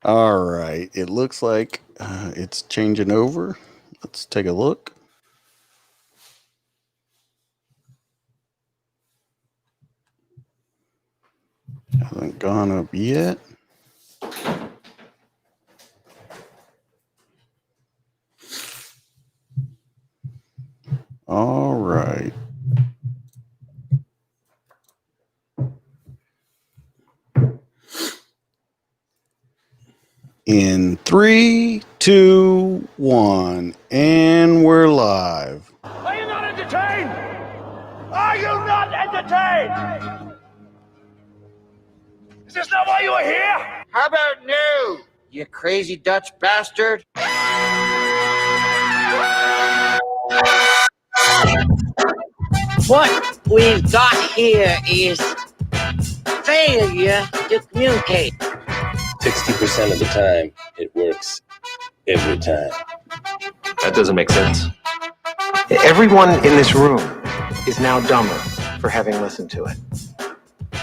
All right. It looks like it's changing over. Let's take a look. Hasn't gone up yet. All right. In 3, 2, 1, and we're live. Are you not entertained? Are you not entertained? Is this not why you are here? How about no, you crazy Dutch bastard? What we've got here is failure to communicate. 60% of the time, it works every time. That doesn't make sense. Everyone in this room is now dumber for having listened to it.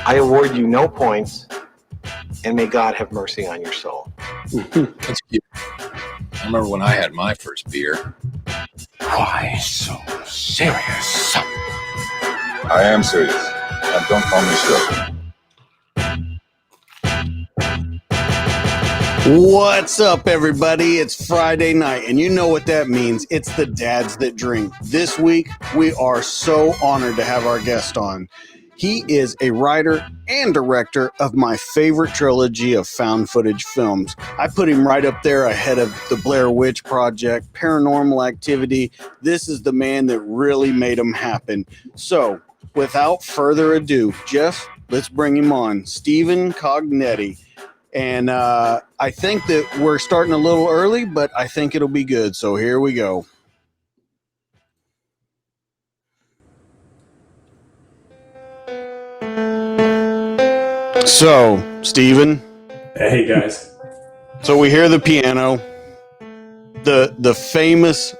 I award you no points, and may God have mercy on your soul. That's cute. I remember when I had my first beer. Why so serious? I am serious. And don't call me sure. What's up, everybody? It's Friday night, and you know what that means. It's the Dads That Drink. This week, we are so honored to have our guest on. He is a writer and director of my favorite trilogy of found footage films. I put him right up there ahead of the Blair Witch Project, Paranormal Activity. This is the man that really made them happen. So, without further ado, Jeff, let's bring him on. Stephen Cognetti. And I think that we're starting a little early, but I think it'll be good. So here we go. So, Stephen. Hey, guys. So we hear the piano, the famous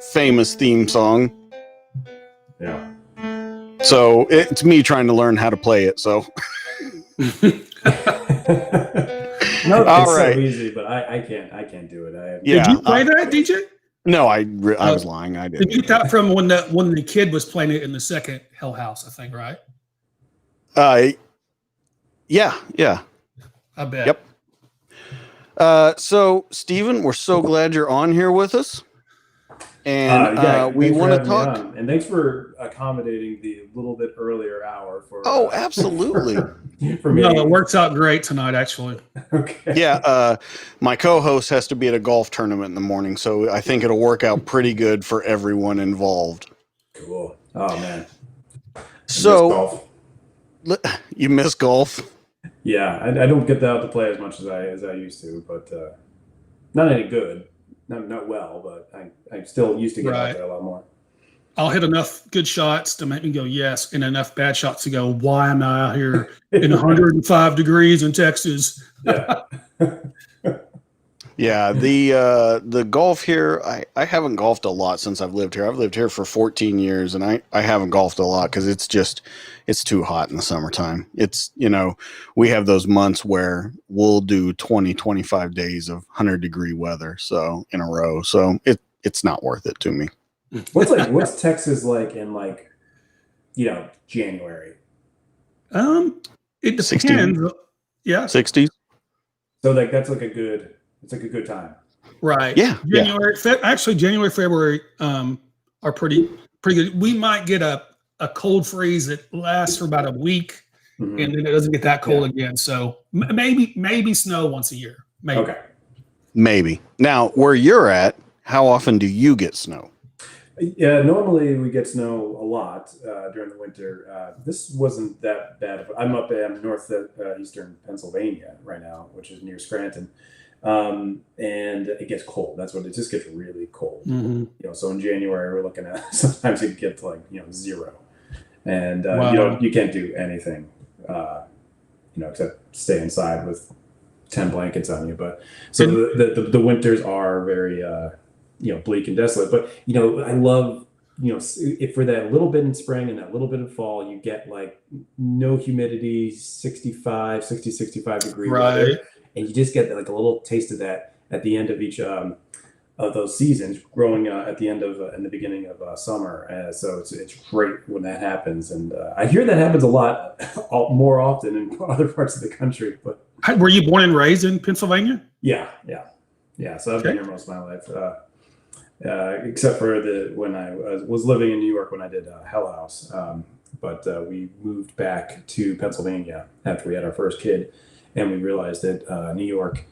theme song. Yeah. So it's me trying to learn how to play it. So. No, it's all right. so easy, but I can't do it. Yeah. Did you play that, DJ? No, I was lying. I didn't. Did you get that from when the kid was playing it in the second Hell House? I think, right? Yeah. I bet. Yep. So, Stephen, we're so glad you're on here with us. And we want to talk. And thanks for accommodating the little bit earlier hour for. Oh, absolutely. For me. No, it works out great tonight, actually. Okay. Yeah. My co-host has to be at a golf tournament in the morning, so I think it'll work out pretty good for everyone involved. Cool. Oh man. So, you miss golf? Yeah, I don't get out to play as much as I used to, but not any good. Not well, but I still used to get out there a lot more. I'll hit enough good shots to make me go yes, and enough bad shots to go, why am I out here in 105 degrees in Texas? Yeah. Yeah, the golf here, I haven't golfed a lot since I've lived here. I've lived here for 14 years, and I haven't golfed a lot because it's too hot in the summertime. It's, we have those months where we'll do 20, 25 days of 100-degree weather in a row. So it's not worth it to me. What's Texas like in January? It depends. 60? Yeah. 60s. So that's like a good time. Right. Yeah. January, January, February are pretty good. We might get a cold freeze that lasts for about a week, and then it doesn't get that cold again. So maybe snow once a year. Maybe. Okay. Maybe. Now, where you're at, how often do you get snow? Yeah, normally we get snow a lot during the winter. This wasn't that bad. I'm up in northeastern Pennsylvania right now, which is near Scranton. And it gets cold. It just gets really cold. Mm-hmm. So in January we're looking at sometimes it gets to 0, and Wow. you can't do anything, except stay inside with 10 blankets on you. But so the winters are very bleak and desolate. But I love if for that little bit in spring and that little bit in fall, you get no humidity, 65 degree weather. and you just get like a little taste of that at the end of each of those seasons, growing at the end of in the beginning of summer. So it's great when that happens, and I hear that happens a lot more often in other parts of the country. But Were you born and raised in Pennsylvania? yeah. So I've been here most of my life, except for when I was living in New York when I did Hell House. But we moved back to Pennsylvania after we had our first kid, and we realized that New York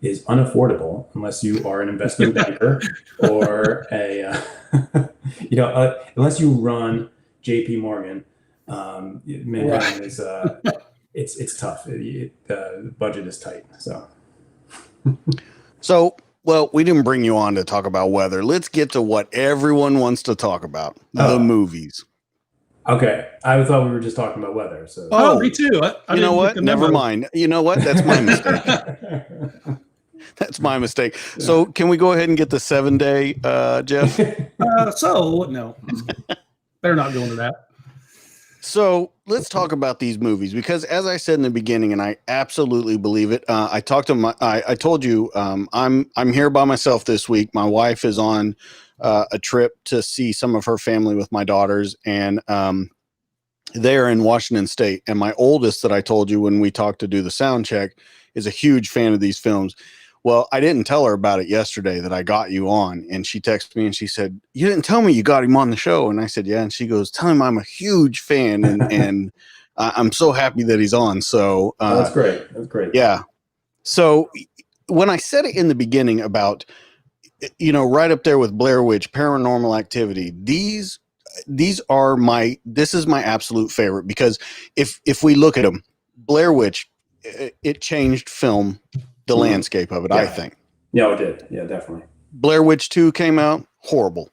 is unaffordable unless you are an investment banker or unless you run J.P. Morgan. Manhattan is it's tough. The budget is tight. So, well, we didn't bring you on to talk about weather. Let's get to what everyone wants to talk about: the movies. Okay, I thought we were just talking about weather. So, me too. I you know what? Never mind. You know what? That's my mistake. That's my mistake. So, can we go ahead and get the 7-day, Jeff? No, better not go into that. So let's talk about these movies, because as I said in the beginning, and I absolutely believe it. I told you, I'm here by myself this week. My wife is on a trip to see some of her family with my daughters, and they're in Washington State. And my oldest, that I told you when we talked to do the sound check, is a huge fan of these films. Well, I didn't tell her about it yesterday that I got you on, and she texted me and she said, "You didn't tell me you got him on the show." And I said, "Yeah." And she goes, "Tell him I'm a huge fan, and I'm so happy that he's on." So that's great. That's great. Yeah. So when I said it in the beginning about, right up there with Blair Witch, Paranormal Activity, this is my absolute favorite, because if we look at them, Blair Witch, it changed film. The landscape of it, I think. Yeah, it did. Yeah, definitely. Blair Witch 2 came out, horrible.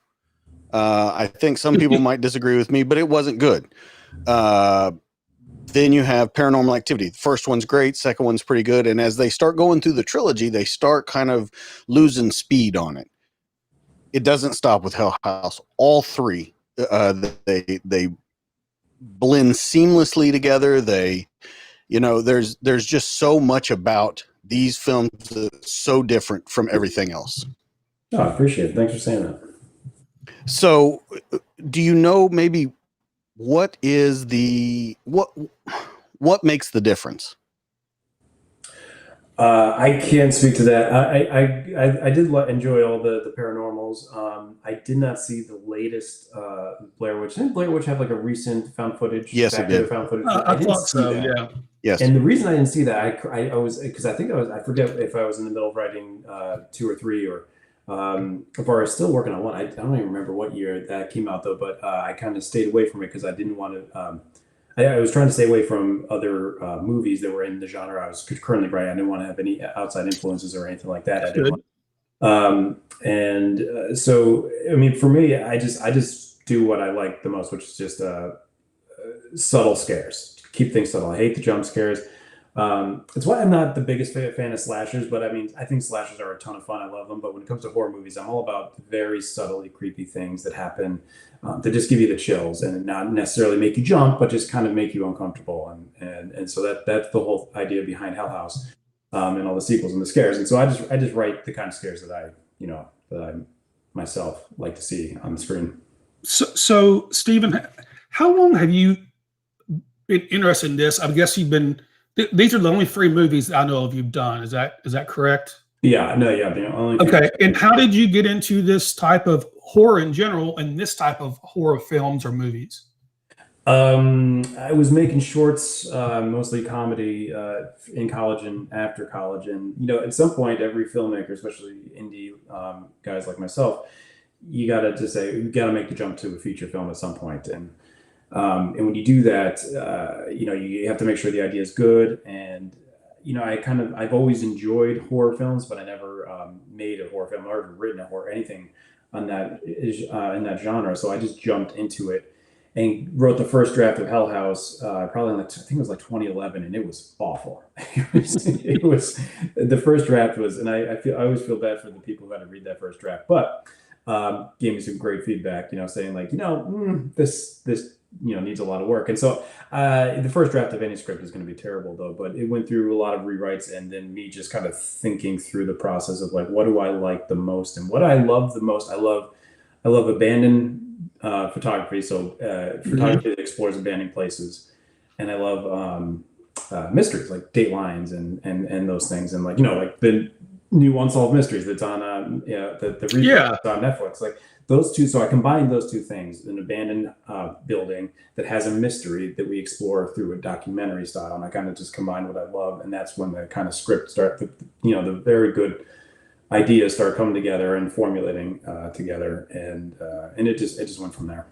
I think some people might disagree with me, but it wasn't good. Then you have Paranormal Activity. The first one's great, second one's pretty good, and as they start going through the trilogy, they start kind of losing speed on it. It doesn't stop with Hell House. All three, they blend seamlessly together. There's just so much about these films that's so different from everything else. Oh, I appreciate it. Thanks for saying that. So, do you know maybe what makes the difference? I can't speak to that. I did enjoy all the paranormals. I did not see the latest Blair Witch. Didn't Blair Witch have like a recent found footage? Yes, it did. Found footage. I thought so. That. Yeah. Yes. And the reason I didn't see that, I was because I forget if I was in the middle of writing 2 or 3 or I was still working on one. I don't even remember what year that came out though, but I kind of stayed away from it because I didn't want to. I was trying to stay away from other movies that were in the genre I was currently writing. I didn't want to have any outside influences or anything like that. I didn't want, so I mean, for me, I just do what I like the most, which is just subtle scares. Keep things subtle. I hate the jump scares. It's why I'm not the biggest fan of slashers, but I mean, I think slashers are a ton of fun. I love them. But when it comes to horror movies, I'm all about very subtly creepy things that happen that just give you the chills and not necessarily make you jump, but just kind of make you uncomfortable. And so that's the whole idea behind Hell House and all the sequels and the scares. And so I just write the kind of scares that I myself like to see on the screen. So Stephen, how long have you been interested in this? I guess you've been. These are the only 3 movies I know of you've done. Is that correct? Yeah. No. Yeah. The only. Okay. And how did you get into this type of horror in general, and this type of horror films or movies? I was making shorts, mostly comedy, in college and after college, and at some point, every filmmaker, especially indie guys like myself, you got to make the jump to a feature film at some point, and when you do that, you have to make sure the idea is good. And, I've always enjoyed horror films, but I never made a horror film or ever written a horror, anything on that, in that genre. So I just jumped into it and wrote the first draft of Hell House, probably I think it was like 2011, and it was awful. It was the first draft was, and I always feel bad for the people who had to read that first draft, but gave me some great feedback, saying like, this needs a lot of work. And so the first draft of any script is going to be terrible though, but it went through a lot of rewrites, and then me just kind of thinking through the process of like, what do I like the most and what I love the most. I love abandoned photography. So photography that explores abandoned places. And I love mysteries like Datelines and those things. And like, like the new Unsolved Mysteries that's on the reboot that's on Netflix, like those two. So I combined those two things: an abandoned building that has a mystery that we explore through a documentary style, and I kind of just combined what I love, and that's when the kind of script the very good ideas start coming together and formulating together, and it just went from there.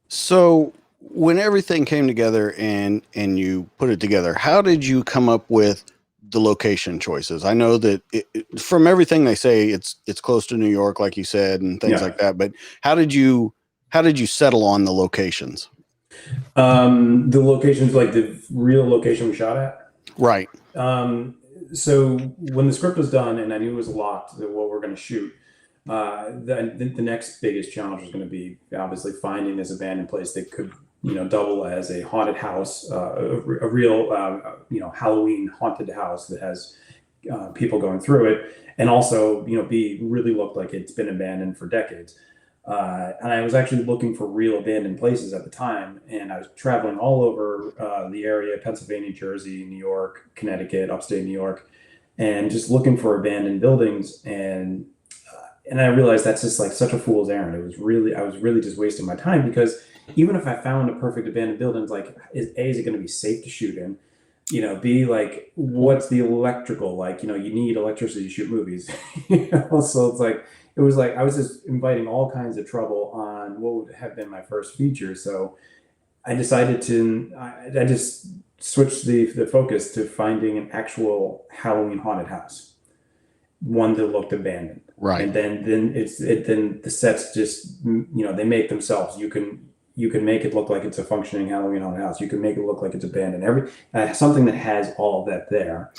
So when everything came together and you put it together, how did you come up with the location choices? I know that from everything they say, it's close to New York, like you said, and things like that. But how did you settle on the locations? The locations, like the real location we shot at, right? So when the script was done and I knew it was locked that what we're going to shoot, the next biggest challenge was going to be obviously finding this abandoned place that could double as a haunted house, a real Halloween haunted house that has people going through it, and also really looked like it's been abandoned for decades. And I was actually looking for real abandoned places at the time, and I was traveling all over the area: Pennsylvania, Jersey, New York, Connecticut, upstate New York, and just looking for abandoned buildings. And I realized that's just like such a fool's errand. I was really just wasting my time, because even if I found a perfect abandoned building, it's like, is it going to be safe to shoot in? B, like, what's the electrical like? You need electricity to shoot movies. So it's like, it was like I was just inviting all kinds of trouble on what would have been my first feature. So I decided I just switched the focus to finding an actual Halloween haunted house, one that looked abandoned. Right. And then then the sets just they make themselves. You can make it look like it's a functioning Halloween haunted house. You can make it look like it's abandoned. Something that has all that there.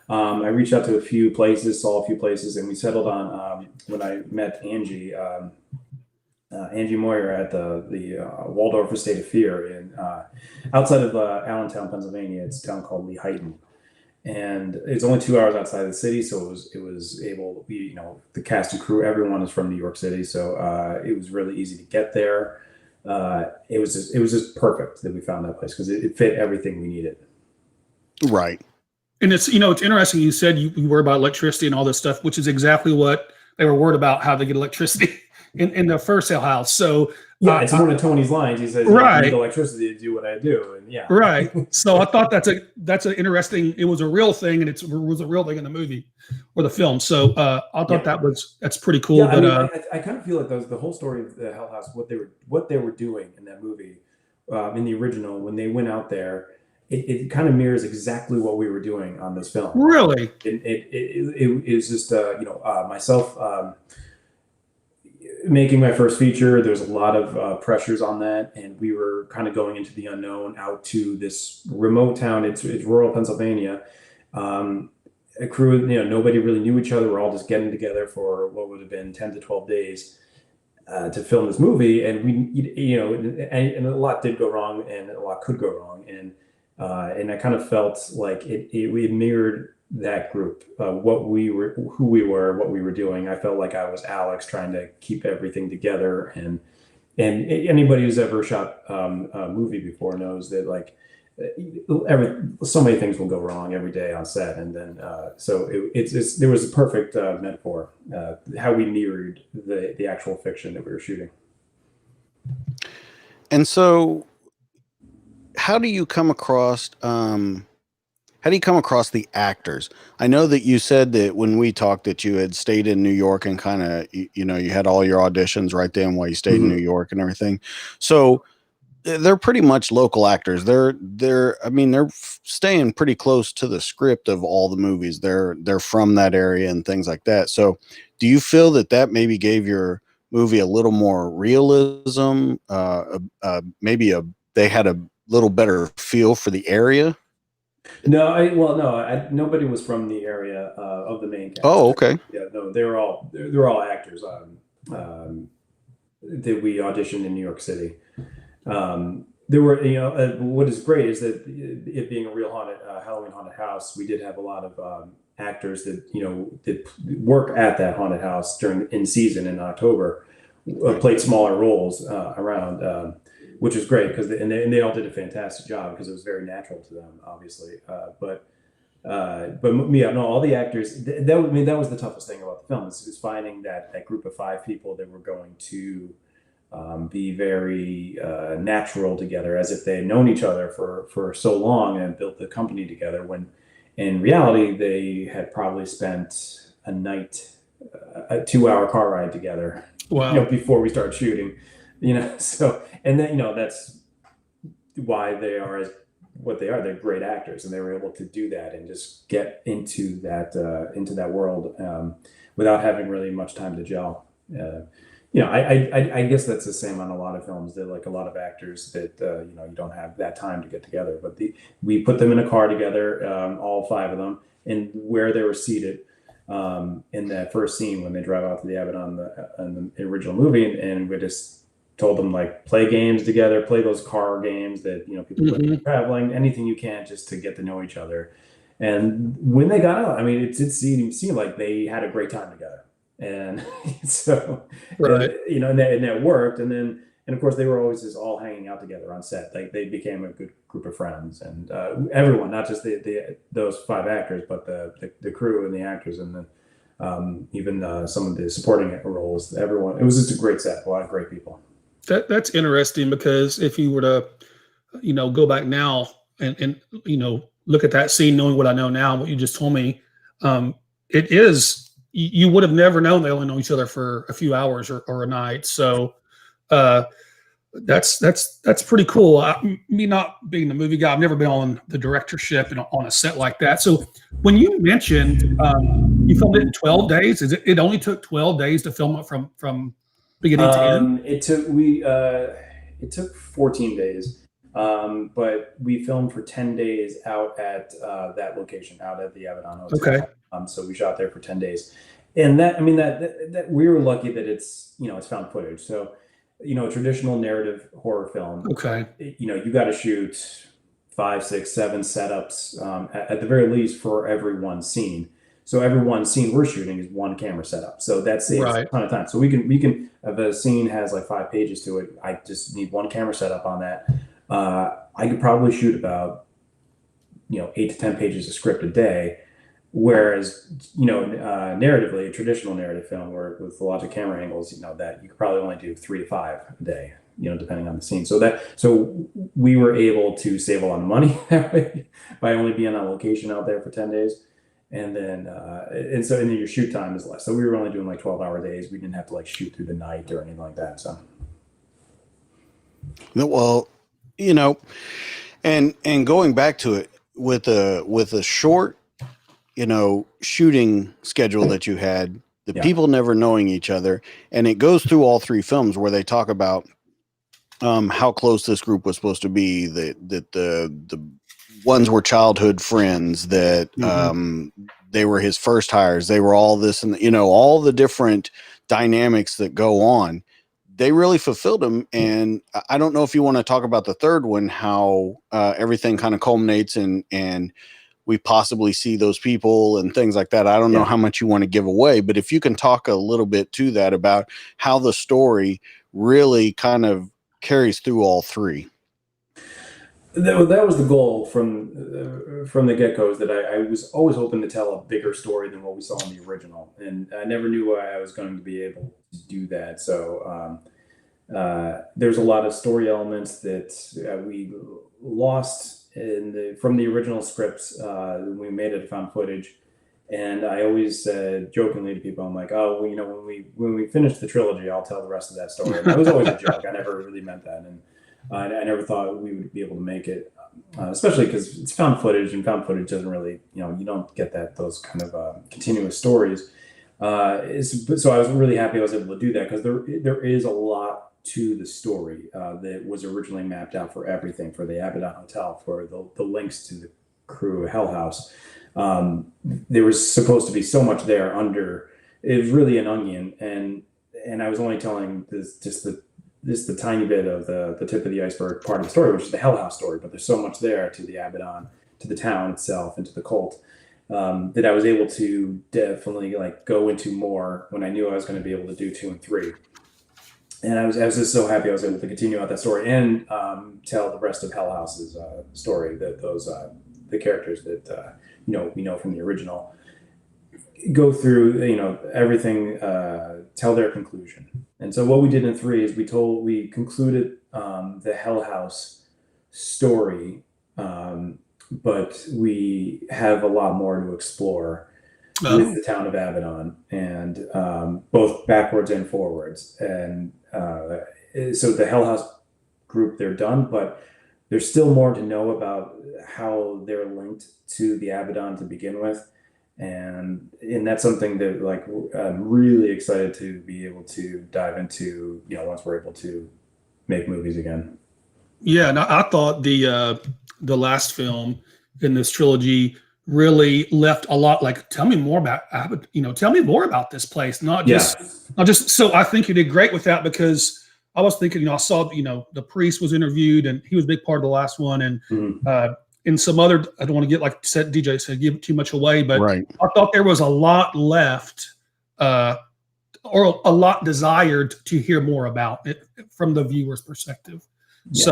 I reached out to a few places, saw a few places, and we settled on when I met Angie Moyer at the Waldorf Estate of Fear in outside of Allentown, Pennsylvania. It's a town called Lehighton, and it's only 2 hours outside of the city, so it was able to be, the cast and crew, everyone is from New York City, so it was really easy to get there. It was just perfect that we found that place, because it fit everything we needed. Right. And it's interesting. You said you worry about electricity and all this stuff, which is exactly what they were worried about, how they get electricity in the first sale house. So yeah, it's one of Tony's lines. He says, right, I need electricity to do what I do. And yeah. Right. So I thought that's an interesting, it was a real thing, and it was a real thing in the movie or the film. So I thought that's pretty cool. Yeah, but I kind of feel like the whole story of the Hell House, what they were doing in that movie, in the original, when they went out there, it kind of mirrors exactly what we were doing on this film. Really? It was just myself making my first feature. There's a lot of pressures on that, and we were kind of going into the unknown, out to this remote town. It's rural Pennsylvania. A crew, nobody really knew each other. We're all just getting together for what would have been 10 to 12 days to film this movie, and and a lot did go wrong, and a lot could go wrong, and I kind of felt like it mirrored that group, what we were, who we were, what we were doing. I felt like I was Alex trying to keep everything together, and anybody who's ever shot a movie before knows that like so many things will go wrong every day on set, and then so there was a perfect metaphor how we mirrored the actual fiction that we were shooting. And so how do you come across the actors? I know that you said that when we talked that you had stayed in New York and kind of, you had all your auditions right then while you stayed in New York and everything. So they're pretty much local actors. They're staying pretty close to the script of all the movies. They're from that area and things like that. So do you feel that maybe gave your movie a little more realism? Maybe they had a little better feel for the area? No, nobody was from the area of the main cast. Oh, okay. Yeah, no, they're all actors. that we auditioned in New York City. There were, what is great is that it being a real Halloween haunted house, we did have a lot of actors that that work at that haunted house in season in October, played smaller roles around, which was great because they all did a fantastic job because it was very natural to them, obviously. But yeah, no, all the actors. That was the toughest thing about the film is finding that group of 5 people that were going to be very natural together, as if they had known each other for so long and built the company together. When in reality, they had probably spent a night, a 2-hour car ride together. Wow. Before we started shooting. So and then that's why they are what they are. They're great actors, and they were able to do that and just get into that world without having really much time to gel. I guess that's the same on a lot of films. That like a lot of actors that you don't have that time to get together. But we put them in a car together, all 5 of them, and where they were seated in that first scene when they drive out to the Abaddon in the original movie, and we just told them like play games together, play those car games that people play traveling, anything you can just to get to know each other. And when they got out, I mean, it seemed like they had a great time together. And so, Right. and that worked. And of course, they were always just all hanging out together on set. Like they became a good group of friends, and everyone, not just those 5 actors, but the crew and the actors, and even some of the supporting roles. Everyone, it was just a great set. A lot of great people. That's interesting, because if you were to, go back now and look at that scene, knowing what I know now, what you just told me, it is. You would have never known they only know each other for a few hours or a night. So that's pretty cool. Me not being the movie guy, I've never been on the directorship and on a set like that. So when you mentioned you filmed it in 12 days, it only took 12 days to film it from beginning to end? It took 14 days. But we filmed for 10 days out at that location, out at the Abaddon Hotel. Okay. So we shot there for 10 days. And that we were lucky that it's found footage. So, a traditional narrative horror film. Okay. You got to shoot 5, 6, 7 setups at the very least for every one scene. So every one scene we're shooting is one camera setup. So that saves a ton of time. So we can if a scene has like 5 pages to it, I just need one camera setup on that. I could probably shoot about 8 to 10 pages of script a day, whereas narratively, a traditional narrative film where with lots of camera angles, that you could probably only do 3 to 5 a day, depending on the scene. So we were able to save a lot of money that way by only being on location out there for 10 days. And then your shoot time is less. So we were only doing like 12-hour days. We didn't have to like shoot through the night or anything like that. So, well, and going back to it with a short, shooting schedule that you had, the people never knowing each other, and it goes through all 3 films where they talk about how close this group was supposed to be, that the ones were childhood friends, that they were his first hires, they were all this, and all the different dynamics that go on. They really fulfilled them. And I don't know if you want to talk about the third one, how everything kind of culminates and we possibly see those people and things like that. I don't know how much you want to give away, but if you can talk a little bit to that about how the story really kind of carries through all 3. That was the goal from the get-go, is that I was always hoping to tell a bigger story than what we saw in the original, and I never knew I was going to be able to do that. So there's a lot of story elements that we lost from the original scripts. We made it found footage, and I always said jokingly to people, I'm like, oh, well, when we finish the trilogy, I'll tell the rest of that story. And that was always a joke. I never really meant that, and I never thought we would be able to make it, especially because it's found footage, and found footage doesn't really, you don't get those kind of continuous stories. So I was really happy I was able to do that, because there is a lot to the story that was originally mapped out for everything, for the Abaddon Hotel, for the links to the crew of Hell House. There was supposed to be so much there under. It was really an onion, and and I was only telling this just the tiny bit of the tip of the iceberg part of the story, which is the Hell House story. But there's so much there to the Abaddon, to the town itself, and to the cult, that I was able to definitely like go into more when I knew I was going to be able to do 2 and 3. And I was just so happy I was able to continue out that story and tell the rest of Hell House's story, that those the characters that we know from the original go through everything, tell their conclusion. And so what we did in 3 is we concluded the Hell House story, but we have a lot more to explore with the town of Abaddon, and both backwards and forwards. And so the Hell House group, they're done, but there's still more to know about how they're linked to the Abaddon to begin with. And that's something that like I'm really excited to be able to dive into, once we're able to make movies again. Yeah, and I thought the last film in this trilogy really left a lot. Like, tell me more about Abaddon. Tell me more about this place. Not just. So I think you did great with that, because I was thinking, I saw the priest was interviewed, and he was a big part of the last one, and in some other, I don't want to get, like said DJ said, give too much away, but Right. I thought there was a lot left, or a lot desired to hear more about it from the viewer's perspective. Yes.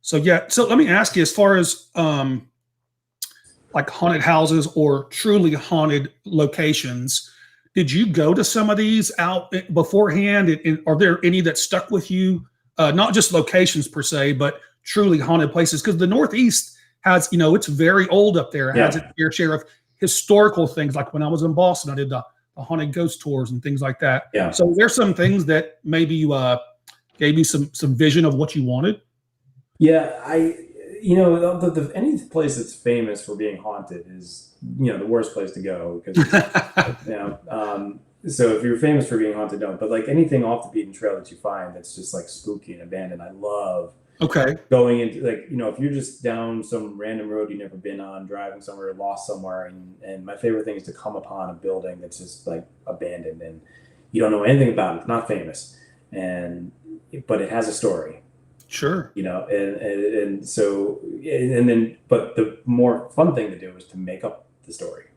So yeah. So let me ask you, as far as like haunted houses or truly haunted locations, did you go to some of these out beforehand? And are there any that stuck with you? Not just locations per se, but truly haunted places, because the Northeast has, it's very old up there. It has its fair share of historical things. Like when I was in Boston, I did the haunted ghost tours and things like that. Yeah. So there's some things that maybe you gave you some vision of what you wanted. Yeah, any place that's famous for being haunted is, the worst place to go, because so if you're famous for being haunted, don't. But like anything off the beaten trail that you find that's just like spooky and abandoned, I love. Okay. Going into if you're just down some random road you've never been on, driving somewhere, lost somewhere, and my favorite thing is to come upon a building that's just like abandoned and you don't know anything about it. It's not famous, but it has a story. Sure. And so but the more fun thing to do is to make up the story.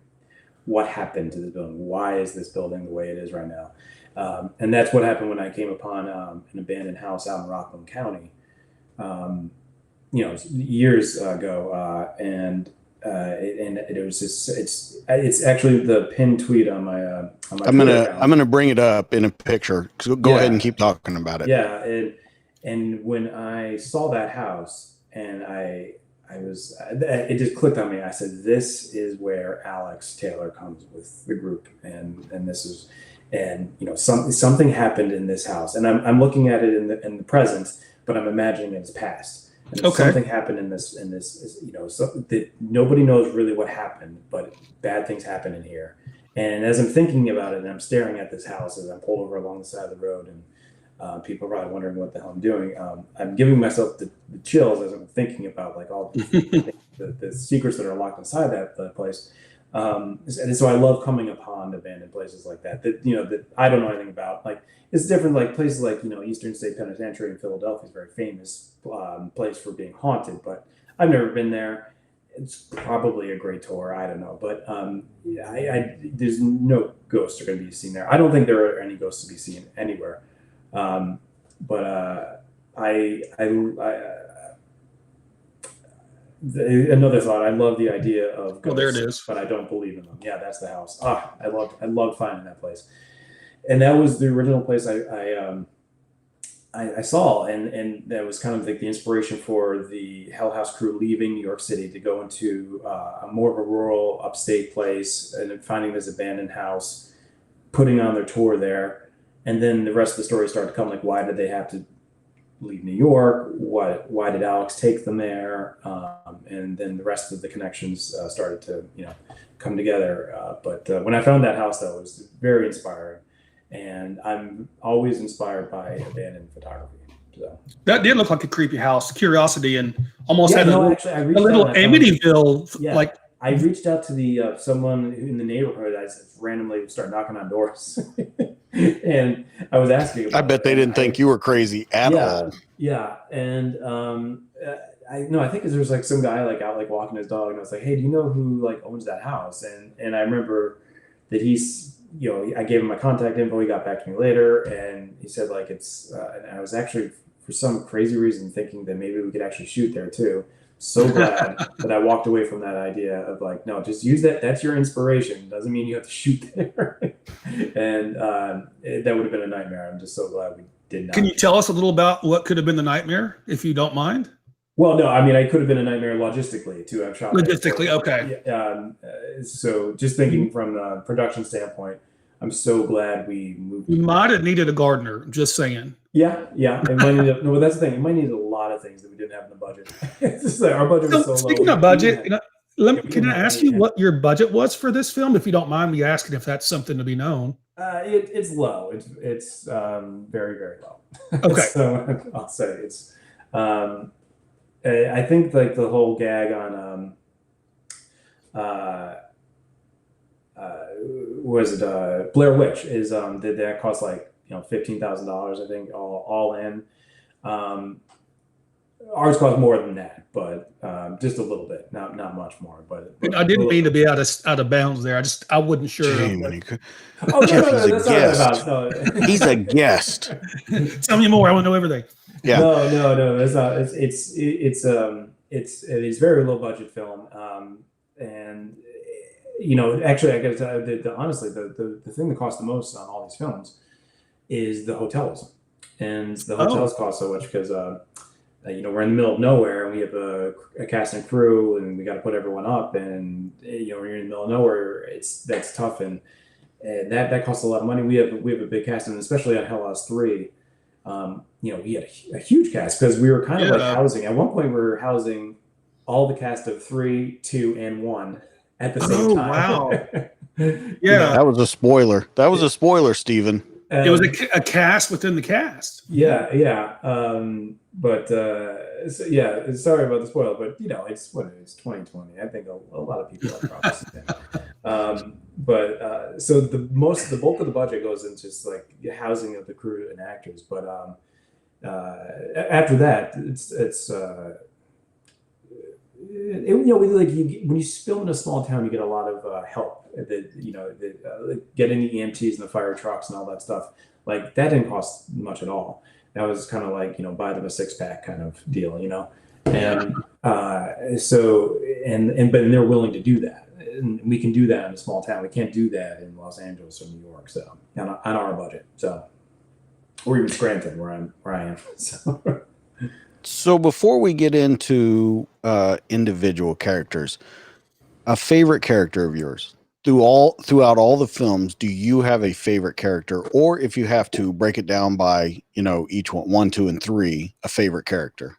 What happened to this building? Why is this building the way it is right now? And that's what happened when I came upon an abandoned house out in Rockland County. Years ago, and it was just it's actually the pinned tweet on my I'm gonna bring it up in a picture. So go ahead and keep talking about it. Yeah, and when I saw that house, and it just clicked on me. I said, this is where Alex Taylor comes with the group, and this is, something happened in this house, and I'm looking at it in the present, but I'm imagining it's past. And something happened in this, so that nobody knows really what happened, but bad things happen in here. And as I'm thinking about it, and I'm staring at this house as I'm pulled over along the side of the road, and people are probably wondering what the hell I'm doing. I'm giving myself the chills as I'm thinking about like all the secrets that are locked inside that place. And so I love coming upon abandoned places like that that I don't know anything about. Like, it's different, like places like, Eastern State Penitentiary in Philadelphia is a very famous place for being haunted, but I've never been there. It's probably a great tour. I don't know, but there's no ghosts are going to be seen there. I don't think there are any ghosts to be seen anywhere. Another thought. I love the idea of ghosts, there it is. but I don't believe in them. Yeah, that's the house. I loved finding that place, and that was the original place I saw, and that was kind of like the inspiration for the Hell House crew leaving New York City to go into more of a rural upstate place, and then finding this abandoned house, putting on their tour there, and then the rest of the story started to come. Like, why did they have to leave New York? Why did Alex take them there? And then the rest of the connections started to come together. But when I found that house, that was very inspiring, and I'm always inspired by abandoned photography. So that did look like a creepy house. Curiosity, and almost had a actually, I reached little out and I found- Amityville, Yeah. like I reached out to the someone in the neighborhood. I just randomly started knocking on doors, and I was asking about I bet they didn't think you were crazy at all. Yeah, and I think there was like some guy like out like walking his dog, and I was like, hey, do you know who like owns that house? And I remember that I gave him my contact info. He got back to me later, and he said like it's. And I was actually for some crazy reason thinking that maybe we could actually shoot there too. So glad that I walked away from that idea of like, no, just use that. That's your inspiration. Doesn't mean you have to shoot there. And that would have been a nightmare. I'm just so glad we did not. Can you tell us a little about what could have been the nightmare, if you don't mind? Well, no, I mean, I could have been a nightmare logistically to have shot. Logistically, okay. So just thinking from the production standpoint, I'm so glad we moved. We might have needed a gardener, just saying. Yeah. It might need no, but that's the thing. It might need a lot of things that we didn't have in the budget. It's just like our budget was so low. Speaking of budget, can I ask you what your budget was for this film, if you don't mind me asking, if that's something to be known? It's low. It's very, very low. Okay. So I'll say it's. I think like the whole gag on Blair Witch is did that cost like $15,000, I think, all in. Ours cost more than that, but just a little bit, not much more. But I didn't mean to be out of bounds there. I wasn't sure. Jeff, he's a guest. He's a guest. Tell me more. I want to know everything. Yeah. No. That's not. It is very low budget film, and actually, I got to tell you, honestly, the thing that costs the most on all these films is the hotels, and the hotels cost so much because we're in the middle of nowhere, and we have a cast and crew, and we got to put everyone up, and when you're in the middle of nowhere, that's tough, and that costs a lot of money. We have a big cast, and especially on House 3. We had a huge cast because we were kind of like housing. At one point, we were housing all the cast of 3, 2, and 1 at the same time. Wow! Yeah, that was a spoiler. That was a spoiler, Steven. It was a cast within the cast. Yeah. Sorry about the spoiler, but it's 2020. I think a lot of people have probably seen that. So the bulk of the budget goes into just like the housing of the crew and actors. But after that, when you film in a small town, you get a lot of help. Getting the EMTs and the fire trucks and all that stuff. Like that didn't cost much at all. That was kind of like buy them a 6-pack kind of deal, and but they're willing to do that, and we can do that in a small town. We can't do that in Los Angeles or New York, so on our budget, or even Scranton where I am. So before we get into individual characters, a favorite character of yours throughout all the films, do you have a favorite character, or if you have to break it down by each one, 2, and 3, a favorite character?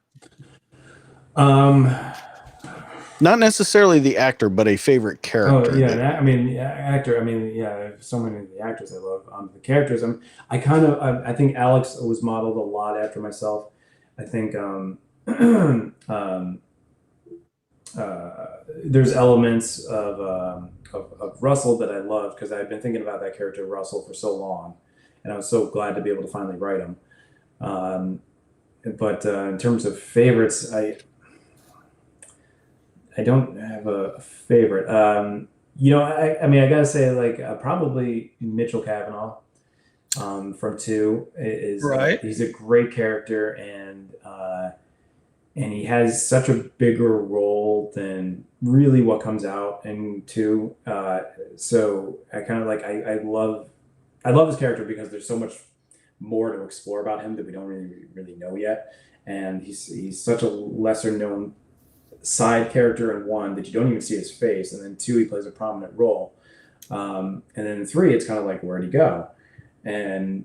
Not necessarily the actor, but a favorite character. Actor. So many of the actors I love. The characters, I think Alex was modeled a lot after myself. I think there's elements of Russell that I love because I've been thinking about that character Russell for so long, and I was so glad to be able to finally write him. But in terms of favorites, I don't have a favorite. I gotta say probably Mitchell Cavanaugh from 2 is right. He's a great character, and he has such a bigger role than really what comes out in 2. So I kind of I love his character because there's so much more to explore about him that we don't really know yet. And he's such a lesser known side character in 1 that you don't even see his face. And then 2, he plays a prominent role. And then in 3, it's kind of like, where'd he go? And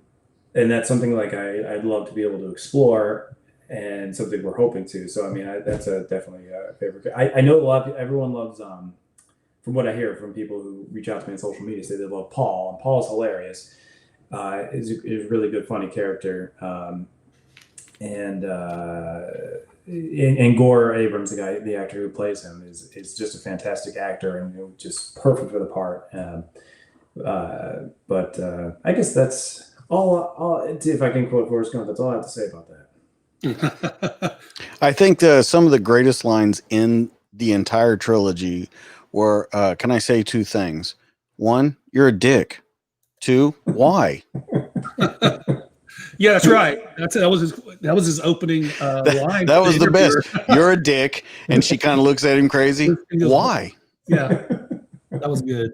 that's something I'd love to be able to explore, and something we're hoping to. So that's definitely a favorite. I know everyone loves from what I hear from people who reach out to me on social media, say they love Paul, and Paul's hilarious. Is a really good, funny character, and and Gore Abrams, the actor who plays him, is just a fantastic actor and just perfect for the part. But I guess that's all. If I can quote Forrest Gump, that's all I have to say about that. I think some of the greatest lines in the entire trilogy were, can I say two things? One, you're a dick. Two, why? Yeah, that's right. That was his opening line. That was the best. You're a dick, and she kind of looks at him crazy. Why? Yeah, that was good.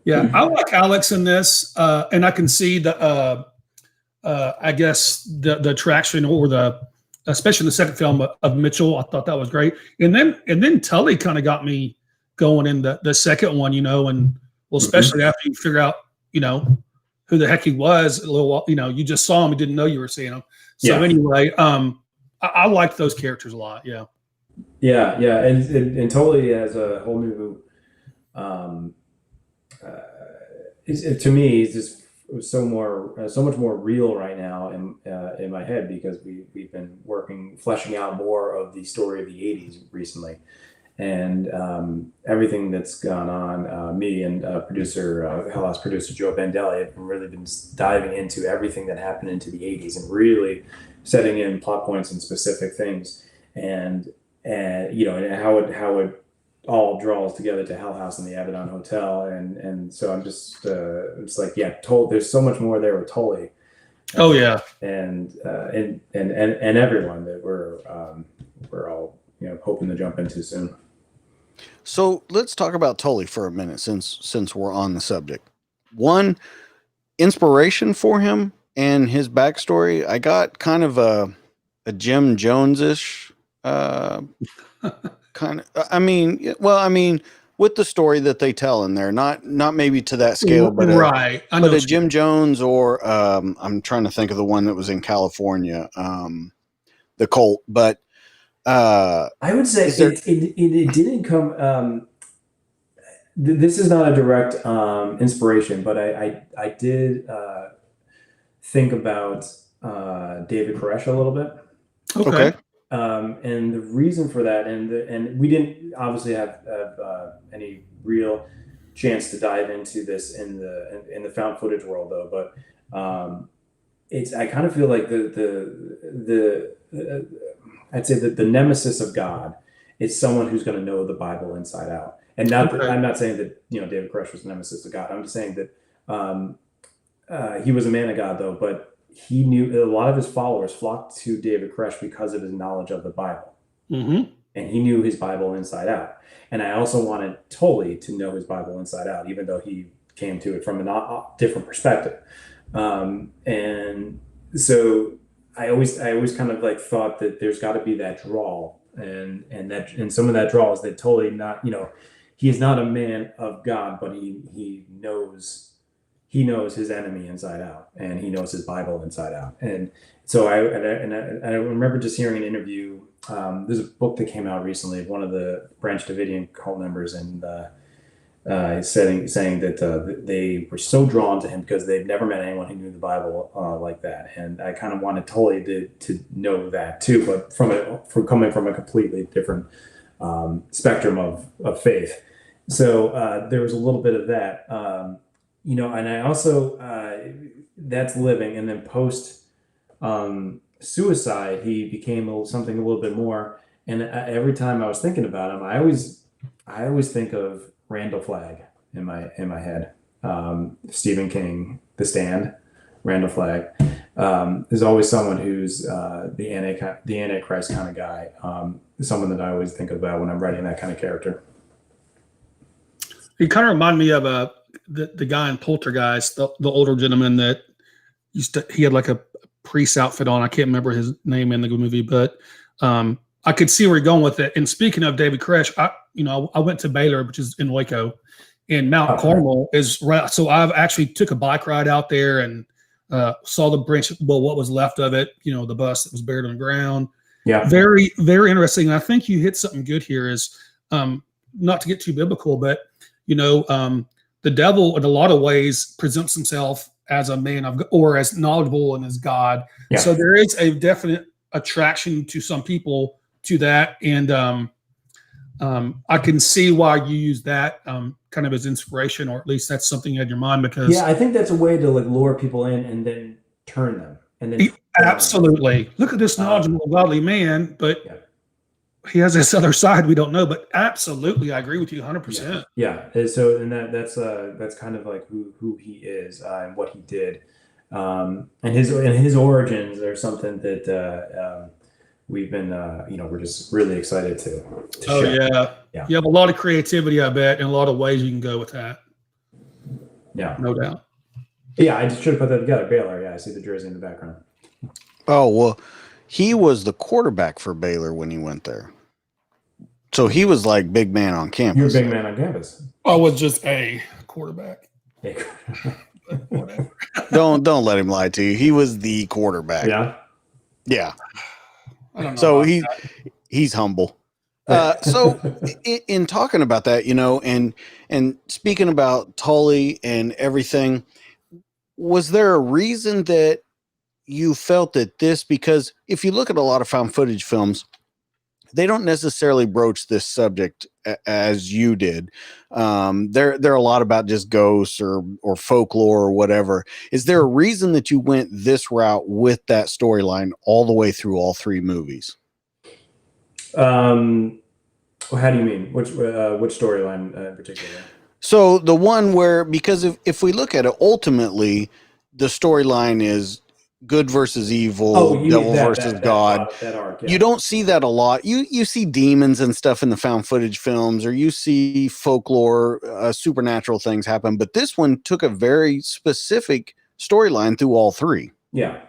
Yeah, I like Alex in this, and I can see the I guess the attraction or especially the second film of Mitchell. I thought that was great, and then Tully kind of got me going in the second one, and especially after you figure out who the heck he was a little while, you just saw him, you didn't know you were seeing him. So anyway, I liked those characters a lot. Yeah. And Tully has a whole new to me, it's just so much more real right now in my head, because we've been fleshing out more of the story of the 80s recently, and everything that's gone on. Me and Hell House producer Joe Bandelli have really been diving into everything that happened into the 80s and really setting in plot points and specific things, and how it all draws together to Hell House and the Abaddon Hotel, and so I'm just it's like, there's so much more there with Tully. Oh yeah, and everyone that we're all hoping to jump into soon. So let's talk about Tully for a minute, since we're on the subject. One, inspiration for him and his backstory. I got kind of a Jim Jones-ish kind of. I mean, with the story that they tell in there, not maybe to that scale, but right. But a Jim Jones, or I'm trying to think of the one that was in California, the Colt. But I would say it didn't come. This is not a direct inspiration, but I did think about David Koresh a little bit. Okay. And the reason for that, and we didn't obviously have any real chance to dive into this in the found footage world, though. But I kind of feel like I'd say that the nemesis of God is someone who's going to know the Bible inside out. And I'm not saying that David Koresh was the nemesis of God. I'm just saying that he was a man of God, though. But he knew a lot of his followers flocked to David Koresh because of his knowledge of the Bible. Mm-hmm. And he knew his Bible inside out. And I also wanted Tully to know his Bible inside out, even though he came to it from a different perspective. And so I always kind of like thought that there's got to be that draw, and some of that draw is that Tully he is not a man of God, but he knows his enemy inside out, and he knows his Bible inside out. And so I remember just hearing an interview. There's a book that came out recently of one of the Branch Davidian cult members, and saying that they were so drawn to him because they've never met anyone who knew the Bible like that. And I kind of wanted Tully to know that too, but from coming from a completely different spectrum of faith. So there was a little bit of that. And I also, that's living, and then post suicide, he became something a little bit more. And every time I was thinking about him, I always think of Randall Flagg in my head. Stephen King, The Stand, Randall Flagg. There's always someone who's the Antichrist kind of guy. Someone that I always think about when I'm writing that kind of character. He kind of reminded me of the guy in Poltergeist, the older gentleman that he had like a priest outfit on. I can't remember his name in the movie, but I could see where you're going with it. And speaking of David Koresh, I went to Baylor, which is in Waco, and Mount Carmel is right. So I've actually took a bike ride out there and saw the branch, what was left of it, the bus that was buried on the ground. Yeah. Very, very interesting. And I think you hit something good here is not to get too biblical, but the devil in a lot of ways presents himself as a man of, or as knowledgeable and as God. Yeah. So there is a definite attraction to some people to that, and I can see why you use that kind of as inspiration, or at least that's something you had in your mind, because Yeah, I think that's a way to like lure people in and then turn them, and then absolutely look at this knowledgeable, godly man, but he has this other side we don't know. But absolutely, I agree with you 100%. Yeah. So, and that's kind of like who he is and what he did, and his origins are something that we've been we're just really excited to share. Yeah, you have a lot of creativity, I bet, and a lot of ways you can go with that. Yeah, no doubt. Yeah, I just should have put that together. Baylor. Yeah, I see the jersey in the background. Oh, well, he was the quarterback for Baylor when he went there. So he was like big man on campus. You're a big man on campus. I was just a quarterback. Don't let him lie to you. He was the quarterback. Yeah. I don't know. So he's humble. So in talking about that, and speaking about Tully and everything, was there a reason that you felt that this, because if you look at a lot of found footage films, they don't necessarily broach this subject as you did. They're a lot about just ghosts or folklore or whatever. Is there a reason that you went this route with that storyline all the way through all three movies? How do you mean? Which storyline in particular? So the one where, because if we look at it, ultimately the storyline is good versus evil, devil versus God. That arc, yeah. You don't see that a lot. You see demons and stuff in the found footage films, or you see folklore, supernatural things happen. But this one took a very specific storyline through all three. Yeah.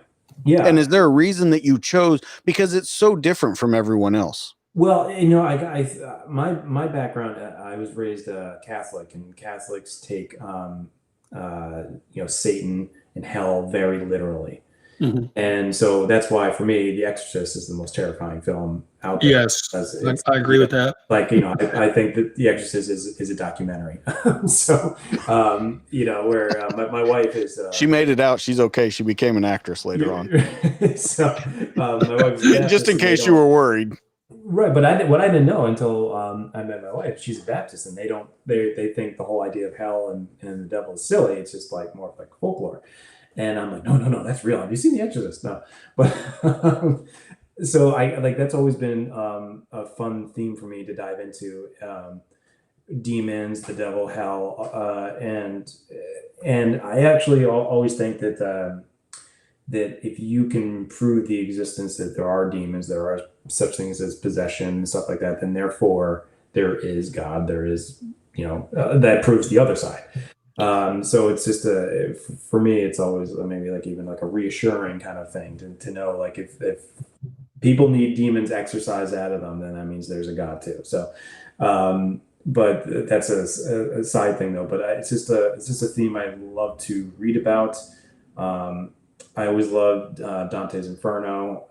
And is there a reason that you chose, because it's so different from everyone else? Well, my background, I was raised Catholic, and Catholics take Satan and hell very literally. Mm-hmm. And so that's why, for me, The Exorcist is the most terrifying film out there. Yes, I agree with that. Like, I think that The Exorcist is a documentary. So, where my wife is... she made it out. She's okay. She became an actress later on. So, my wife is just in case you were worried. Right, but what I didn't know until I met my wife, she's a Baptist, and they think the whole idea of hell and the devil is silly. It's just like more like folklore. And I'm like, no, that's real. Have you seen The Exorcist? No. But so I like, that's always been a fun theme for me to dive into, demons, the devil, hell, and I actually always think that if you can prove the existence that there are demons, there are such things as possession and stuff like that, then therefore there is God, there is, that proves the other side. So it's just for me, it's always maybe like even like a reassuring kind of thing to know, like if people need demons exorcised out of them, then that means there's a God too. So, but that's a side thing though, but it's just a theme I love to read about. I always loved Dante's Inferno,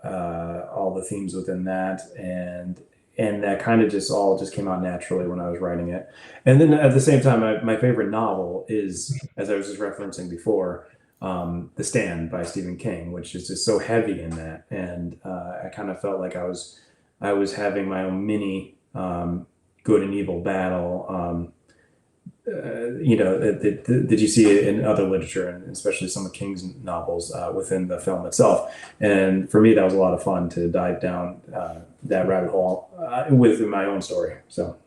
all the themes within that, and that kind of just came out naturally when I was writing it. And then at the same time, my favorite novel is, as I was just referencing before, The Stand by Stephen King, which is just so heavy in that, and I kind of felt like I was having my own mini good and evil battle. Did you see it in other literature, and especially some of King's novels within the film itself? And for me, that was a lot of fun to dive down that rabbit hole with my own story. So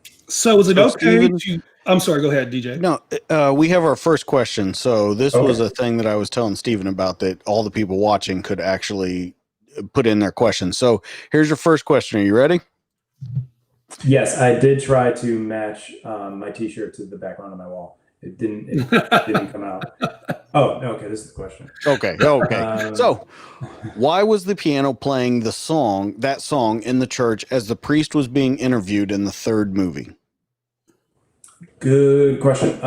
is it okay to... I'm sorry, go ahead, DJ. No, we have our first question. So this was a thing that I was telling Stephen about, that all the people watching could actually put in their questions. So here's your first question. Are you ready? Yes, I did try to match my T-shirt to the background on my wall. It didn't come out. Oh, okay. This is the question. Okay. So, why was the piano playing that song in the church as the priest was being interviewed in the third movie? Good question.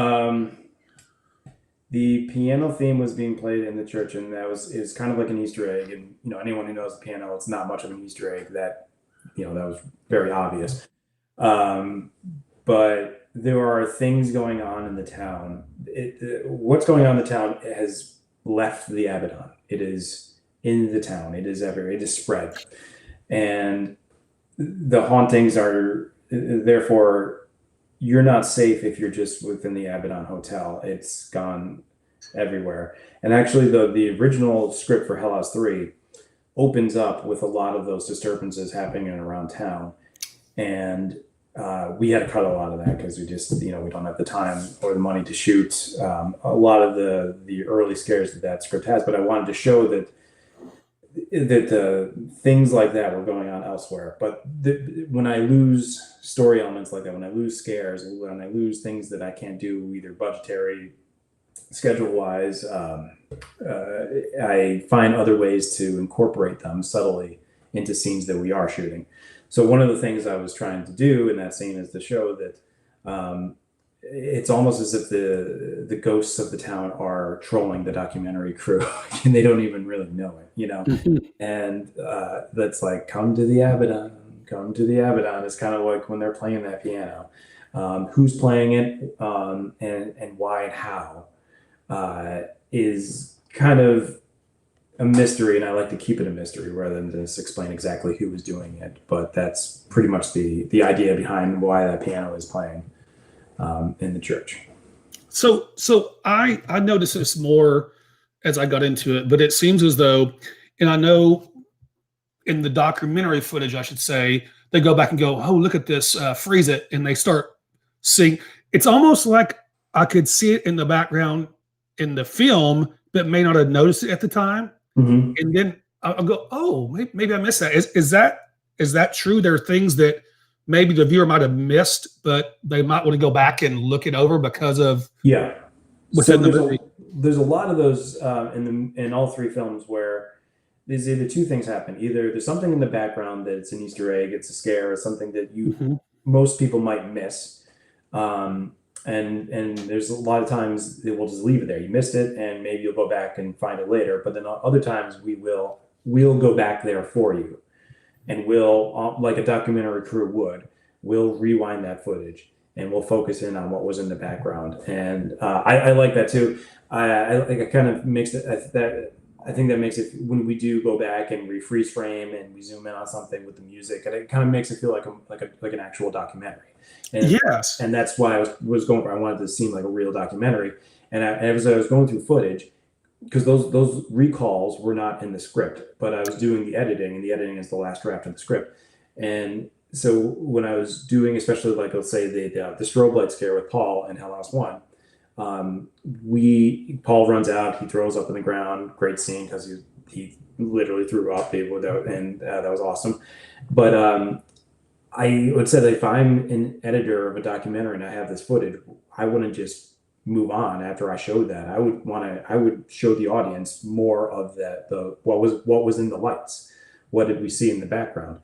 The piano theme was being played in the church, and is kind of like an Easter egg. And anyone who knows the piano, it's not much of an Easter egg. That that was very obvious. But there are things going on in the town. What's going on in the town has left the Abaddon. It is in the town. It is everywhere. It is spread. And the hauntings are therefore you're not safe if you're just within the Abaddon Hotel. It's gone everywhere. And actually, the original script for Hell House 3 opens up with a lot of those disturbances happening around town. And we had to cut a lot of that because we just, we don't have the time or the money to shoot a lot of the early scares that script has. But I wanted to show that things like that were going on elsewhere. But when I lose story elements like that, when I lose scares, when I lose things that I can't do either budgetary, schedule wise, I find other ways to incorporate them subtly into scenes that we are shooting. So one of the things I was trying to do in that scene is to show that it's almost as if the ghosts of the town are trolling the documentary crew and they don't even really know it, And that's like, come to the Abaddon. It's kind of like when they're playing that piano. Who's playing it and why and how is kind of a mystery, and I like to keep it a mystery rather than just explain exactly who was doing it. But that's pretty much the idea behind why that piano is playing in the church. So I noticed this more as I got into it, but it seems as though, and I know in the documentary footage, I should say, they go back and go, oh, look at this, freeze it, and they start singing. It's almost like I could see it in the background in the film, but may not have noticed it at the time. Mm-hmm. And then I'll go, oh, maybe I missed that. Is that true? There are things that maybe the viewer might have missed, but they might want to go back and look it over because of within the movie. There's a lot of those in all three films where there's either two things happen. Either there's something in the background that's an Easter egg, it's a scare, or something that most people might miss. And there's a lot of times they will just leave it there. You missed it, and maybe you'll go back and find it later. But then other times we'll go back there for you, and we'll, like a documentary crew would, we'll rewind that footage and we'll focus in on what was in the background. And I like that too. I think it kind of makes it I think that makes it, when we do go back and we freeze frame and we zoom in on something with the music, it kind of makes it feel like an actual documentary. And, yes. And that's why I was going for, I wanted to seem like a real documentary. And as I was going through footage, because those recalls were not in the script, but I was doing the editing, and the editing is the last draft of the script. And so when I was doing, especially like, let's say the strobe light scare with Paul in Hell House 1, Paul runs out, he throws up in the ground, great scene because he literally threw up, and that was awesome. But I would say that if I'm an editor of a documentary and I have this footage, I wouldn't just move on after I showed that. I would show the audience more of that, what was in the lights, what did we see in the background.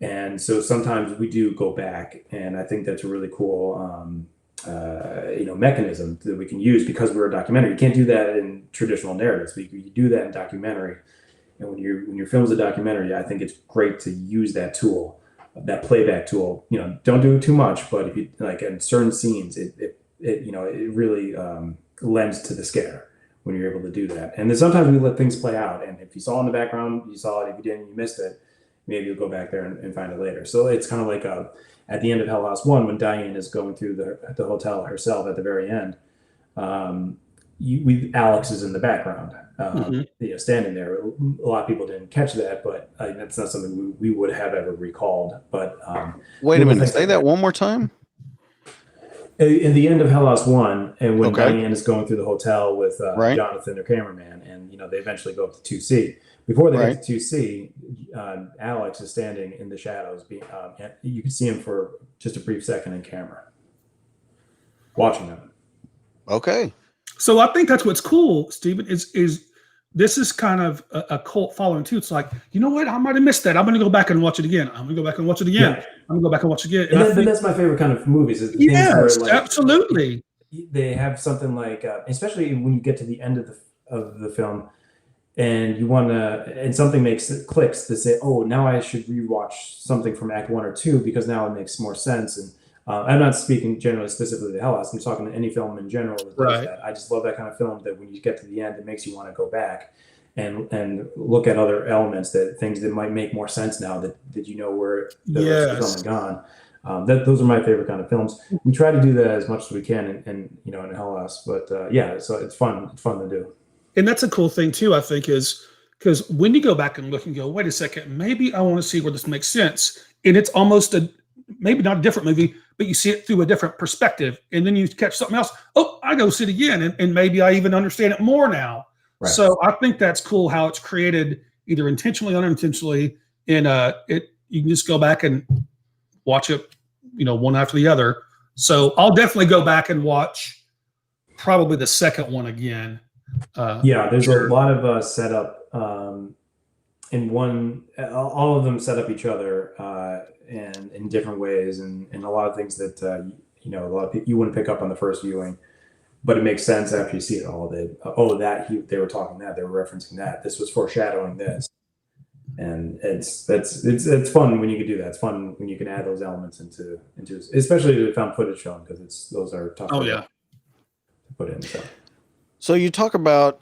And so sometimes we do go back, and I think that's a really cool mechanism that we can use, because we're a documentary. You can't do that in traditional narratives, but you do that in documentary. And when your film's a documentary, I think it's great to use that tool, that playback tool. Don't do it too much, but if you like in certain scenes, it really lends to the scare when you're able to do that. And then sometimes we let things play out, and if you saw it in the background, you saw it. If you didn't, you missed it. Maybe you'll go back there and find it later. So it's kind of like at the end of Hell House 1, when Diane is going through the hotel herself at the very end, Alex is in the background, standing there. A lot of people didn't catch that, but that's not something we would have ever recalled. But wait a minute, say that one more time. In the end of Hell House 1, and when Diane is going through the hotel with Jonathan, their cameraman, and they eventually go up to 2C. Before they get to 2C, Alex is standing in the shadows. You can see him for just a brief second in camera, watching them. Okay. So I think that's what's cool, Stephen, is this is kind of a cult following too. It's like, you know what? I might have missed that. I'm going to go back and watch it again. I'm going to go back and watch it again. Yeah. I'm going to go back and watch it again. And that's my favorite kind of movies. Is yes, where, absolutely. They have something like, especially when you get to the end of the film, and you want to, and something clicks to say, oh, now I should rewatch something from Act 1 or 2 because now it makes more sense. And I'm not speaking generally specifically to Hell House. I'm talking to any film in general that does that. I just love that kind of film that when you get to the end, it makes you want to go back. and look at other elements, that things that might make more sense now that you know where the rest of the film had gone. Those are my favorite kind of films. We try to do that as much as we can, and you know, in Hell House. But yeah, so it's fun. It's fun to do. And that's a cool thing too, I think, is because when you go back and look and go, wait a second, maybe I want to see where this makes sense, and it's almost maybe not a different movie, but you see it through a different perspective, and then you catch something else. Oh, I go see it again, and maybe I even understand it more now. Right. So I think that's cool how it's created, either intentionally or unintentionally. And you can just go back and watch it, you know, one after the other. So I'll definitely go back and watch probably the second one again. Yeah, there's a lot of setup in one. All of them set up each other and in different ways, and a lot of things that you know, a lot of people you wouldn't pick up on the first viewing. But it makes sense after you see it all. They were talking that, they were referencing that. This was foreshadowing this, and it's fun when you can do that. It's fun when you can add those elements into especially the found footage film, because those are tough. To put in. So you talk about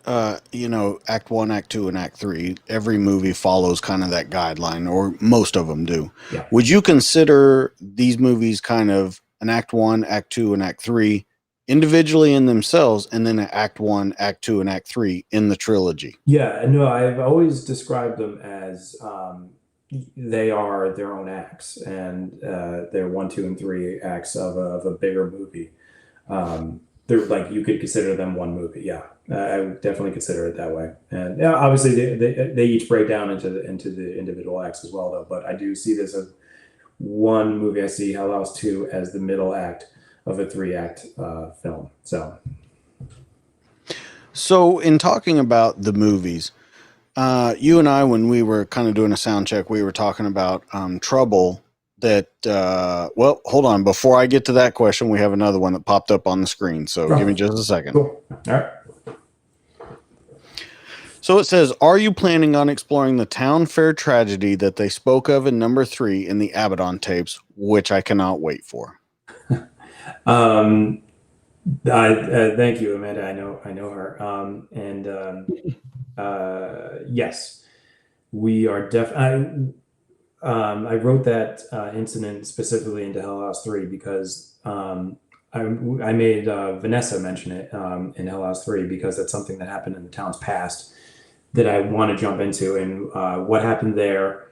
you know, Act 1, Act 2, and Act 3. Every movie follows kind of that guideline, or most of them do. Yeah. Would you consider these movies kind of an Act 1, Act 2, and Act 3? Individually in themselves, and then Act 1, Act 2, and Act 3 in the trilogy? Yeah, no, I've always described them as they are their own acts, and they're 1, 2, and 3 acts of a bigger movie. They're like, you could consider them one movie. Yeah, I would definitely consider it that way. And yeah, obviously they each break down into the individual acts as well, though. But I do see this as one movie. I see Hell House 2 as the middle act of a 3-act film. So in talking about the movies, you and I, when we were kind of doing a sound check, we were talking about Trouble. That well, hold on, before I get to that question, we have another one that popped up on the screen, so give me just a second. Cool. All right. So it says, are you planning on exploring the town fair tragedy that they spoke of in number 3 in the Abaddon tapes, which I cannot wait for? Thank you, Amanda. I know her. Yes, we are definitely. I wrote that incident specifically into Hell House 3 because I made Vanessa mention it in Hell House 3 because that's something that happened in the town's past that I want to jump into, and what happened there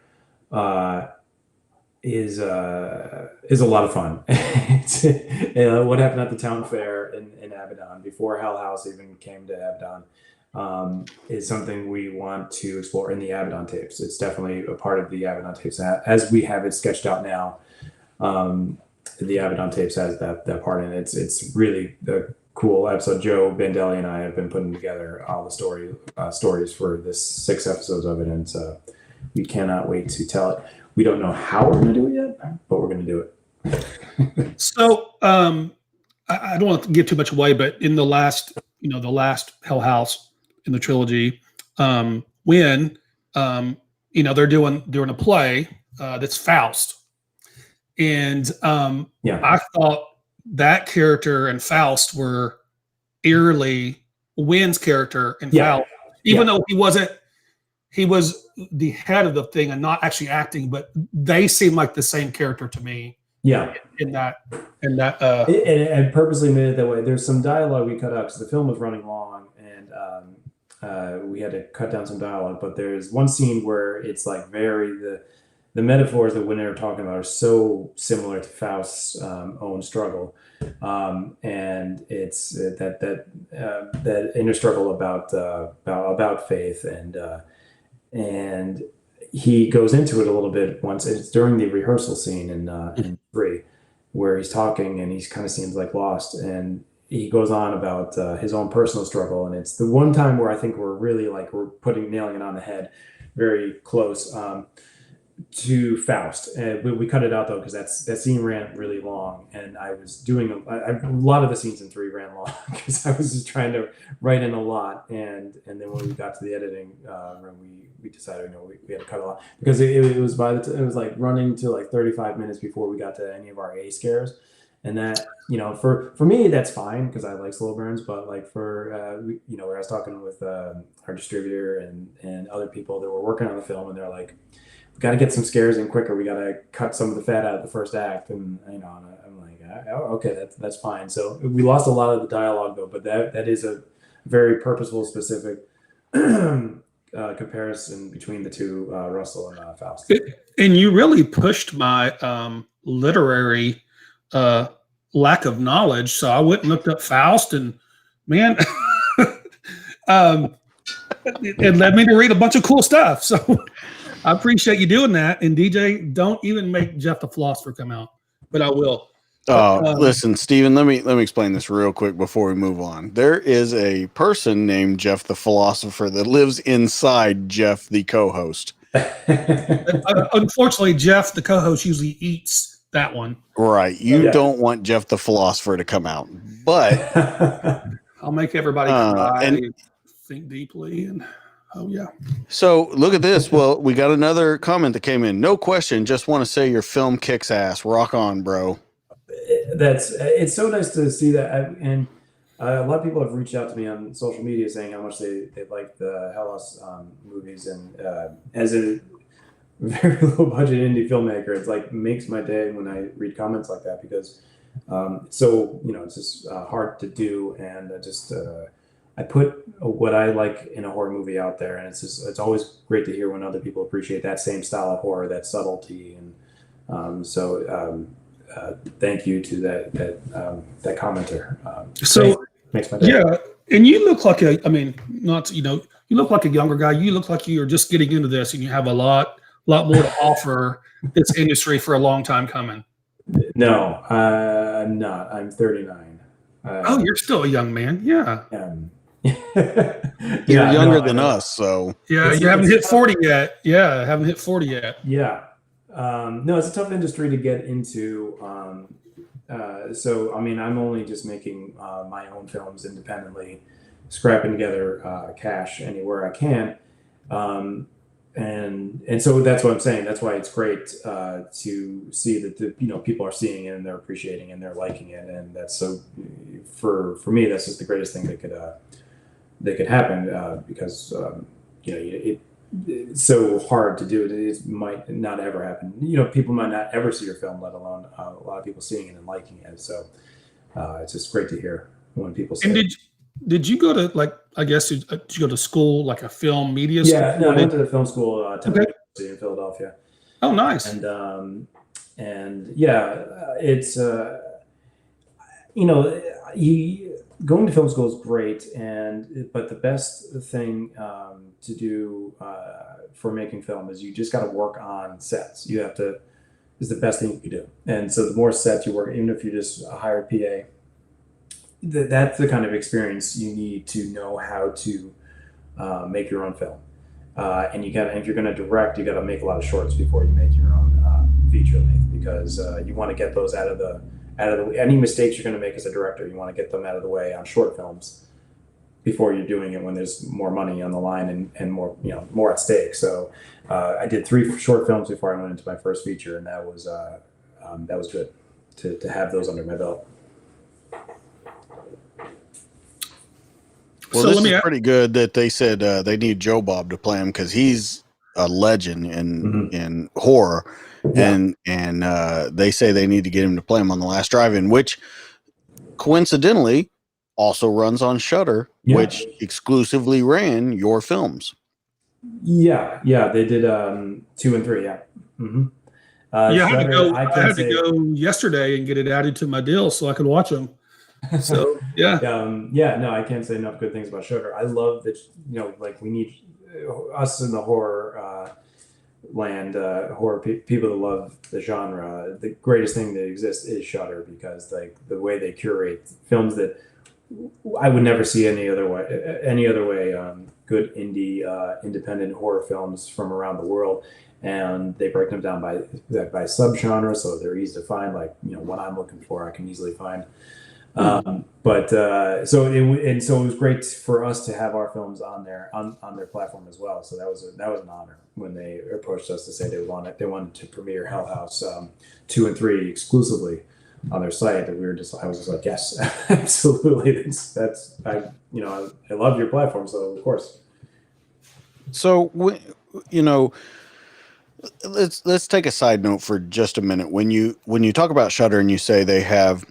is a lot of fun. What happened at the town fair in Abaddon before Hell House even came to Abaddon is something we want to explore in the Abaddon tapes. It's definitely a part of the Abaddon tapes as we have it sketched out now. The Abaddon tapes has that part in it. It's really a cool episode. Joe Bandelli and I have been putting together all the stories for this 6 episodes of it, and so we cannot wait to tell it. We don't know how we're going to do it yet, but we're going to do it. So I don't want to give too much away, but in the last Hell House in the trilogy, when they're doing a play that's Faust, and I thought that character and Faust were eerily Wynn's character and Faust, even though he was the head of the thing and not actually acting, but they seem like the same character to me. Yeah. In that. And I purposely made it that way. There's some dialogue we cut out because the film was running long, and we had to cut down some dialogue. But there's one scene where it's like the metaphors that Wynn are talking about are so similar to Faust's own struggle, and it's that inner struggle about faith, and he goes into it a little bit once. It's during the rehearsal scene in 3, where he's talking and he kind of seems like lost, and he goes on about his own personal struggle. And it's the one time where I think we're really nailing it on the head, very close to Faust. And we cut it out though, because that scene ran really long, and I was doing a lot of the scenes in 3 ran long because I was just trying to write in a lot, and then when we got to the editing room, we decided we had to cut a lot because it was it was like running to like 35 minutes before we got to any of our A scares, And that, for me, that's fine because I like slow burns. But like for, where I was talking with our distributor and other people that were working on the film, and they're like, we got to get some scares in quicker. We got to cut some of the fat out of the first act. And, and I'm like, oh, okay, that's fine. So we lost a lot of the dialogue though, but that is a very purposeful, specific comparison between the two, Russell and Faust. And you really pushed my literary lack of knowledge. So I went and looked up Faust, and man, it led me to read a bunch of cool stuff. So I appreciate you doing that. And DJ, don't even make Jeff the Philosopher come out, but I will. Listen, Steven, let me explain this real quick before we move on. There is a person named Jeff the Philosopher that lives inside Jeff the co-host. Unfortunately, Jeff the co-host usually eats that one. Right. You don't want Jeff the Philosopher to come out, but I'll make everybody cry and think deeply. And so look at this. Well, we got another comment that came in. No question. Just want to say your film kicks ass. Rock on, bro. It's so nice to see that. And a lot of people have reached out to me on social media saying how much they like the House movies. And as a very low budget indie filmmaker, it's like makes my day when I read comments like that, because it's just hard to do. And I put what I like in a horror movie out there, and it's always great to hear when other people appreciate that same style of horror, that subtlety. And thank you to that commenter. Makes my day. Yeah, and you look like you look like a younger guy. You look like you're just getting into this, and you have a lot more to offer this industry for a long time coming. No, I'm not. I'm 39. You're still a young man. Yeah. You're younger than us, so yeah, you haven't hit 40 yet. Yeah, haven't hit 40 yet. Yeah. No, it's a tough industry to get into. So, I mean, I'm only just making my own films independently, scrapping together cash anywhere I can. And so that's what I'm saying. That's why it's great to see that people are seeing it and they're appreciating and they're liking it. And that's so for me, that's just the greatest thing that could happen because it's so hard to do it. It might not ever happen. People might not ever see your film, let alone a lot of people seeing it and liking it. So it's just great to hear when people say. And did you go to did you go to school, like a film media school? Yeah, no, I went to the film school in Philadelphia. Oh, nice. And it's going to film school is great, but the best thing to do for making film is you just got to work on sets. Is the best thing you can do. And so the more sets you work, even if you just hire a PA, that's the kind of experience you need to know how to make your own film. And if you're going to direct, you got to make a lot of shorts before you make your own feature length, because you want to get those out of the any mistakes you're going to make as a director, you want to get them out of the way on short films before you're doing it when there's more money on the line and more at stake. So I did 3 short films before I went into my first feature, and that was good to have those under my belt. Well, this is pretty good that they said they need Joe Bob to play him because he's a legend in horror, and they say they need to get him to play him on The Last Drive-In, which coincidentally also runs on Shudder, which exclusively ran your films. Yeah, they did 2 and 3. Yeah. Mm-hmm. I had to go yesterday and get it added to my deal so I could watch them. So no, I can't say enough good things about Shudder. I love that, we need us in the horror land, people that love the genre. The greatest thing that exists is Shudder, because the way they curate films that I would never see any other way. Good indie, independent horror films from around the world, and they break them down by subgenre, so they're easy to find. What I'm looking for, I can easily find. So it was great for us to have our films on their platform as well. So that was an honor when they approached us to say they wanted to premiere Hell House 2 and 3 exclusively on their site that I was just like, yes, absolutely. I love your platform. So of course. So, let's take a side note for just a minute. When you talk about Shudder and you say they have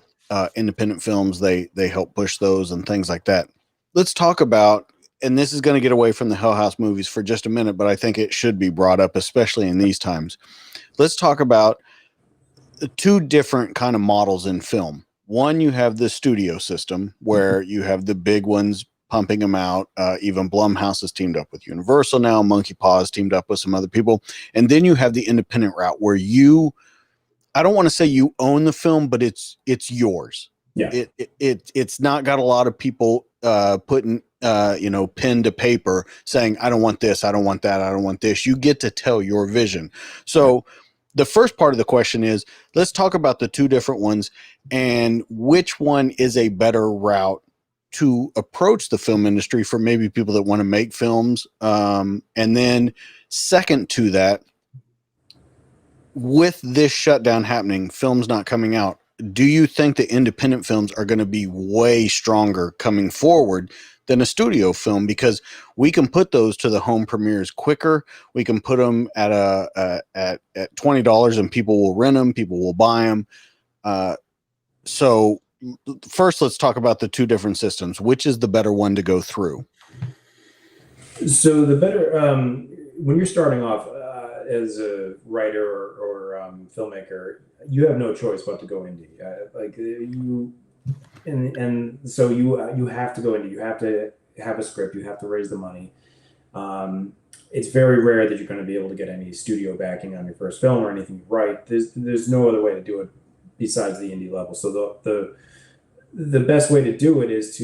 independent films, they help push those and things like that. Let's talk about, and this is going to get away from the Hell House movies for just a minute, but I think it should be brought up, especially in these times. Let's talk about two different kind of models in film. One, you have the studio system where you have the big ones pumping them out. Even Blumhouse has teamed up with Universal now. Monkey Paw has teamed up with some other people. And then you have the independent route where I don't want to say you own the film, but it's yours. Yeah. It's not got a lot of people putting pen to paper saying, I don't want this, I don't want that, I don't want this. You get to tell your vision. So the first part of the question is, let's talk about the two different ones and which one is a better route to approach the film industry for maybe people that want to make films. And then second to that, with this shutdown happening, films not coming out, do you think the independent films are going to be way stronger coming forward than a studio film? Because we can put those to the home premieres quicker. We can put them at $20 and people will rent them. People will buy them. So first, let's talk about the two different systems. Which is the better one to go through? So the better, when you're starting off as a writer or filmmaker, you have no choice but to go indie. So you have to go indie. You have to have a script. You have to raise the money. It's very rare that you're going to be able to get any studio backing on your first film or anything you write. There's no other way to do it besides the indie level. So the best way to do it is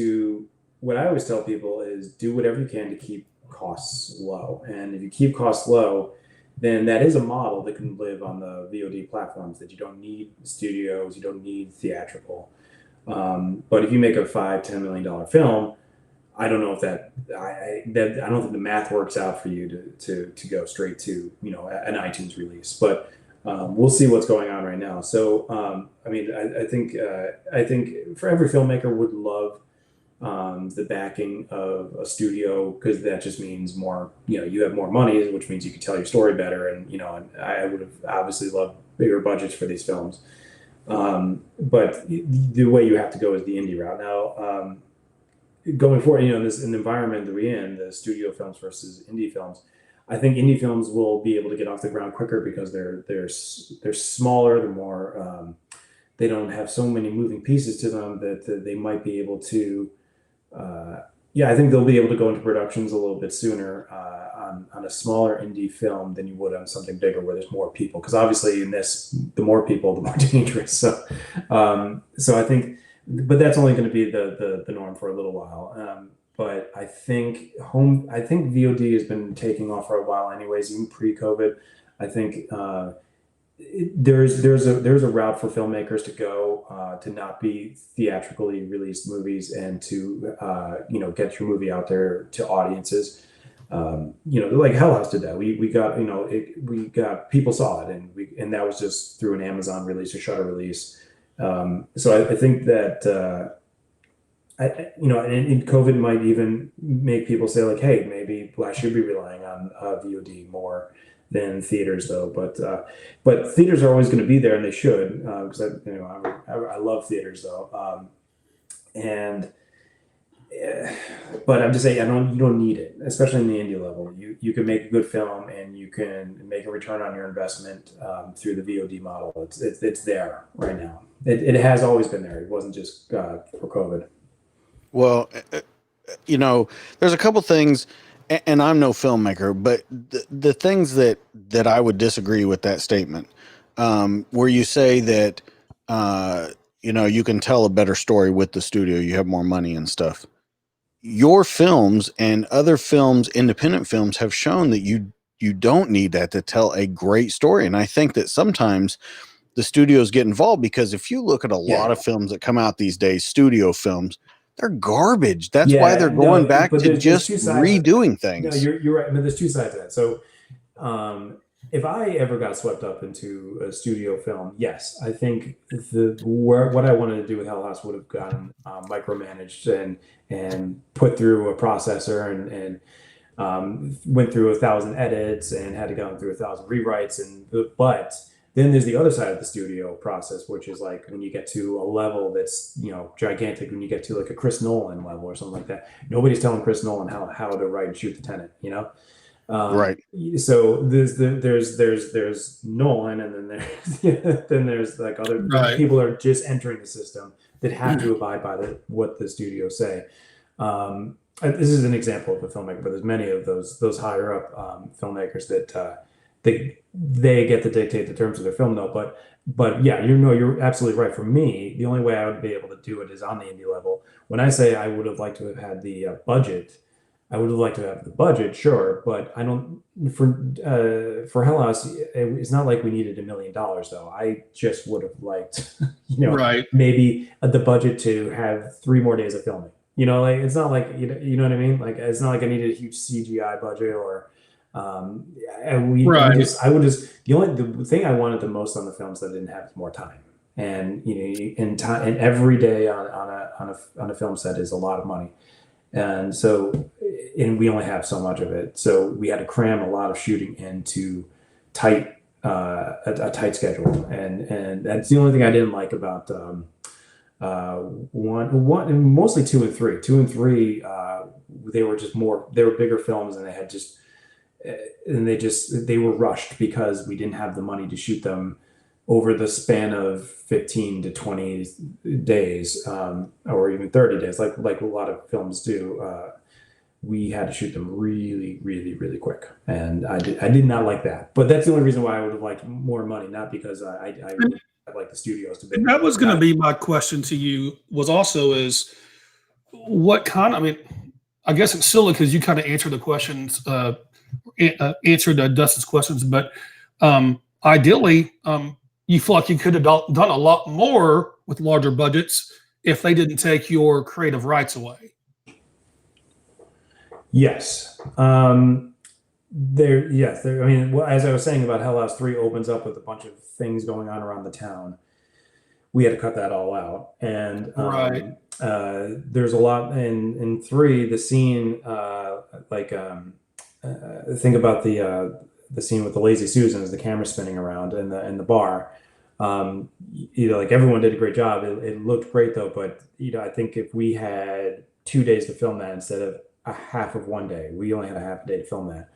what I always tell people is do whatever you can to keep costs low. And if you keep costs low, then that is a model that can live on the VOD platforms, that you don't need studios, you don't need theatrical. But if you make a $5-10 million film, I don't know if I don't think the math works out for you to go straight to an iTunes release. But we'll see what's going on right now. So I think for every filmmaker would love the backing of a studio, because that just means more, you have more money, which means you can tell your story better. And I would have obviously loved bigger budgets for these films. But the way you have to go is the indie route. Now, going forward, in the environment that we're in, the studio films versus indie films, I think indie films will be able to get off the ground quicker because they're smaller, they're more, they don't have so many moving pieces to them that they might be able to, I think they'll be able to go into productions a little bit sooner on a smaller indie film than you would on something bigger where there's more people. Because obviously in this, the more people, the more dangerous. So I think, but that's only going to be the norm for a little while. But I think VOD has been taking off for a while anyways, even pre-COVID. I think there's a route for filmmakers to go to not be theatrically released movies and to get your movie out there to audiences. Like Hell House did that. We got people saw it, and that was just through an Amazon release or Shudder release. So I think that and COVID might even make people say like, hey, maybe I should be relying on VOD more than theaters, though. But theaters are always going to be there, and they should, because I love theaters, though. But I'm just saying, you don't need it, especially in the indie level. You can make a good film and you can make a return on your investment through the VOD model. It's there right now. It has always been there. It wasn't just for COVID. Well, there's a couple things, and I'm no filmmaker, but the things that I would disagree with that statement, where you say that, you can tell a better story with the studio, you have more money and stuff. Your films and other films, independent films, have shown that you don't need that to tell a great story. And I think that sometimes the studios get involved, because if you look at a lot of films that come out these days, studio films, they're garbage. That's why they're going back to just redoing things. No, you're right. I mean, there's two sides to that. So if I ever got swept up into a studio film, yes, I think what I wanted to do with Hell House would have gotten micromanaged and put through a processor and went through 1,000 edits and had to go through 1,000 rewrites. But then there's the other side of the studio process, which is like when you get to a level that's, you know, gigantic, when you get to like a Chris Nolan level or something like that. Nobody's telling Chris Nolan how to write and shoot the Tenet, you know. Right. So there's Nolan, and then there's like other people that are just entering the system that have to abide by what the studios say. This is an example of a filmmaker, but there's many of those higher up filmmakers that they get to dictate the terms of their film, though. But yeah, you're absolutely right. For me, the only way I would be able to do it is on the indie level. When I say I would have liked to have had the budget, I would have liked to have the budget, sure, but I don't. For Hell House, it's not like we needed $1 million, though. I just would have liked, maybe the budget to have 3 more days of filming. You know, like it's not like you know what I mean. Like it's not like I needed a huge CGI budget or. The thing I wanted the most on the films that I didn't have more time, and and every day on a film set is a lot of money. And so, and we only have so much of it. So we had to cram a lot of shooting into a tight schedule. And that's the only thing I didn't like about one, and mostly 2 and 3. 2 and 3, they were bigger films, and they were rushed because we didn't have the money to shoot them over the span of 15 to 20 days, or even 30 days, like a lot of films do. We had to shoot them really, really, really quick, and I did not like that. But that's the only reason why I would have liked more money, not because I really like the studios to be. That was going to be my question to you. Was also is what kind of? I mean, I guess it's silly because you kind of answered the questions, answered Dustin's questions, but ideally. You feel like you could have done a lot more with larger budgets if they didn't take your creative rights away. Yes. I mean, as I was saying about Hell House 3 opens up with a bunch of things going on around the town. We had to cut that all out. And there's a lot in 3, the scene, think about the scene with the Lazy Susan as the camera spinning around in the bar. Like everyone did a great job. It looked great though, but I think if we had 2 days to film that instead of a half of 1 day, we only had a half a day to film that.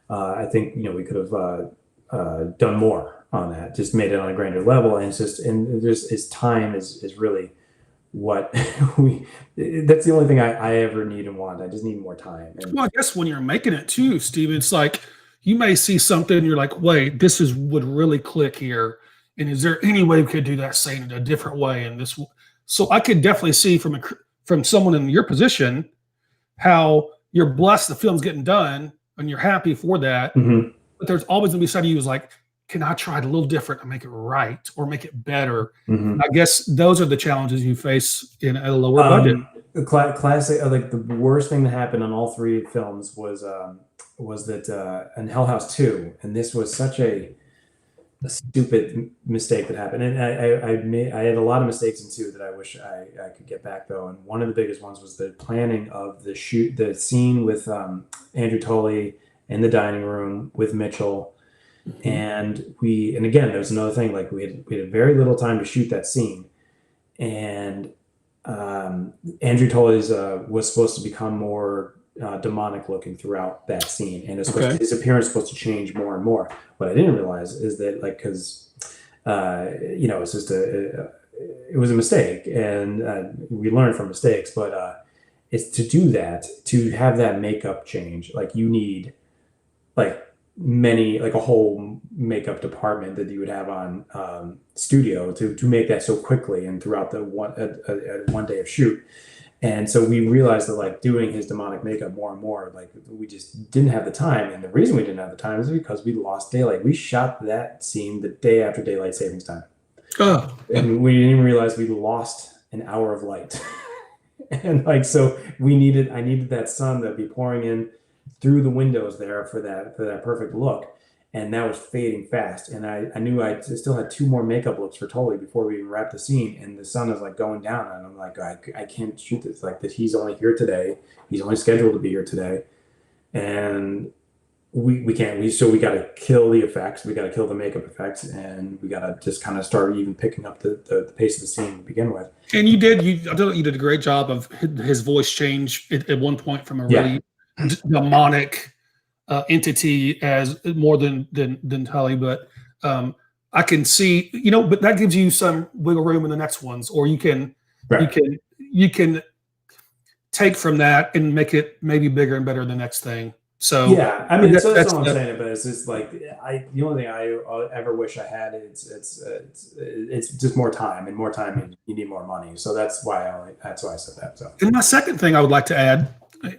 I think we could have done more on that. Just made it on a grander level, and time is really what that's the only thing I ever need and want. I just need more time. Well, I guess when you're making it too, Steve, it's like you may see something and you're like, wait, this would really click here. And is there any way we could do that scene in a different way? And so I could definitely see from someone in your position how you're blessed the film's getting done and you're happy for that. Mm-hmm. But there's always going to be somebody who's like, can I try it a little different and make it right or make it better? Mm-hmm. I guess those are the challenges you face in a lower budget. Classic, like the worst thing that happened on all 3 films was that in Hell House 2, and this was such a stupid mistake that happened. And I had a lot of mistakes in 2 that I wish I could get back though. And one of the biggest ones was the planning of the scene with Andrew Tully in the dining room with Mitchell. Mm-hmm. And again, there's another thing, like we had very little time to shoot that scene. And Andrew Tully's was supposed to become more demonic looking throughout that scene, and his appearance was supposed to change more and more. What I didn't realize is that, like, because it's just it was a mistake, and we learn from mistakes. But it's to do that, to have that makeup change, like you need a whole makeup department that you would have on studio to make that so quickly and throughout the one day of shoot. And so we realized that, like, doing his demonic makeup more and more, like, we just didn't have the time. And the reason we didn't have the time is because we lost daylight. We shot that scene the day after daylight savings time. Oh. And we didn't even realize we lost an hour of light. And so I needed that sun that'd be pouring in through the windows there for that perfect look. and that was fading fast. And I knew I still had 2 more makeup looks for Tully before we even wrapped the scene. And the sun is like going down, and I'm like, I can't shoot this like this. He's only here today. He's only scheduled to be here today, and we can't. So we got to kill the effects. We got to kill the makeup effects, and we got to just kind of start even picking up the pace of the scene to begin with. And you did. I thought you did a great job of his voice change at one point from a really demonic entity as more than Tully, but I can see, but that gives you some wiggle room in the next ones, or you can you can take from that and make it maybe bigger and better in the next thing. So yeah, I mean, that's all I'm saying. But it's just like the only thing I ever wish I had it's just more time, and more time you need more money. So that's why I said that. So, and my second thing I would like to add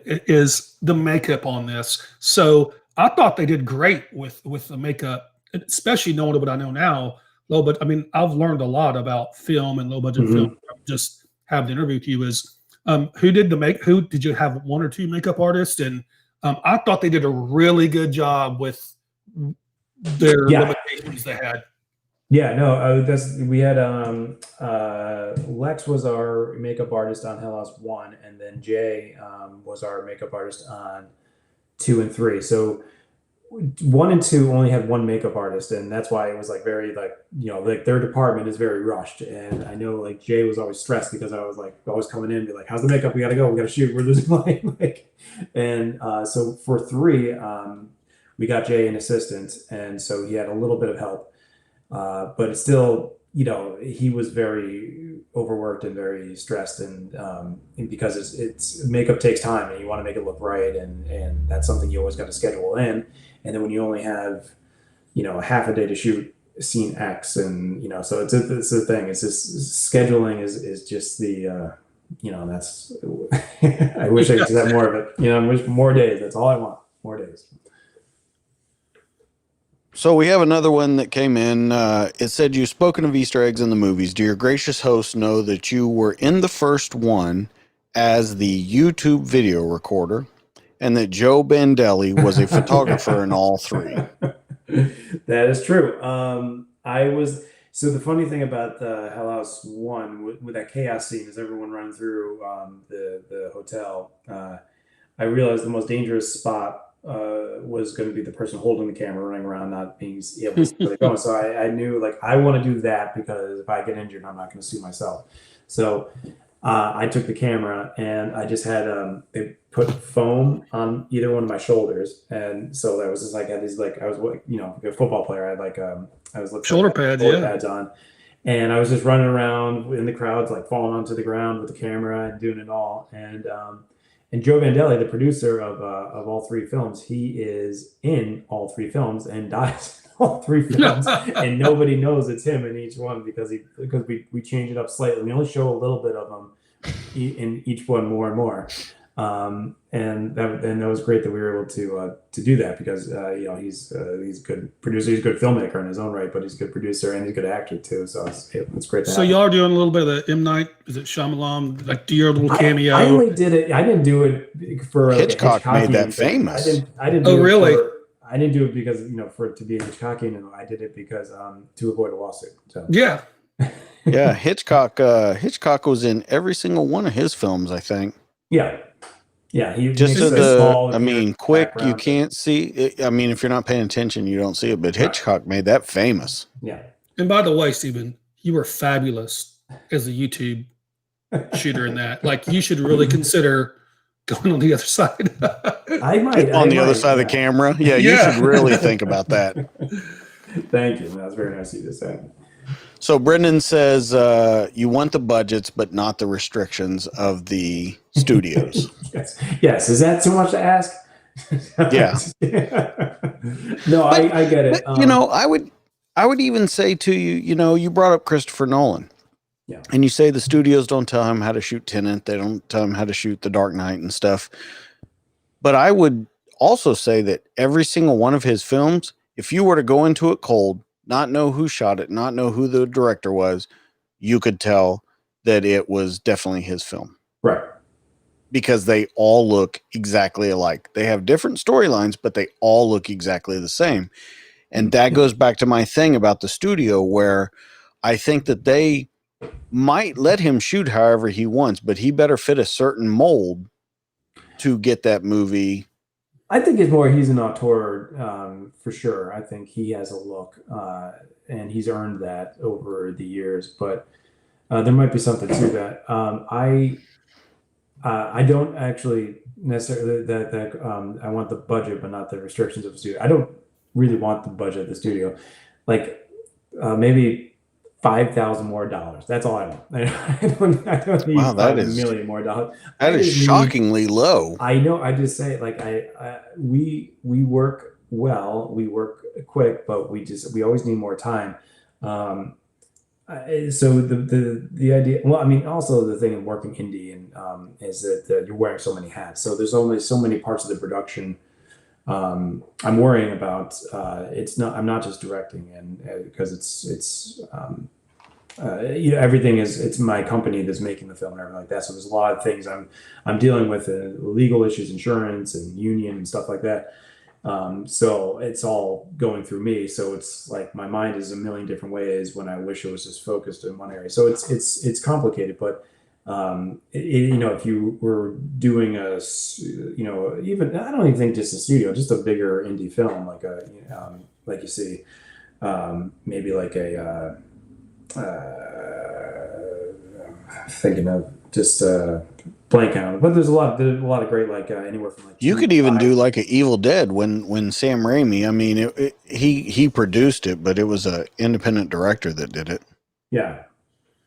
is the makeup on this. So I thought they did great with the makeup, especially knowing what I know now. Low, but I mean, I've learned a lot about film and low budget film. Just have the interview with you is who did you have 1 or 2 makeup artists? And I thought they did a really good job with their limitations they had. Yeah, no, we had Lex was our makeup artist on Hell House 1, and then Jay was our makeup artist on 2 and 3. So 1 and 2 only had 1 makeup artist, and that's why it was like very like their department is very rushed. And I know like Jay was always stressed because I was like always coming in and be like, how's the makeup? We gotta go, we gotta shoot, we're losing light. And so for 3, we got Jay an assistant, and so he had a little bit of help. But it's still, he was very overworked and very stressed, and because it's makeup takes time, and you want to make it look right, and that's something you always got to schedule in. And then when you only have, a half a day to shoot scene X, and so it's the thing. It's just scheduling is just the that's. I wish I could have more of it. I wish more days. That's all I want. More days. So we have another one that came in. It said, you've spoken of Easter eggs in the movies. Do your gracious hosts know that you were in the first one as the YouTube video recorder, and that Joe Bandelli was a photographer in all 3? That is true. I was. So the funny thing about Hell House 1 with that chaos scene is everyone running through the hotel. I realized the most dangerous spot was going to be the person holding the camera running around, not being able to see where they're going. So I knew like I want to do that because if I get injured, I'm not going to sue myself. So I took the camera and I just had they put foam on either one of my shoulders, and so that was just like I had these like I was a football player. I had like I was looking shoulder pads on, and I was just running around in the crowds like falling onto the ground with the camera and doing it all. And Joe Bandelli, the producer of all 3 films, he is in all 3 films and dies in all 3 films, and nobody knows it's him in each one because we change it up slightly. We only show a little bit of him in each one more and more, and that was great that we were able to do that because he's a good producer, he's a good filmmaker in his own right, but he's a good producer and he's a good actor too. So it's great. So y'all are doing a little bit of the M. Night, is it Shyamalan, like do your little cameo? I only did it. I didn't do it for Hitchcock made that famous. I didn't. Oh, really? I didn't do it because for it to be Hitchcockian, and I did it because to avoid a lawsuit. So. Yeah. Yeah, Hitchcock was in every single one of his films, I think. Yeah. Yeah, he just quick. You can't see it. I mean, if you're not paying attention, you don't see it. But Hitchcock made that famous. Yeah. And by the way, Stephen, you were fabulous as a YouTube shooter in that. Like, you should really consider going on the other side. I might on the other side of the camera. Yeah, you should really think about that. Thank you. That was very nice of you to say. So Brendan says you want the budgets, but not the restrictions of the studios. Yes. Is that too much to ask? Yeah. No, I get it. But, I would even say to you, you brought up Christopher Nolan. Yeah. And you say the studios don't tell him how to shoot Tenet. They don't tell him how to shoot The Dark Knight and stuff. But I would also say that every single one of his films, if you were to go into it cold, not know who shot it, not know who the director was, you could tell that it was definitely his film. Right. Because they all look exactly alike. They have different storylines, but they all look exactly the same. And that goes back to my thing about the studio, where I think that they might let him shoot however he wants, but he better fit a certain mold to get that movie. I think he's an auteur for sure. I think he has a look, and he's earned that over the years. But there might be something to that. I don't actually necessarily that I want the budget, but not the restrictions of the studio. I don't really want the budget of the studio, like maybe $5,000 more. That's all I want. I don't need $5 million more. That is shockingly low. I know. I just say, like, we work well, we work quick, but we always need more time. So the idea, well, I mean, also the thing of working indie and is that you're wearing so many hats. So there's only so many parts of the production I'm worrying about. I'm not just directing, and because it's everything it's my company that's making the film and everything like that. So there's a lot of things I'm dealing with, legal issues, insurance and union and stuff like that. So it's all going through me. So it's like my mind is a million different ways when I wish it was just focused in one area. So it's complicated, but if you were doing even, I don't even think just a studio, just a bigger indie film, like you see, maybe like thinking of just blank out, but there's a lot of great, like anywhere from like you could even do like an Evil Dead when Sam Raimi, I mean, he produced it, but it was an independent director that did it. Yeah,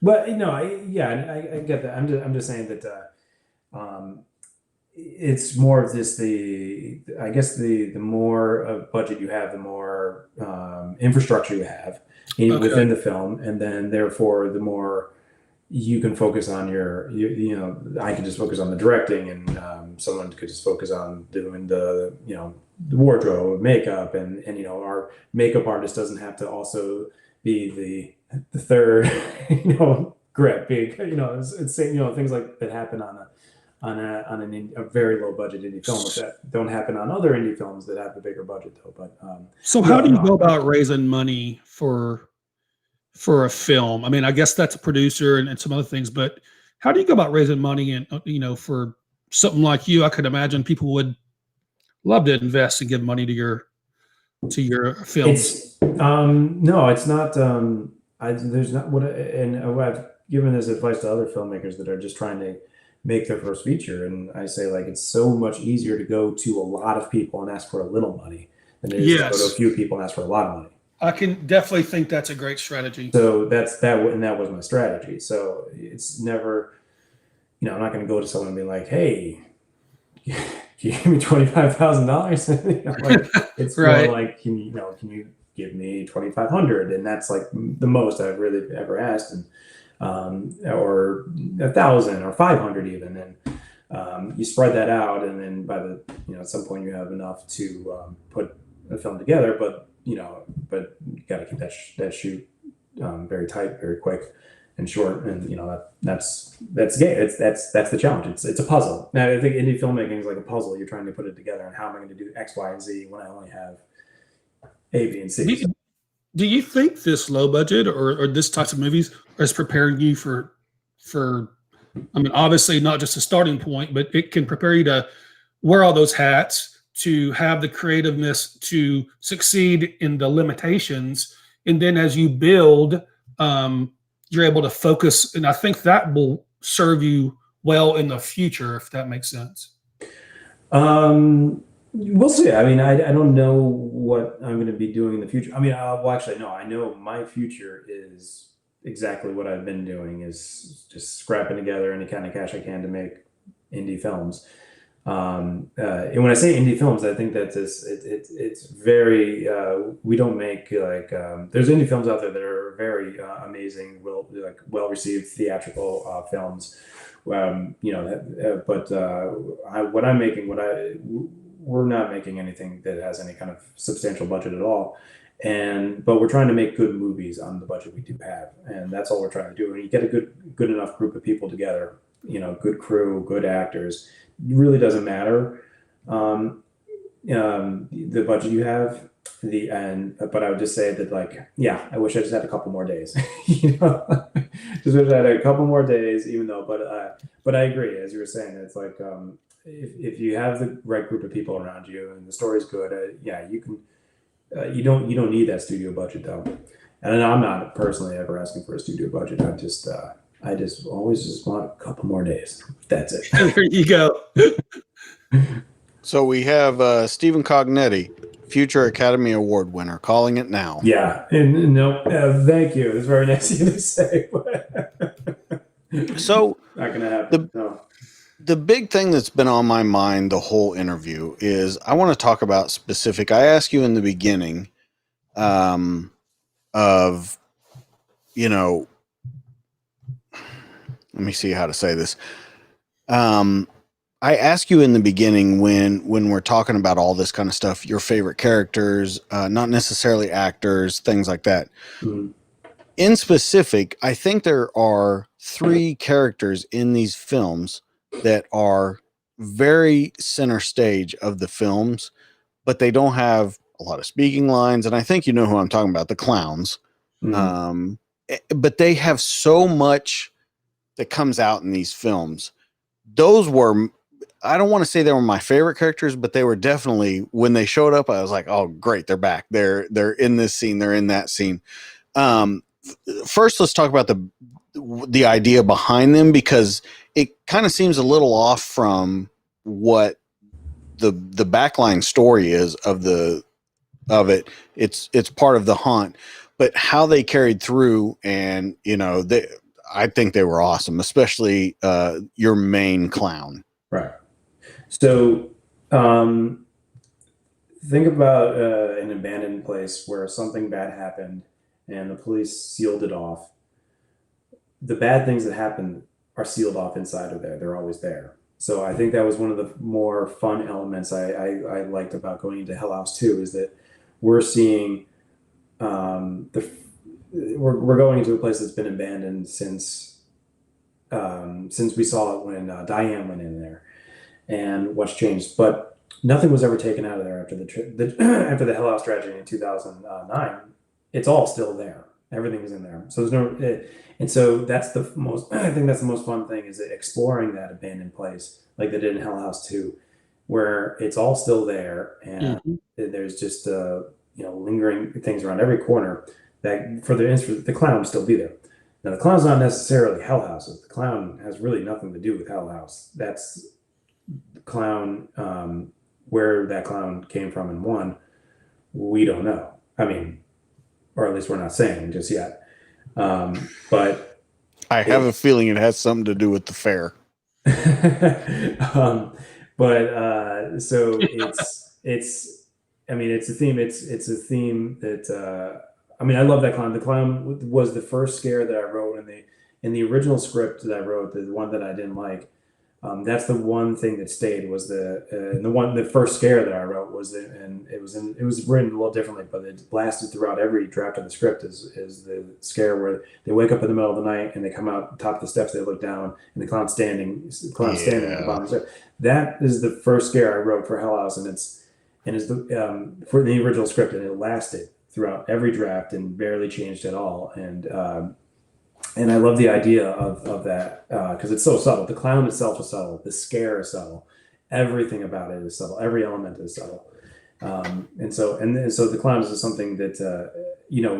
but I get that. I'm just saying that it's more of this. I guess the more budget you have, the more infrastructure you have within the film, and then therefore the more you can focus on I can just focus on the directing, and someone could just focus on doing the wardrobe, makeup, and our makeup artist doesn't have to also be the third grip, big, it's things like that happen on a very low budget indie film, that don't happen on other indie films that have a bigger budget though. But so how do you go about raising money for a film? I mean, I guess that's a producer and some other things, but how do you go about raising money? And for something like you, I could imagine people would love to invest and give money to your films. No, it's not. There's not what I've given this advice to other filmmakers that are just trying to make their first feature, and I say, like, it's so much easier to go to a lot of people and ask for a little money than it is to go to a few people and ask for a lot of money. I can definitely think that's a great strategy. So and that was my strategy. So it's never, I'm not going to go to someone and be like, "Hey, can you give me $25,000?" It's right. More like, can you give me $2,500? And that's like the most I've really ever asked, and or 1,000 or 500 even. And you spread that out, and then by at some point you have enough to put a film together. But you got to keep that shoot very tight, very quick and short, and that's gay. That's the challenge. It's a puzzle. Now I think indie filmmaking is like a puzzle. You're trying to put it together, and how am I going to do X, Y, and Z when I only have A, B, and C? Do you think this low budget or this types of movies is preparing you for? I mean, obviously not just a starting point, but it can prepare you to wear all those hats, to have the creativeness to succeed in the limitations, and then as you build, you're able to focus, and I think that will serve you well in the future, if that makes sense. We'll see. I mean, I don't know what I'm going to be doing in the future. I mean, actually, no, I know my future is exactly what I've been doing, is just scrapping together any kind of cash I can to make indie films. And when I say indie films, I think that it's very, we don't make there's indie films out there that are very amazing, well received theatrical films. But what I'm making, we're not making anything that has any kind of substantial budget at all. But we're trying to make good movies on the budget we do have, and that's all we're trying to do. And you get a good enough group of people together, good crew, good actors. It really doesn't matter the budget you have. But I would just say that, like, yeah, I wish I just had a couple more days. You know, just wish I had a couple more days. Even though, but I agree, as you were saying, it's like if you have the right group of people around you and the story's good, yeah, you can. You don't need that studio budget though. And I'm not personally ever asking for a studio budget. I just always just want a couple more days. That's it. There you go. So we have Stephen Cognetti, future Academy Award winner, calling it now. Yeah, and no, thank you. It's very nice of you to say. So not gonna happen. The big thing that's been on my mind the whole interview is I want to talk about specific. I asked you in the beginning of, you know, let me see how to say this. I ask you in the beginning when we're talking about all this kind of stuff, your favorite characters, not necessarily actors, things like that. Mm-hmm. In specific, I think there are 3 characters in these films that are very center stage of the films, but they don't have a lot of speaking lines. And I think you know who I'm talking about, the clowns. Mm-hmm. But they have so much that comes out in these films. Those were, I don't want to say they were my favorite characters, but they were definitely, when they showed up, I was like, oh, great, they're back. They're in this scene. They're in that scene. First, let's talk about the idea behind them, because it kind of seems a little off from what the backline story is of it. It's part of the haunt, but how they carried through, and I think they were awesome, especially your main clown. Right. So think about an abandoned place where something bad happened and the police sealed it off. The bad things that happen are sealed off inside of there. They're always there. So I think that was one of the more fun elements I liked about going into Hell House 2, is that we're seeing we're going into a place that's been abandoned since we saw it when Diane went in there, and what's changed. But nothing was ever taken out of there after after the Hell House tragedy in 2009. It's all still there. Everything is in there. So there's no, and so that's the most. I think that's the most fun thing, is exploring that abandoned place, like they did in Hell House 2, where it's all still there, and there's just lingering things around every corner that for the clown to still be there. Now the clown's not necessarily Hell House. The clown has really nothing to do with Hell House. That's the clown. Where that clown came from and won, we don't know. I mean, or at least we're not saying just yet. But I have a feeling it has something to do with the fair. So it's I mean, it's a theme. It's a theme that I mean, I love that clown. The clown was the first scare that I wrote in the original script that I wrote, the one that I didn't like. That's the one thing that stayed, was the first scare that I wrote was it was written a little differently, but it blasted throughout every draft of the script is the scare where they wake up in the middle of the night and they come out top of the steps, they look down, and the clown's standing at the bottom of the steps. That is the first scare I wrote for Hell House, and it's for the original script, and it lasted throughout every draft and barely changed at all. And I love the idea of that, because it's so subtle. The clown itself is subtle. The scare is subtle. Everything about it is subtle. Every element is subtle. And so the clown is something that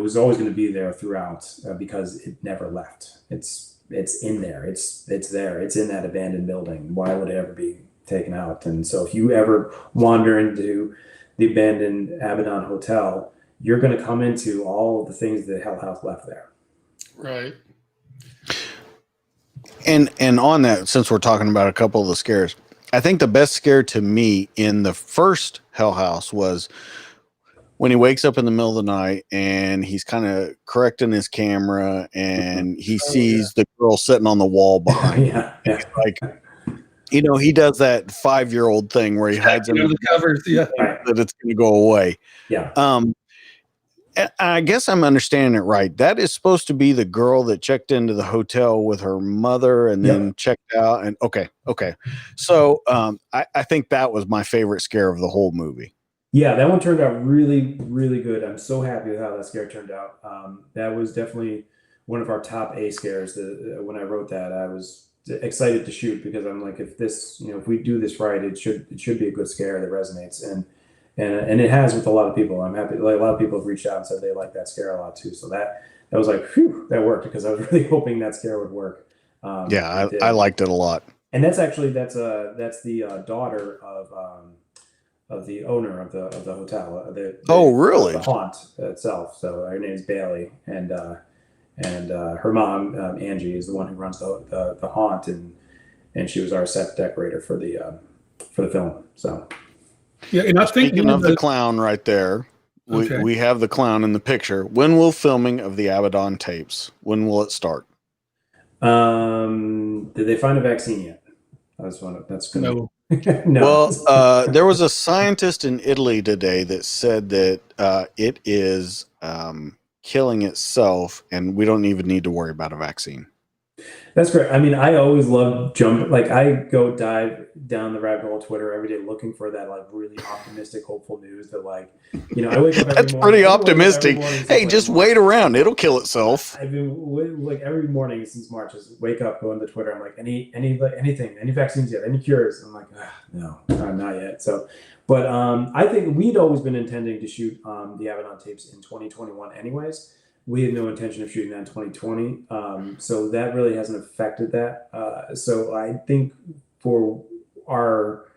was always going to be there throughout, because it never left. It's in there. It's there. It's in that abandoned building. Why would it ever be taken out? And so if you ever wander into the abandoned Abaddon Hotel, you're going to come into all of the things that Hell House left there. Right. And on that, since we're talking about a couple of the scares, I think the best scare to me in the first Hell House was when he wakes up in the middle of the night and he's kind of correcting his camera and he sees the girl sitting on the wall behind him. He's like, he does that 5-year-old thing where he hides under the covers, that it's going to go away. Yeah. I guess I'm understanding it right. That is supposed to be the girl that checked into the hotel with her mother and then checked out. And okay. So I think that was my favorite scare of the whole movie. Yeah, that one turned out really, really good. I'm so happy with how that scare turned out. That was definitely one of our top A scares. When I wrote that, I was excited to shoot because I'm like, if we do this right, it should be a good scare that resonates, and it has with a lot of people. I'm happy. Like a lot of people have reached out and said they like that scare a lot too. So that was like, phew, that worked because I was really hoping that scare would work. Yeah, I liked it a lot. And that's the daughter of the owner of the hotel. Oh, really? The haunt itself. So her name is Bailey, and her mom Angie is the one who runs the haunt, and she was our set decorator for the film. So Yeah, and I think speaking of the clown right there, Okay. we have the clown in the picture. When will filming of the Abaddon tapes? When will it start? Did they find a vaccine yet? That's gonna No. no. Well, there was a scientist in Italy today that said that it is killing itself, and we don't even need to worry about a vaccine. That's great. I mean, I always love I go dive down the rabbit hole Twitter every day looking for that like really optimistic, hopeful news that I wake up every That's morning. pretty optimistic. Hey, just wait around. It'll kill itself. I've been like every morning since March, just wake up, go into Twitter. I'm like, anything, any vaccines yet, any cures? I'm like, no, not yet. So, but I think we'd always been intending to shoot the Abaddon tapes in 2021 anyways. We had no intention of shooting that in 2020. So that really hasn't affected that. So I think for our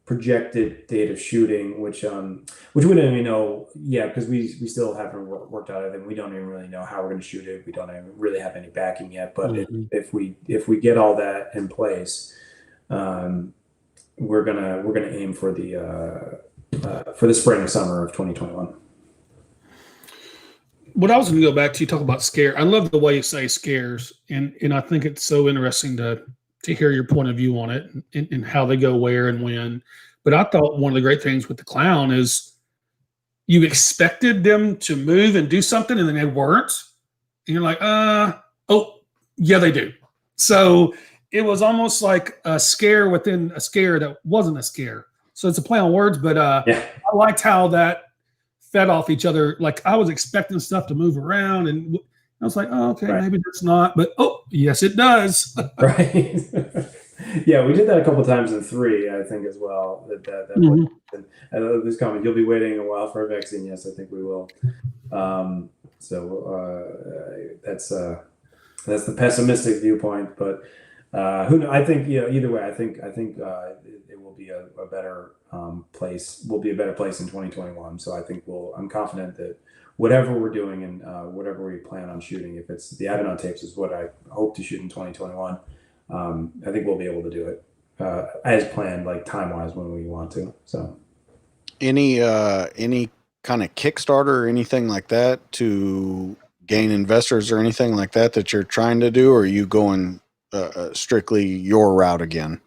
projected date of shooting, which we don't even know yet because we still haven't worked out everything. We don't even really know how we're going to shoot it. We don't even really have any backing yet. But if we get all that in place, we're gonna aim for the spring or summer of 2021. What I was going to go back to, you talk about scare. I love the way you say scares, and I think it's so interesting to hear your point of view on it and how they go where and when. But I thought one of the great things with the clown is you expected them to move and do something, and then they weren't. And you're like, oh, yeah, they do. So it was almost like a scare within a scare that wasn't a scare. So it's a play on words, but I liked how that fed off each other. Like I was expecting stuff to move around, and I was like, oh, okay, maybe that's not, but oh, yes, it does. Right. Yeah, we did that a couple of times in 3, I think, as well. That and I love this comment. You'll be waiting a while for a vaccine. Yes, I think we will. That's the pessimistic viewpoint, but who knows? I think either way, I think it will be a better place. Will be a better place in 2021. So I think I'm confident that whatever we're doing and whatever we plan on shooting, if it's the Abaddon tapes is what I hope to shoot in 2021, I think we'll be able to do it as planned, like time wise when we want to. So any kind of Kickstarter or anything like that to gain investors or anything like that you're trying to do, or are you going strictly your route again?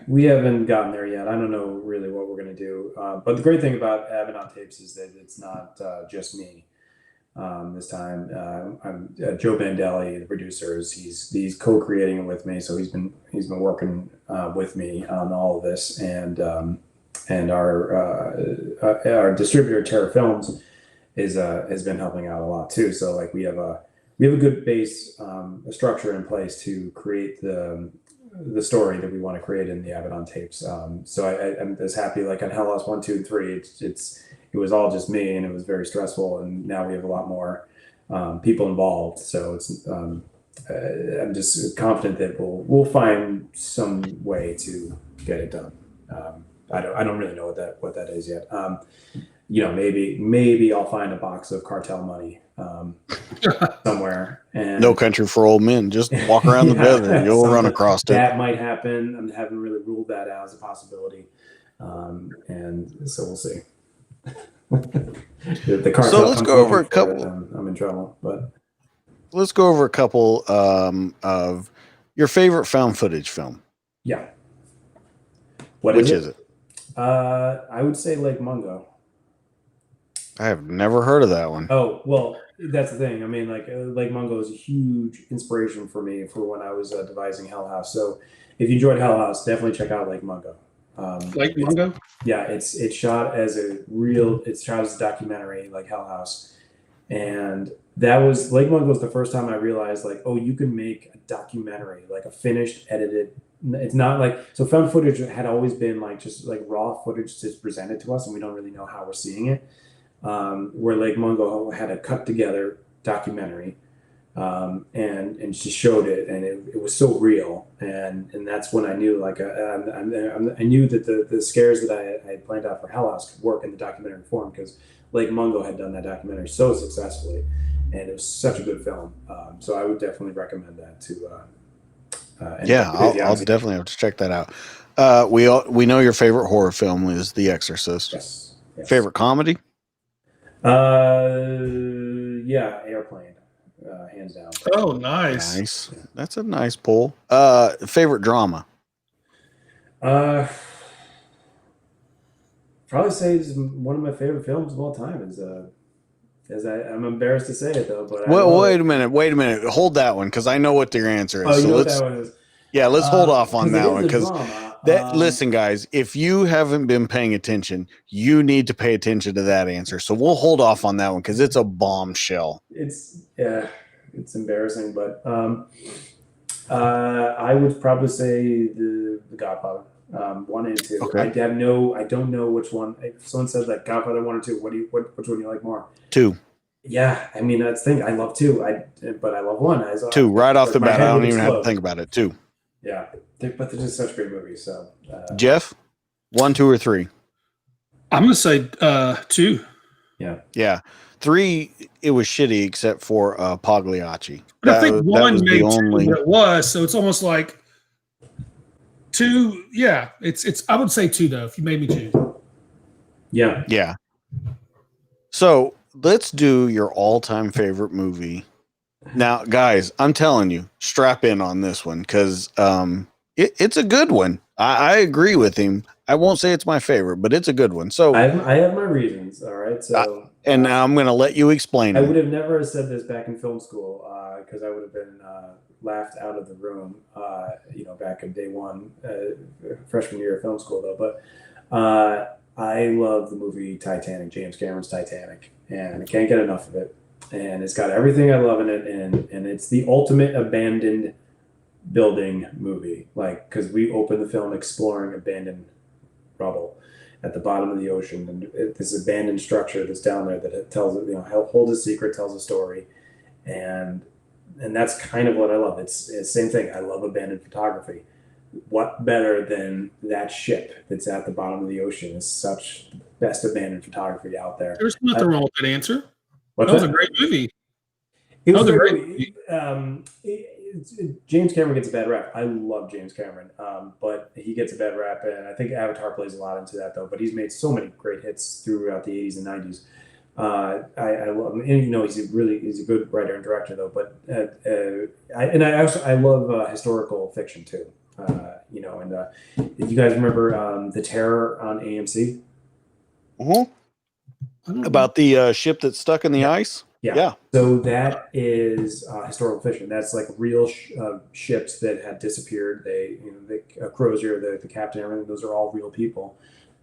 We haven't gotten there yet. I don't know really what we're going to do. But the great thing about Abaddon tapes is that it's not just me. This time, I'm Joe Bandelli, the producer. He's co-creating it with me, so he's been working with me on all of this, and our distributor Terra Films has been helping out a lot too. So like we have a good base structure in place to create the story that we want to create in the Abaddon tapes. So I'm as happy, like on Hell House 1, 2, and 3. It was all just me, and it was very stressful. And now we have a lot more people involved. So it's I'm just confident that we'll find some way to get it done. I don't really know what that is yet. Maybe I'll find a box of cartel money somewhere. And No Country for Old Men. Just walk around the desert, you'll run across it. That might happen. I haven't really ruled that out as a possibility, and so we'll see. The cartel So let's go over a couple. I'm in trouble, but let's go over a couple of your favorite found footage film. Yeah. Which is it? I would say Lake Mungo. I have never heard of that one. Oh, well, that's the thing. I mean, like Lake Mungo is a huge inspiration for me for when I was devising Hell House. So if you enjoyed Hell House, definitely check out Lake Mungo. Like Mungo? Yeah, it's shot as a documentary, like Hell House. And that was Lake Mungo was the first time I realized, like, oh, you can make a documentary, like a finished, edited. It's not like, so found footage had always been like just like raw footage just presented to us, and we don't really know how we're seeing it. Where Lake Mungo had a cut together documentary, and she showed it, and it was so real, and that's when I knew, like, I knew that the scares that I had planned out for Hell House could work in the documentary form, because Lake Mungo had done that documentary so successfully, and it was such a good film. So I would definitely recommend that to. I'll definitely have to check that out. We know your favorite horror film is The Exorcist. Yes. Favorite comedy? Yeah, Airplane, hands down. Oh, nice. Nice. That's a nice pull. Favorite drama? Probably say it's one of my favorite films of all time. I'm embarrassed to say it though, but Wait a minute. Hold that one, because I know what your answer is. Oh, so you know let's, what that one is? Yeah, let's hold off on that one, because that. Listen, guys, if you haven't been paying attention, you need to pay attention to that answer. So we'll hold off on that one, because it's a bombshell. It's embarrassing, but I would probably say the Godfather, 1 and 2. Okay. I don't know which one. If someone says like Godfather 1 or 2, which one do you like more? 2. Yeah, I mean, that's the thing. I love 2. But I love 1. 2 right off the bat. I don't even have to think about it. 2. Yeah, but they're just such great movies. So, Jeff, 1, 2, or 3? I'm gonna say 2. Yeah. 3, it was shitty except for Pagliacci. But I think 1 made 2 only. what it was, so it's almost like 2. Yeah, it's. I would say 2 though. If you made me choose. Yeah. So let's do your all-time favorite movie. Now, guys, I'm telling you, strap in on this one, because it's a good one. I agree with him. I won't say it's my favorite, but it's a good one. So I have my reasons. All right. So and now I'm going to let you explain I it. would have never said this back in film school, because I would have been laughed out of the room. Back in day one, freshman year of film school, though. But I love the movie Titanic, James Cameron's Titanic, and I can't get enough of it. And it's got everything I love in it, and it's the ultimate abandoned building movie. Like, because we open the film exploring abandoned rubble at the bottom of the ocean, and this abandoned structure that's down there that it tells, holds a secret, tells a story, and that's kind of what I love. It's the same thing. I love abandoned photography. What better than that ship that's at the bottom of the ocean? Is such the best abandoned photography out there. There's nothing wrong with that answer. That was a great movie. It was a great movie. James Cameron gets a bad rap. I love James Cameron, but he gets a bad rap, and I think Avatar plays a lot into that, though. But he's made so many great hits throughout the 80s and 90s. I love him, and he's a good writer and director, though. But I love historical fiction too. If you guys remember The Terror on AMC. About the ship that's stuck in the ice? Yeah. So that is historical fiction. That's like real ships that had disappeared. The Crozier, the captain, everything. Those are all real people.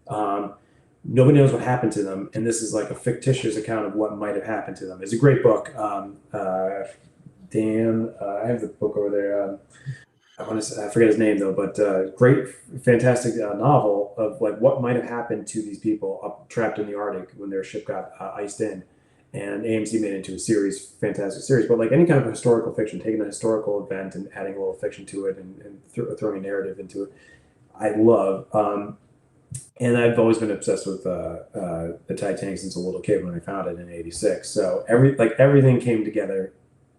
Nobody knows what happened to them, and this is like a fictitious account of what might have happened to them. It's a great book. Dan, I have the book over there. I forget his name though, but great, fantastic novel of like what might have happened to these people trapped in the Arctic when their ship got iced in. And AMC made it into a series, fantastic series. But like any kind of historical fiction, taking a historical event and adding a little fiction to it and throwing a narrative into it, I love. And I've always been obsessed with the Titanic since a little kid when I found it in '86. So everything came together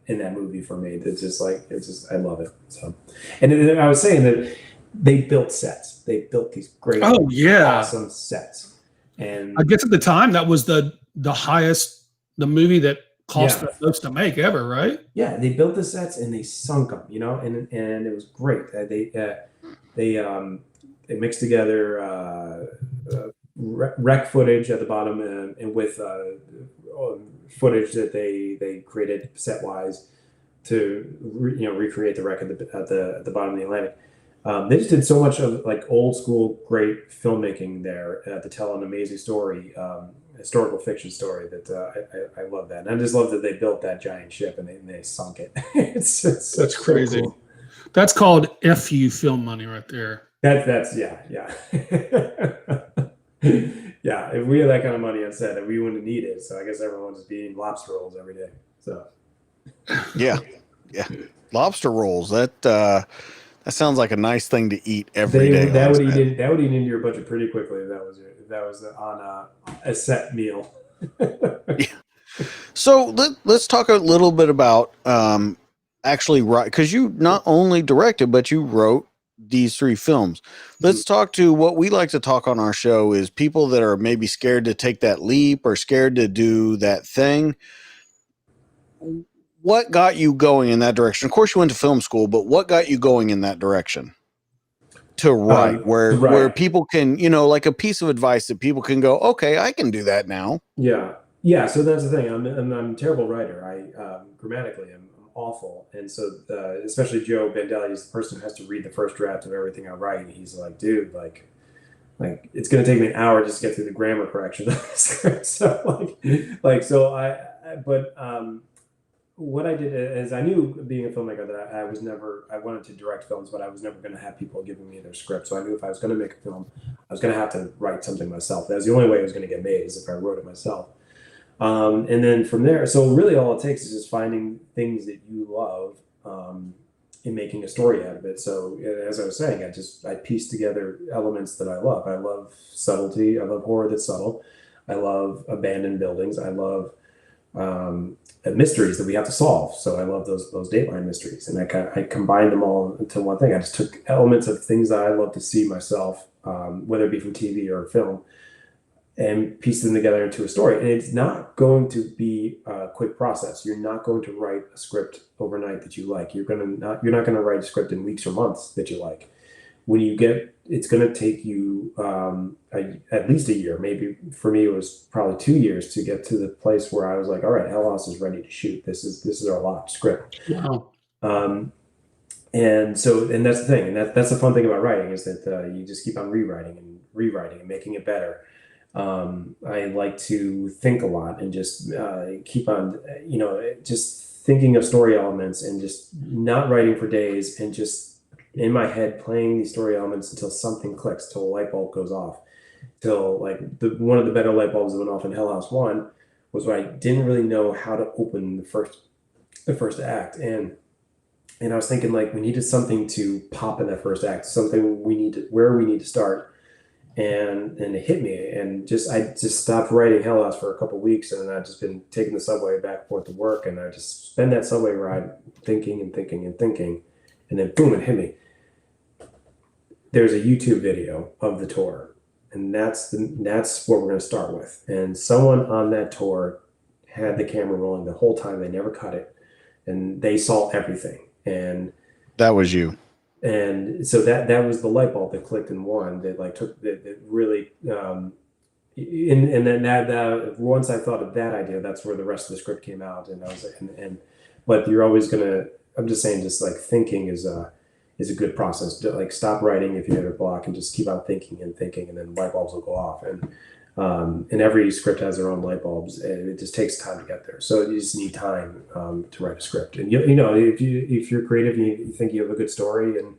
in that movie for me. I love it. So, and I was saying that they built sets. They built these great, awesome sets. And I guess at the time that was the highest. The movie that cost the most to make ever, right? Yeah, they built the sets and they sunk them, and it was great. They mixed together rec footage at the bottom and with footage that they created set wise to recreate the wreck at the bottom of the Atlantic. They just did so much of like old school great filmmaking there to tell an amazing story, historical fiction story that I love that. And I just love that they built that giant ship and they sunk it. That's crazy. So cool. That's called FU film money right there. That's yeah. Yeah, if we had that kind of money on set, we wouldn't need it. So I guess everyone's just eating lobster rolls every day. So Yeah, lobster rolls. That sounds like a nice thing to eat every day. That would eat into your budget pretty quickly. If that was on a set meal. Yeah. So let's talk a little bit about actually write, because you not only directed but you wrote these 3 films. Let's talk to what we like to talk on our show is people that are maybe scared to take that leap or scared to do that thing. What got you going in that direction? Of course you went to film school, but what got you going in that direction to write where people can, like a piece of advice that people can go, okay, I can do that now. Yeah. So that's the thing. I'm a terrible writer. Grammatically, I'm awful. And so, especially Joe Bandelli is the person who has to read the first draft of everything I write. And he's like, dude, like it's going to take me an hour just to get through the grammar correction. So what I did is I knew being a filmmaker that I wanted to direct films, but I was never going to have people giving me their script. So I knew if I was going to make a film, I was going to have to write something myself. That was the only way it was going to get made, is if I wrote it myself. And then from there, so really all it takes is just finding things that you love and making a story out of it. So as I was saying, I pieced together elements that I love. I love subtlety. I love horror that's subtle. I love abandoned buildings. I love mysteries that we have to solve. So I love those Dateline mysteries, and I combined them all into one thing. I just took elements of things that I love to see myself, whether it be from TV or film, and piece them together into a story. And it's not going to be a quick process. You're not going to write a script overnight that you like. You're not going to write a script in weeks or months that you like. It's going to take you at least a year. Maybe for me, it was probably 2 years to get to the place where I was like, all right, Hell House is ready to shoot. This is our locked script. Wow. And that's the thing. And that's the fun thing about writing, is that you just keep on rewriting and making it better. I like to think a lot and just keep on, just thinking of story elements and just not writing for days and just in my head playing these story elements until something clicks, till a light bulb goes off. Till like one of the better light bulbs that went off in Hell House 1 was when I didn't really know how to open the first act. And I was thinking, like, we needed something to pop in that first act, something where we need to start. And it hit me, and I just stopped writing Hell House for a couple of weeks, and I've just been taking the subway back and forth to work, and I just spend that subway ride thinking, and then boom, it hit me. There's a YouTube video of the tour, and that's what we're going to start with. And someone on that tour had the camera rolling the whole time. They never cut it, and they saw everything. And that was you. And so that was the light bulb that clicked in one that really and then that once I thought of that idea, that's where the rest of the script came out. And I was but you're always gonna, I'm just saying, just like thinking is a good process. Like, stop writing if you hit a block and just keep on thinking, and then light bulbs will go off. And every script has their own light bulbs, and it just takes time to get there. So you just need time to write a script. And if you're creative, you think you have a good story, and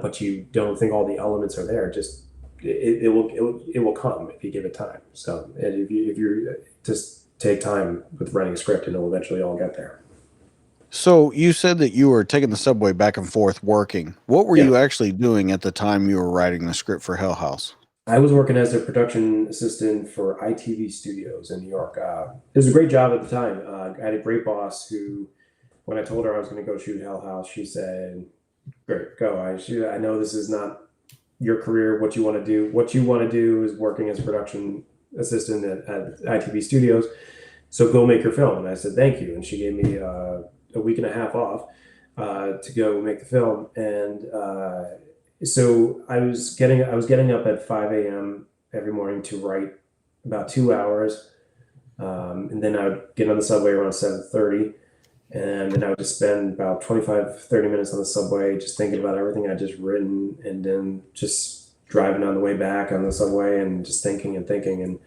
but you don't think all the elements are there, just it will come if you give it time. So if you just take time with writing a script, and it'll eventually all get there. So you said that you were taking the subway back and forth working. What were you actually doing at the time you were writing the script for Hell House? I was working as a production assistant for ITV Studios in New York. It was a great job at the time. I had a great boss who, when I told her I was going to go shoot Hell House, she said, "Great, go. I know this is not your career, what you want to do. What you want to do is working as a production assistant at ITV Studios. So go make your film." And I said, "Thank you." And she gave me a week and a half off to go make the film. And so I was getting up at 5 a.m. every morning to write about 2 hours. And then I would get on the subway around 7:30 And then I would just spend about 25, 30 minutes on the subway, just thinking about everything I just written, and then just driving on the way back on the subway and just thinking and thinking. And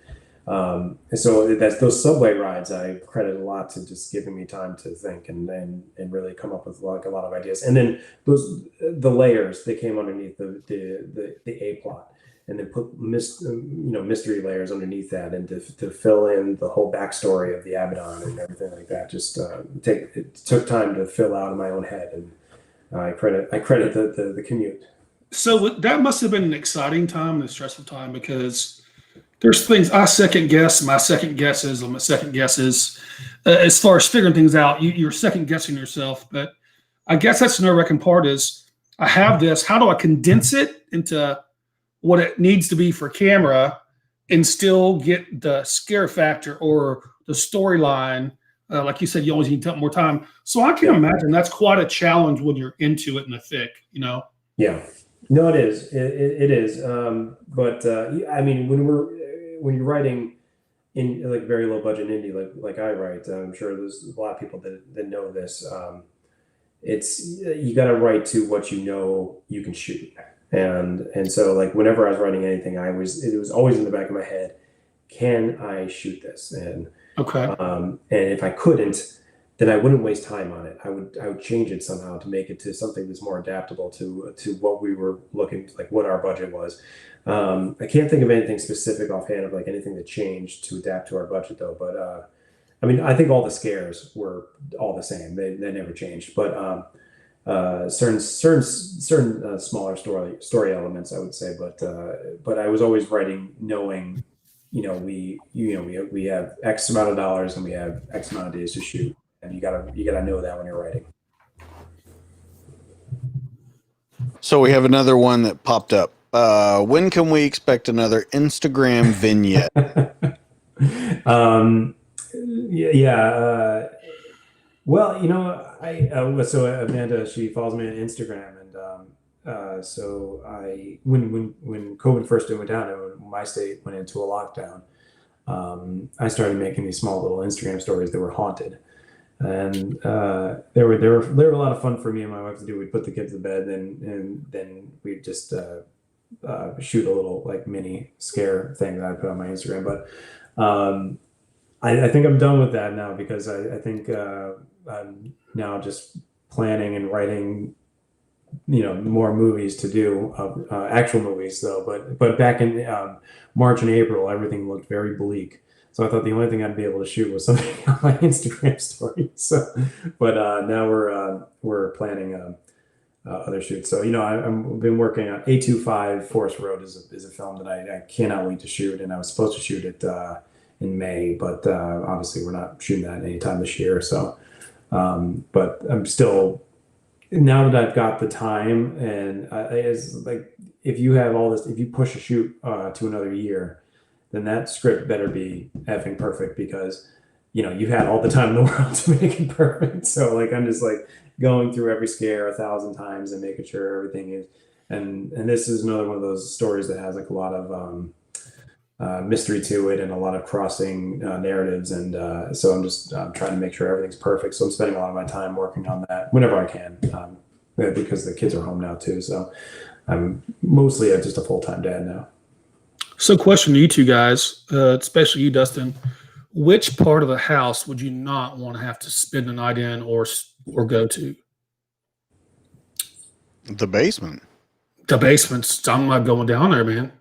so that's those subway rides I credit a lot to just giving me time to think and really come up with like a lot of ideas. And then the layers that came underneath the A plot, and then put mystery layers underneath that, and to fill in the whole backstory of the Abaddon and everything like that. Just it took time to fill out in my own head, and I credit the commute. So that must have been an exciting time and a stressful time, because there's things I second guess. My second guesses, as far as figuring things out, you're second guessing yourself. But I guess that's the nerve-wracking part is I have this. How do I condense it into what it needs to be for camera and still get the scare factor or the storyline? Like you said, you always need more time. So I can imagine that's quite a challenge when you're into it in the thick, Yeah, no, it is. It is. But I mean, when you're writing in like very low budget indie, like I write, I'm sure there's a lot of people that know this. It's you got to write to what you know you can shoot. And so like whenever I was writing anything, it was always in the back of my head, can I shoot this? And and if I couldn't, then I wouldn't waste time on it. I would change it somehow to make it to something that's more adaptable to what we were looking, like what our budget was. I can't think of anything specific offhand of like anything that changed to adapt to our budget though. But I mean, I think all the scares were all the same. They never changed. But certain smaller story elements, I would say, but I was always writing knowing, we have X amount of dollars and we have X amount of days to shoot, and you gotta know that when you're writing. So we have another one that popped up. When can we expect another Instagram vignette? Well, so Amanda, she follows me on Instagram, and so when COVID first went down and when my state went into a lockdown, I started making these small little Instagram stories that were haunted, and they were a lot of fun for me and my wife to do. We'd put the kids to bed, and then we'd just shoot a little like mini scare thing that I put on my Instagram. But I think I'm done with that now, because I think I'm now just planning and writing, more movies to do, actual movies though. But back in March and April, everything looked very bleak. So I thought the only thing I'd be able to shoot was something on my Instagram story. So, but now we're planning other shoots. So I've been working on A25 Forest Road is a film that I cannot wait to shoot, and I was supposed to shoot it in May, but obviously we're not shooting that anytime this year. So, but I'm still, now that I've got the time, and it's like, if you have all this, if you push a shoot to another year, then that script better be effing perfect, because you've had all the time in the world to make it perfect. So like, I'm just like going through every scare 1,000 times and making sure everything is, and this is another one of those stories that has like a lot of mystery to it and a lot of crossing narratives, and so I'm just trying to make sure everything's perfect. So I'm spending a lot of my time working on that whenever I can, because the kids are home now too. So I'm mostly just a full-time dad now. So question to you two guys, especially you, Dustin, which part of the house would you not want to have to spend the night in or go to? The basement. The basement's, I'm not going down there, man.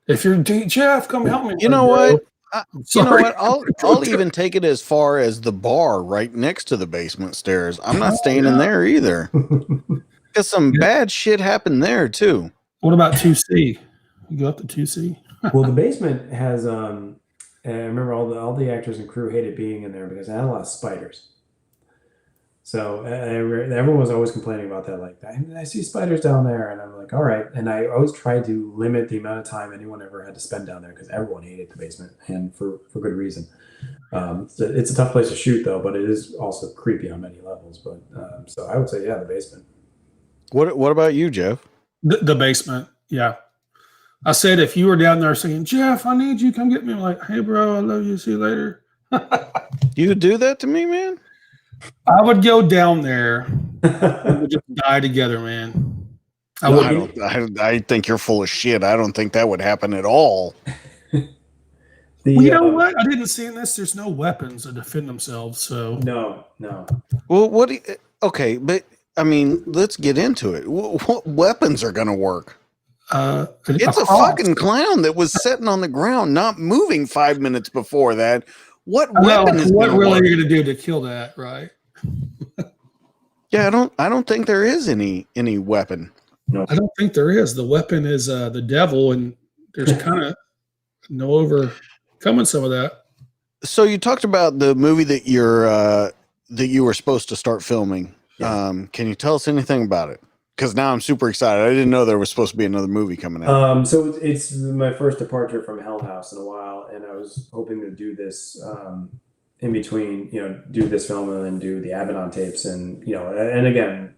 If you're Jeff, come help me. You know what? I'll even take it as far as the bar right next to the basement stairs. I'm not staying in there either, because some bad shit happened there too. What about 2C? You go up to 2C. Well, the basement has. I remember all the actors and crew hated being in there because it had a lot of spiders. So everyone was always complaining about that. Like, I see spiders down there, and I'm like, all right. And I always tried to limit the amount of time anyone ever had to spend down there, because everyone hated the basement, and for good reason. So it's a tough place to shoot, though, but it is also creepy on many levels. But so I would say, yeah, the basement. What about you, Jeff? The basement, yeah. I said, if you were down there saying, Jeff, I need you, come get me. I'm like, hey, bro, I love you. See you later. You do that to me, man? I would go down there and we'll just die together, man. I think you're full of shit. I don't think that would happen at all. Well, you know what? I didn't see in this. There's no weapons to defend themselves. So No. Well, okay, but I mean, let's get into it. What weapons are going to work? It's a fucking clown that was sitting on the ground, not moving 5 minutes before that. What weapon is what gonna really work? are you going to do to kill that, right? Yeah, I don't think there is any weapon. No. I don't think there is. The weapon is the devil, and there's kind of no overcoming some of that. So you talked about the movie that you were supposed to start filming. Yeah. Can you tell us anything about it? Because now I'm super excited. I didn't know there was supposed to be another movie coming out. So it's my first departure from Hell House in a while, and I was hoping to do this in between, do this film and then do the Abaddon tapes, and and again,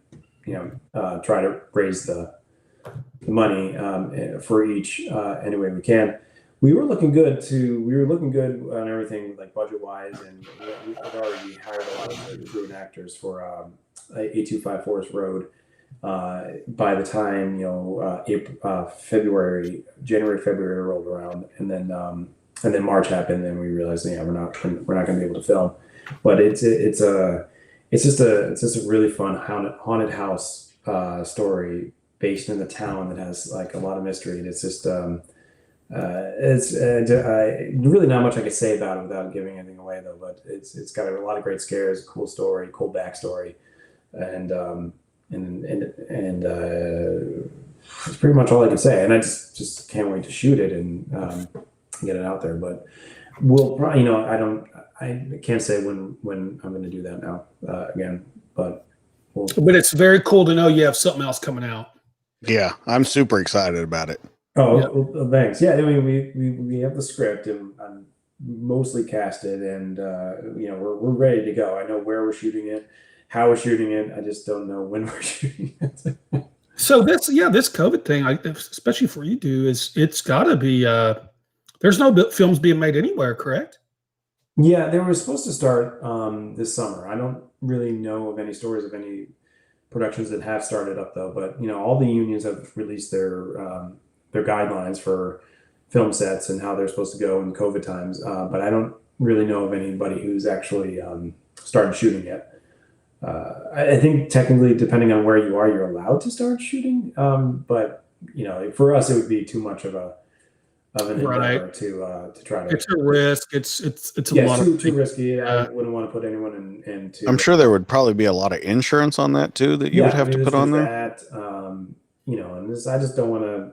try to raise the money for each any way we can. We were looking good on everything, like budget wise, and we had already hired a lot of the crew and actors for 825 Forest Road. By the time January, February rolled around, and then March happened, and we realized, we're not going to be able to film. But it's just a really fun haunted house story based in the town that has like a lot of mystery. And it's just really not much I could say about it without giving anything away, though. But it's got a lot of great scares, cool story, cool backstory, and it's pretty much all I can say. And I just can't wait to shoot it and get it out there. But we'll probably, I can't say when I'm going to do that now again. But it's very cool to know you have something else coming out. Yeah, I'm super excited about it. Oh, yeah. Well, thanks. Yeah, I mean, we have the script, and I'm mostly casted, and we're ready to go. I know where we're shooting it, how we're shooting it. I just don't know when we're shooting it. So this COVID thing, especially for you, it's got to be. There's no films being made anywhere, correct? Yeah, they were supposed to start this summer. I don't really know of any stories of any productions that have started up, though. But all the unions have released their guidelines for film sets and how they're supposed to go in COVID times. But I don't really know of anybody who's actually started shooting yet. I think technically, depending on where you are, you're allowed to start shooting. But for us, it would be too much of an endeavor to try to. It's a risk. It's a lot too risky. I wouldn't want to put anyone into. I'm sure there would probably be a lot of insurance on that too that you would have to put on there. And this, I just don't want to.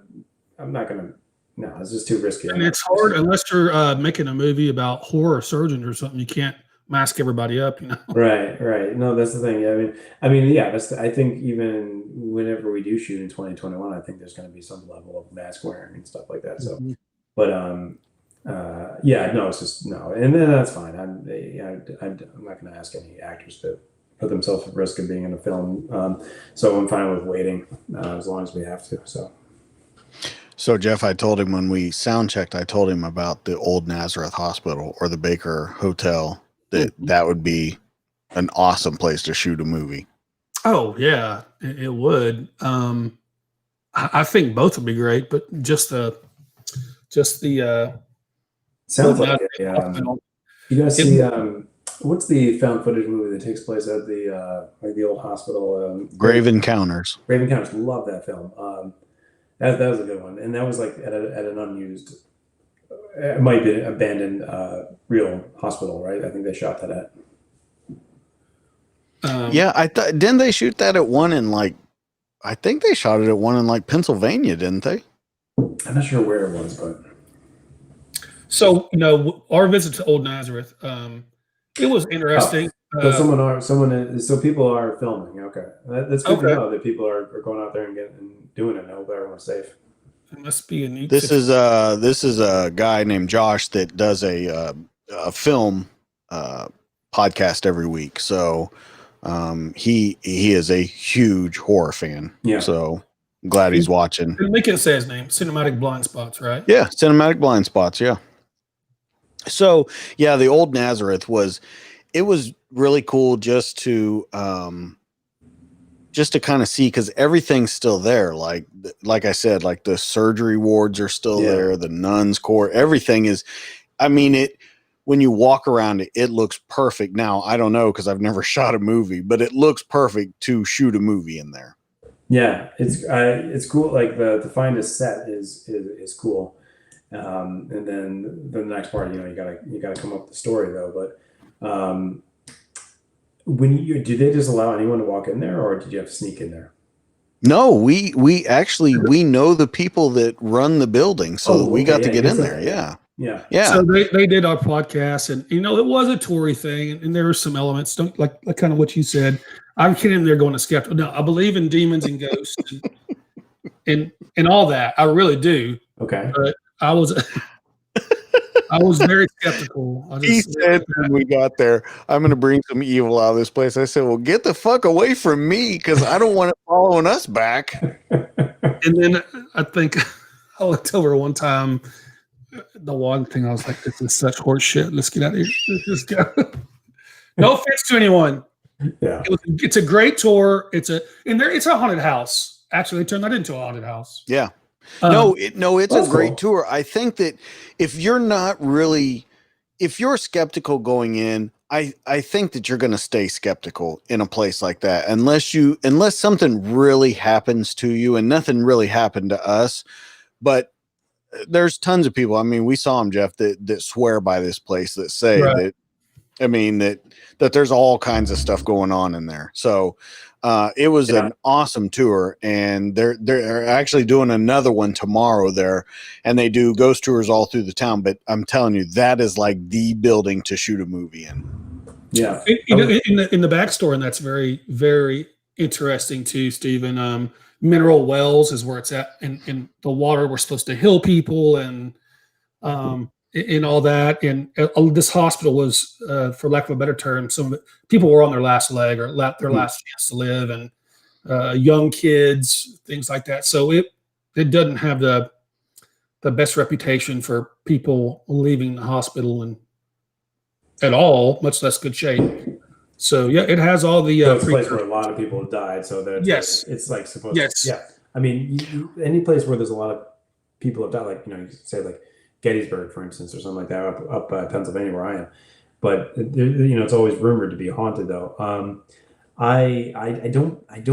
I'm not going to. No, it's just too risky. And it's hard unless you're making a movie about horror surgeons or something. You can't mask everybody up, Right. No, that's the thing. I mean, yeah. I think even whenever we do shoot in 2021, I think there's going to be some level of mask wearing and stuff like that. So, but no, it's just no, and then that's fine. I'm not going to ask any actors to put themselves at risk of being in a film. So I'm fine with waiting as long as we have to. So Jeff, I told him when we sound checked, I told him about the old Nazareth Hospital or the Baker Hotel. That would be an awesome place to shoot a movie. Oh yeah, it would. I think both would be great, but just the sounds like it. Yeah. You guys see what's the found footage movie that takes place at the old hospital? Grave Encounters. Grave Encounters. Love that film. That was a good one, and that was like at an unused. It might be an abandoned real hospital, right? I think they shot that at. Yeah, didn't they shoot that at one in I think they shot it at one in Pennsylvania, didn't they? I'm not sure where it was, but. So our visit to Old Nazareth, it was interesting. So people are filming. Okay, that's good to know that people are going out there and doing it. I hope everyone's safe. It must be a neat. This is a guy named Josh that does a film podcast every week. So he is a huge horror fan. Yeah. So I'm glad he's watching. We can say his name. Cinematic Blind Spots, right? Yeah, Cinematic Blind Spots. Yeah. So yeah, the old Nazareth it was really cool just to kind of see, because everything's still there. Like I said, like the surgery wards are still there, the nuns' court, everything is. I mean, when you walk around it, it looks perfect. Now I don't know because I've never shot a movie, but it looks perfect to shoot a movie in there. Yeah, it's cool. Like to find a set is cool. And then the next part, you gotta come up with the story though. But did they just allow anyone to walk in there, or did you have to sneak in there? No, we know the people that run the building, so we got to get in there. Yeah. So they did our podcast, and it was a Tory thing, and there were some elements like kind of what you said. I'm kidding. They're going to skeptical. No, I believe in demons and ghosts and all that. I really do. Okay. But I was very skeptical. He said when we got there, I'm going to bring some evil out of this place. I said, well, get the fuck away from me, because I don't want it following us back. And then I think I looked over one time. The one thing I was like, this is such horse shit. Let's get out of here. Let's just go. No offense to anyone. Yeah. It's a great tour. It's a haunted house. Actually, they turned that into a haunted house. Yeah. It's a great tour. I think that if you're skeptical going in, I think that you're going to stay skeptical in a place like that, unless something really happens to you, and nothing really happened to us, but there's tons of people. I mean, we saw them, Jeff, that swear by this place, that say that, I mean, that there's all kinds of stuff going on in there. So it was an awesome tour, and they're actually doing another one tomorrow there, and they do ghost tours all through the town. But I'm telling you, that is like the building to shoot a movie in. Yeah. In the backstory, and that's very, very interesting too, Stephen. Mineral wells is where it's at, and the water we're supposed to heal people and all that. And this hospital was, for lack of a better term, some people were on their last leg or their last chance to live, and young kids, things like that. So it doesn't have the best reputation for people leaving the hospital and at all, much less good shape. So yeah, it has all the it's a place where a lot of people have died. So that it's like supposed to. Yeah, I mean, any place where there's a lot of people have died, like you say like Gettysburg, for instance, or something like that, up Pennsylvania where I am. But it's always rumored to be haunted, though. I don't like.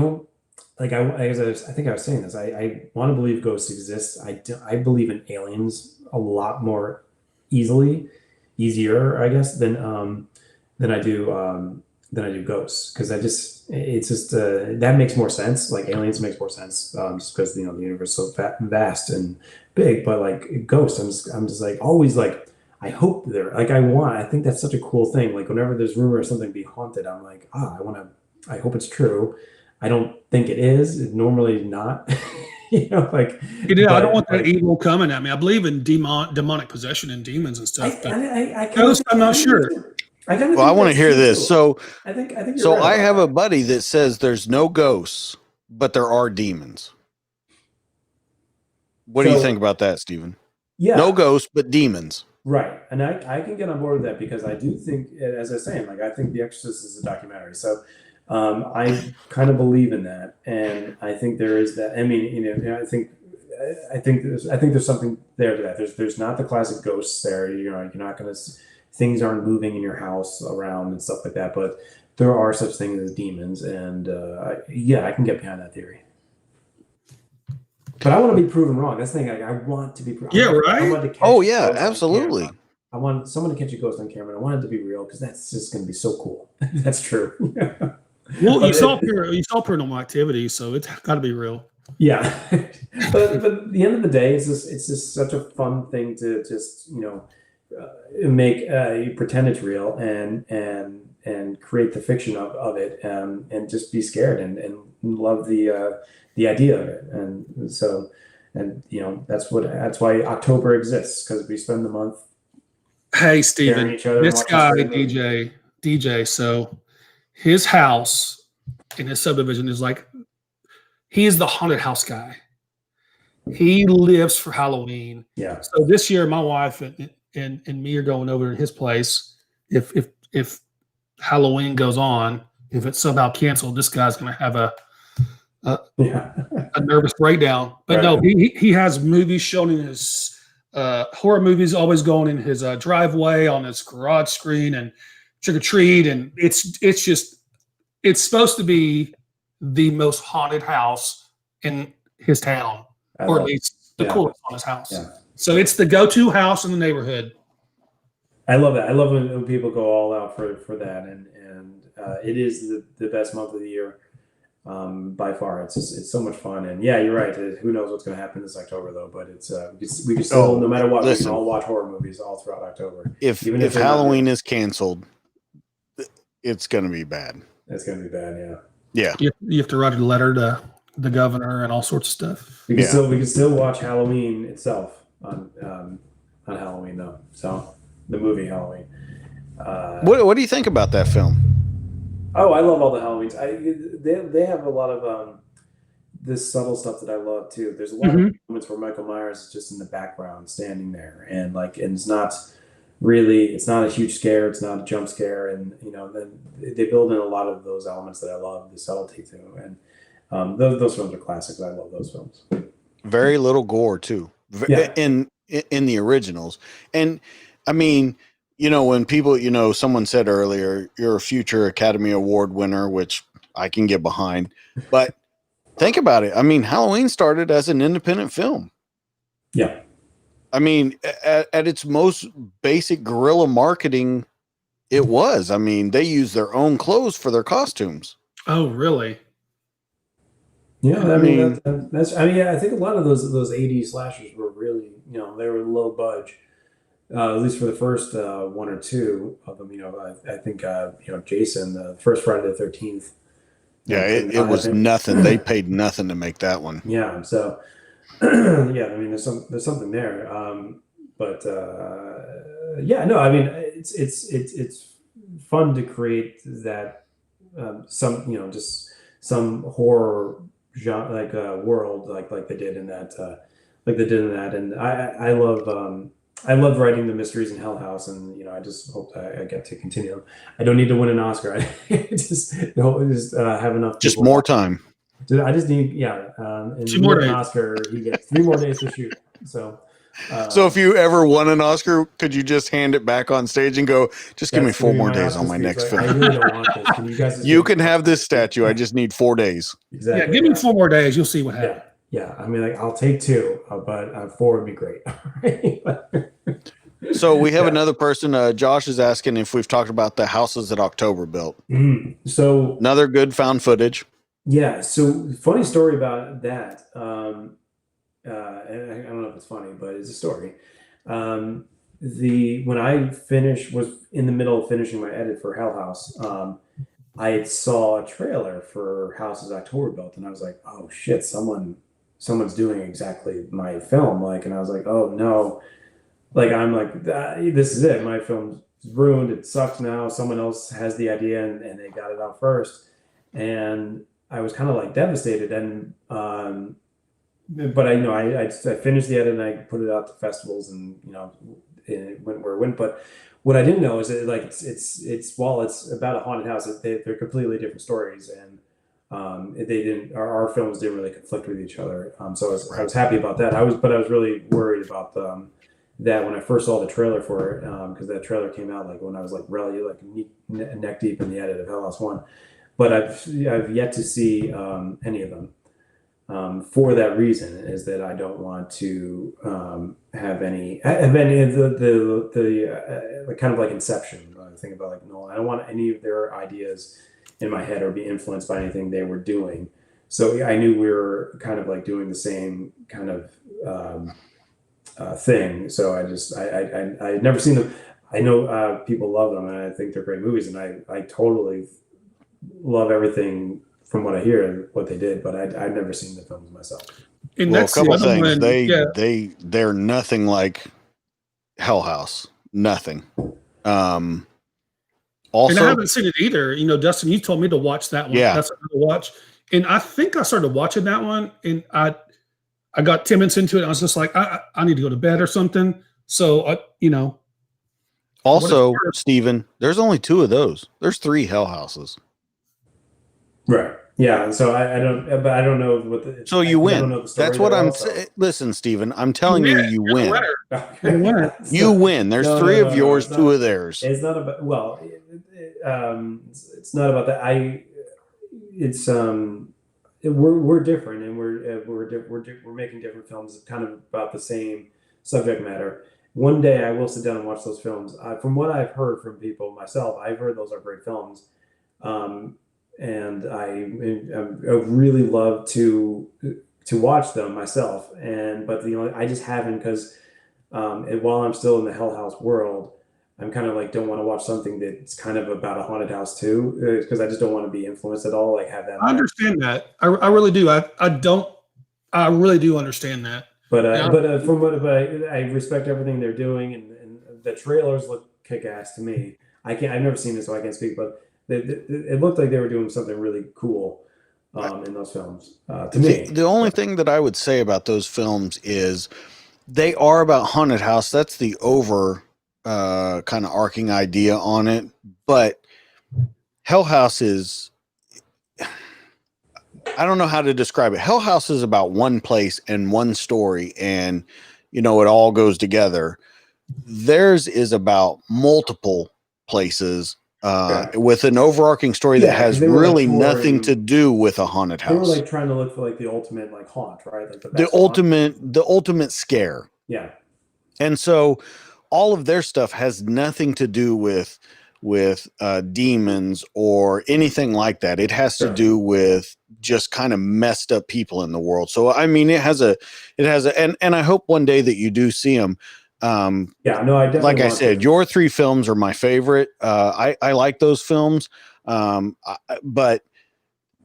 I think I was saying this. I want to believe ghosts exist. I believe in aliens a lot more easier, I guess, than I do ghosts, because that makes more sense. Like aliens makes more sense, just because the universe is so vast and big. But like ghosts, I'm just like always like, I hope they're like, I think that's such a cool thing. Like whenever there's rumor of something be haunted, I'm like, I hope it's true. I don't think it is. It's normally not. I don't want that evil coming at me. I believe in demonic possession and demons and stuff. Ghosts, I'm not sure. I want to hear this. So I think you're so right I have a buddy that says there's no ghosts, but there are demons. What do you think about that, Stephen? Yeah, no ghosts, but demons. Right, and I can get on board with that, because I do think, as I was saying, like I think The Exorcist is a documentary, so I kind of believe in that, and I think there is that. I mean, I think there's something there to that. There's not the classic ghosts there. You're not going to. Things aren't moving in your house around and stuff like that, but there are such things as demons, and I can get behind that theory. But I want to be proven wrong. That's the thing. I want to be proven. Yeah, right. Oh yeah, absolutely. I want someone to catch a ghost on camera, and I want it to be real, because that's just going to be so cool. That's true. Well, you saw paranormal activity, so it's got to be real. Yeah, but at the end of the day, it's just such a fun thing to just make you pretend it's real and create the fiction of it, and just be scared and love the idea of it, and so that's why October exists, because we spend the month. Hey Stephen, this guy DJ, so his house in his subdivision is like, he's the haunted house guy. He lives for Halloween. Yeah. So this year, my wife and me are going over to his place. If Halloween goes on, if it's somehow canceled, this guy's going to have a nervous breakdown. But no, he has movies shown in his horror movies always going in his driveway, on his garage screen, and trick or treat, and it's supposed to be the most haunted house in his town, or at least the coolest on his house. Yeah. So it's the go-to house in the neighborhood. I love that. I love when people go all out for that, and it is the best month of the year by far. It's so much fun, and yeah, you're right. Who knows what's going to happen this October though? But it's we can still, no matter what, we can all watch horror movies all throughout October. If Halloween is canceled, it's going to be bad. It's going to be bad. Yeah. Yeah. You have to write a letter to the governor and all sorts of stuff. We can still watch Halloween itself on Halloween though. So the movie Halloween. What do you think about that film? Oh, I love all the Halloweens. They have a lot of this subtle stuff that I love too. There's a lot of moments where Michael Myers is just in the background, standing there, and it's not a huge scare. It's not a jump scare, and then they build in a lot of those elements that I love, the subtlety too. And those films are classics. I love those films. Very little gore too, in the originals, and I mean. When people, someone said earlier, you're a future Academy Award winner, which I can get behind. But think about it. I mean, Halloween started as an independent film. Yeah. I mean, at its most basic guerrilla marketing, it was. I mean, they used their own clothes for their costumes. Oh, really? Yeah, I mean, I think a lot of those 80s slashers were really, they were low budge. At least for the first one or two of them, I think Jason, the first Friday the 13th. Yeah, it was nothing. They paid nothing to make that one. Yeah, so yeah, I mean, there's something there, but it's fun to create that some horror genre world like they did in that and I love writing the mysteries in Hell House, and I just hope that I get to continue them. I don't need to win an Oscar. I just have enough. Just more time. I just need and 2 more days. An Oscar, he gets 3 more days to shoot. So if you ever won an Oscar, could you just hand it back on stage and go, just give me 4 more days on my next film? I really don't want this. Can you guys? You can have this statue. I just need 4 days. Exactly. Yeah, give me 4 more days. You'll see what happens. Yeah, I mean, I'll take 2, but 4 would be great. So we have another person. Josh is asking if we've talked about the houses that October built. So another good found footage. Yeah. So funny story about that. And I don't know if it's funny, but it's a story. When I was in the middle of finishing my edit for Hell House, I saw a trailer for Houses October built, and I was like, oh shit, someone's doing exactly my film. And I was like, oh no, I'm like, this is it. My film's ruined. It sucks now. Someone else has the idea and they got it out first. And I was kind of devastated. And, but I finished the edit and I put it out to festivals and, it went where it went. But what I didn't know is that while it's about a haunted house, they're completely different stories. And, our films didn't really conflict with each other. So I was happy about that. I was really worried about that when I first saw the trailer for it, because that trailer came out when I was really neck deep in the edit of Hell House 1. But I've yet to see any of them. For that reason, is that I don't want to have any of the kind of Inception. I think about no, I don't want any of their ideas in my head or be influenced by anything they were doing. So I knew we were kind of doing the same kind of thing. So I'd never seen them. I know people love them and I think they're great movies, and I totally love everything from what I hear and what they did, but I've never seen the films myself. And well, a that's couple the other things. one, They're nothing like Hell House. Nothing. Also, and I haven't seen it either. Dustin, you told me to watch that one. Yeah. That's another watch. And I think I started watching that one, and I got 10 minutes into it. And I was just like, I need to go to bed or something. So, Also, Stephen, there's only 2 of those. There's 3 Hell Houses. Right. Yeah. So I don't know what the. So you win. I don't know the story That's what there I'm also. saying. Listen, Stephen, I'm telling you, you You're the win. winner. You win. There's 3 of yours, 2 of theirs. It's not about. Well, it's not about that. We're different, and we're making different films, kind of about the same subject matter. One day I will sit down and watch those films. From what I've heard from people myself, I've heard those are great films, and I really love to watch them myself. But I just haven't, because while I'm still in the Hell House world, I'm kind of like, don't want to watch something that's kind of about a haunted house too, because I just don't want to be influenced at all. Like have that. I understand that. I really do. I really do understand that. But I respect everything they're doing, and the trailers look kick-ass to me. I've never seen it, so I can't speak, but it looked like they were doing something really cool in those films. To me, the only thing that I would say about those films is they are about haunted house. That's the over kind of arcing idea on it, but Hell House is. I don't know how to describe it. Hell House is about one place and one story, and it all goes together. Theirs is about multiple places with an overarching story that has really nothing to do with a haunted house. They were like trying to look for like the ultimate like haunt, right? Like the ultimate scare. Yeah. And so all of their stuff has nothing to do with demons or anything like that. It has to do with just kind of messed up people in the world. So I mean, it has a and I hope one day that you do see them. I definitely, like I said, your 3 films are my favorite. I like those films, but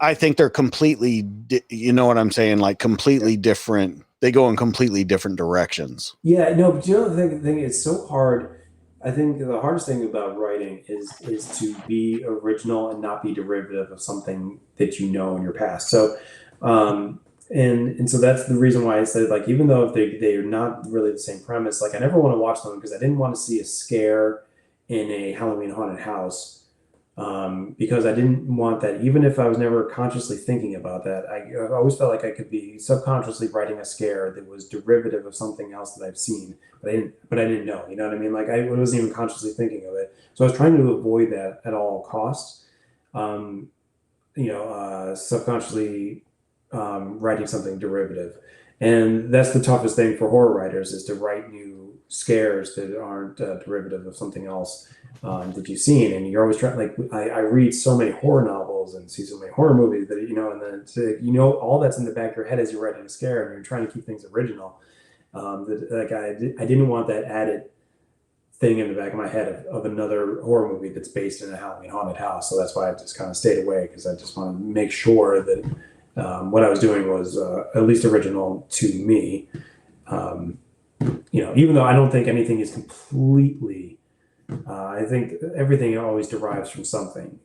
I think they're completely, you know what I'm saying, like completely different. They go in completely different directions. Yeah, no, but the thing is so hard. I think the hardest thing about writing is to be original and not be derivative of something that you know in your past. So, and so that's the reason why I said, like, even though if they are not really the same premise, like I never want to watch them because I didn't want to see a scare in a Halloween haunted house, because I didn't want that. Even if I was never consciously thinking about that, I always felt like I could be subconsciously writing a scare that was derivative of something else that I've seen, but I didn't know. You know what I mean? Like I wasn't even consciously thinking of it. So I was trying to avoid that at all costs. Subconsciously writing something derivative, and that's the toughest thing for horror writers, is to write new scares that aren't derivative of something else that you've seen. And you're always trying, like I read so many horror novels and see so many horror movies that and then all that's in the back of your head as you're writing a scare, and you're trying to keep things original. I didn't want that added thing in the back of my head of another horror movie that's based in a Halloween haunted house. So that's why I just kind of stayed away, because I just want to make sure that what I was doing was at least original to me. Even though I don't think anything is completely, I think everything always derives from something.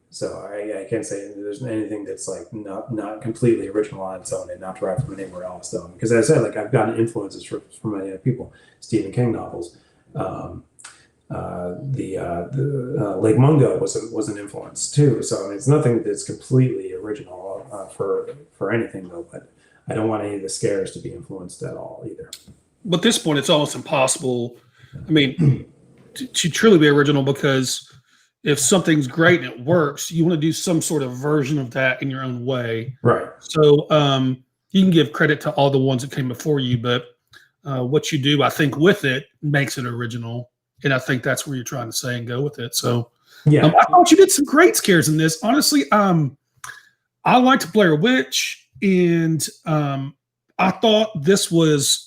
So I can't say there's anything that's like not completely original on its own and not derived from anywhere else, though. Because as I said, like I've gotten influences from many other people. Stephen King novels. The Lake Mungo was an influence too. So I mean, it's nothing that's completely original for anything, though. But I don't want any of the scares to be influenced at all either. But at this point, it's almost impossible. I mean, to truly be original, because if something's great and it works, you want to do some sort of version of that in your own way. Right. So you can give credit to all the ones that came before you, but what you do, I think, with it makes it original. And I think that's where you're trying to say and go with it. So yeah, I thought you did some great scares in this. Honestly, I liked Blair Witch, and I thought this was.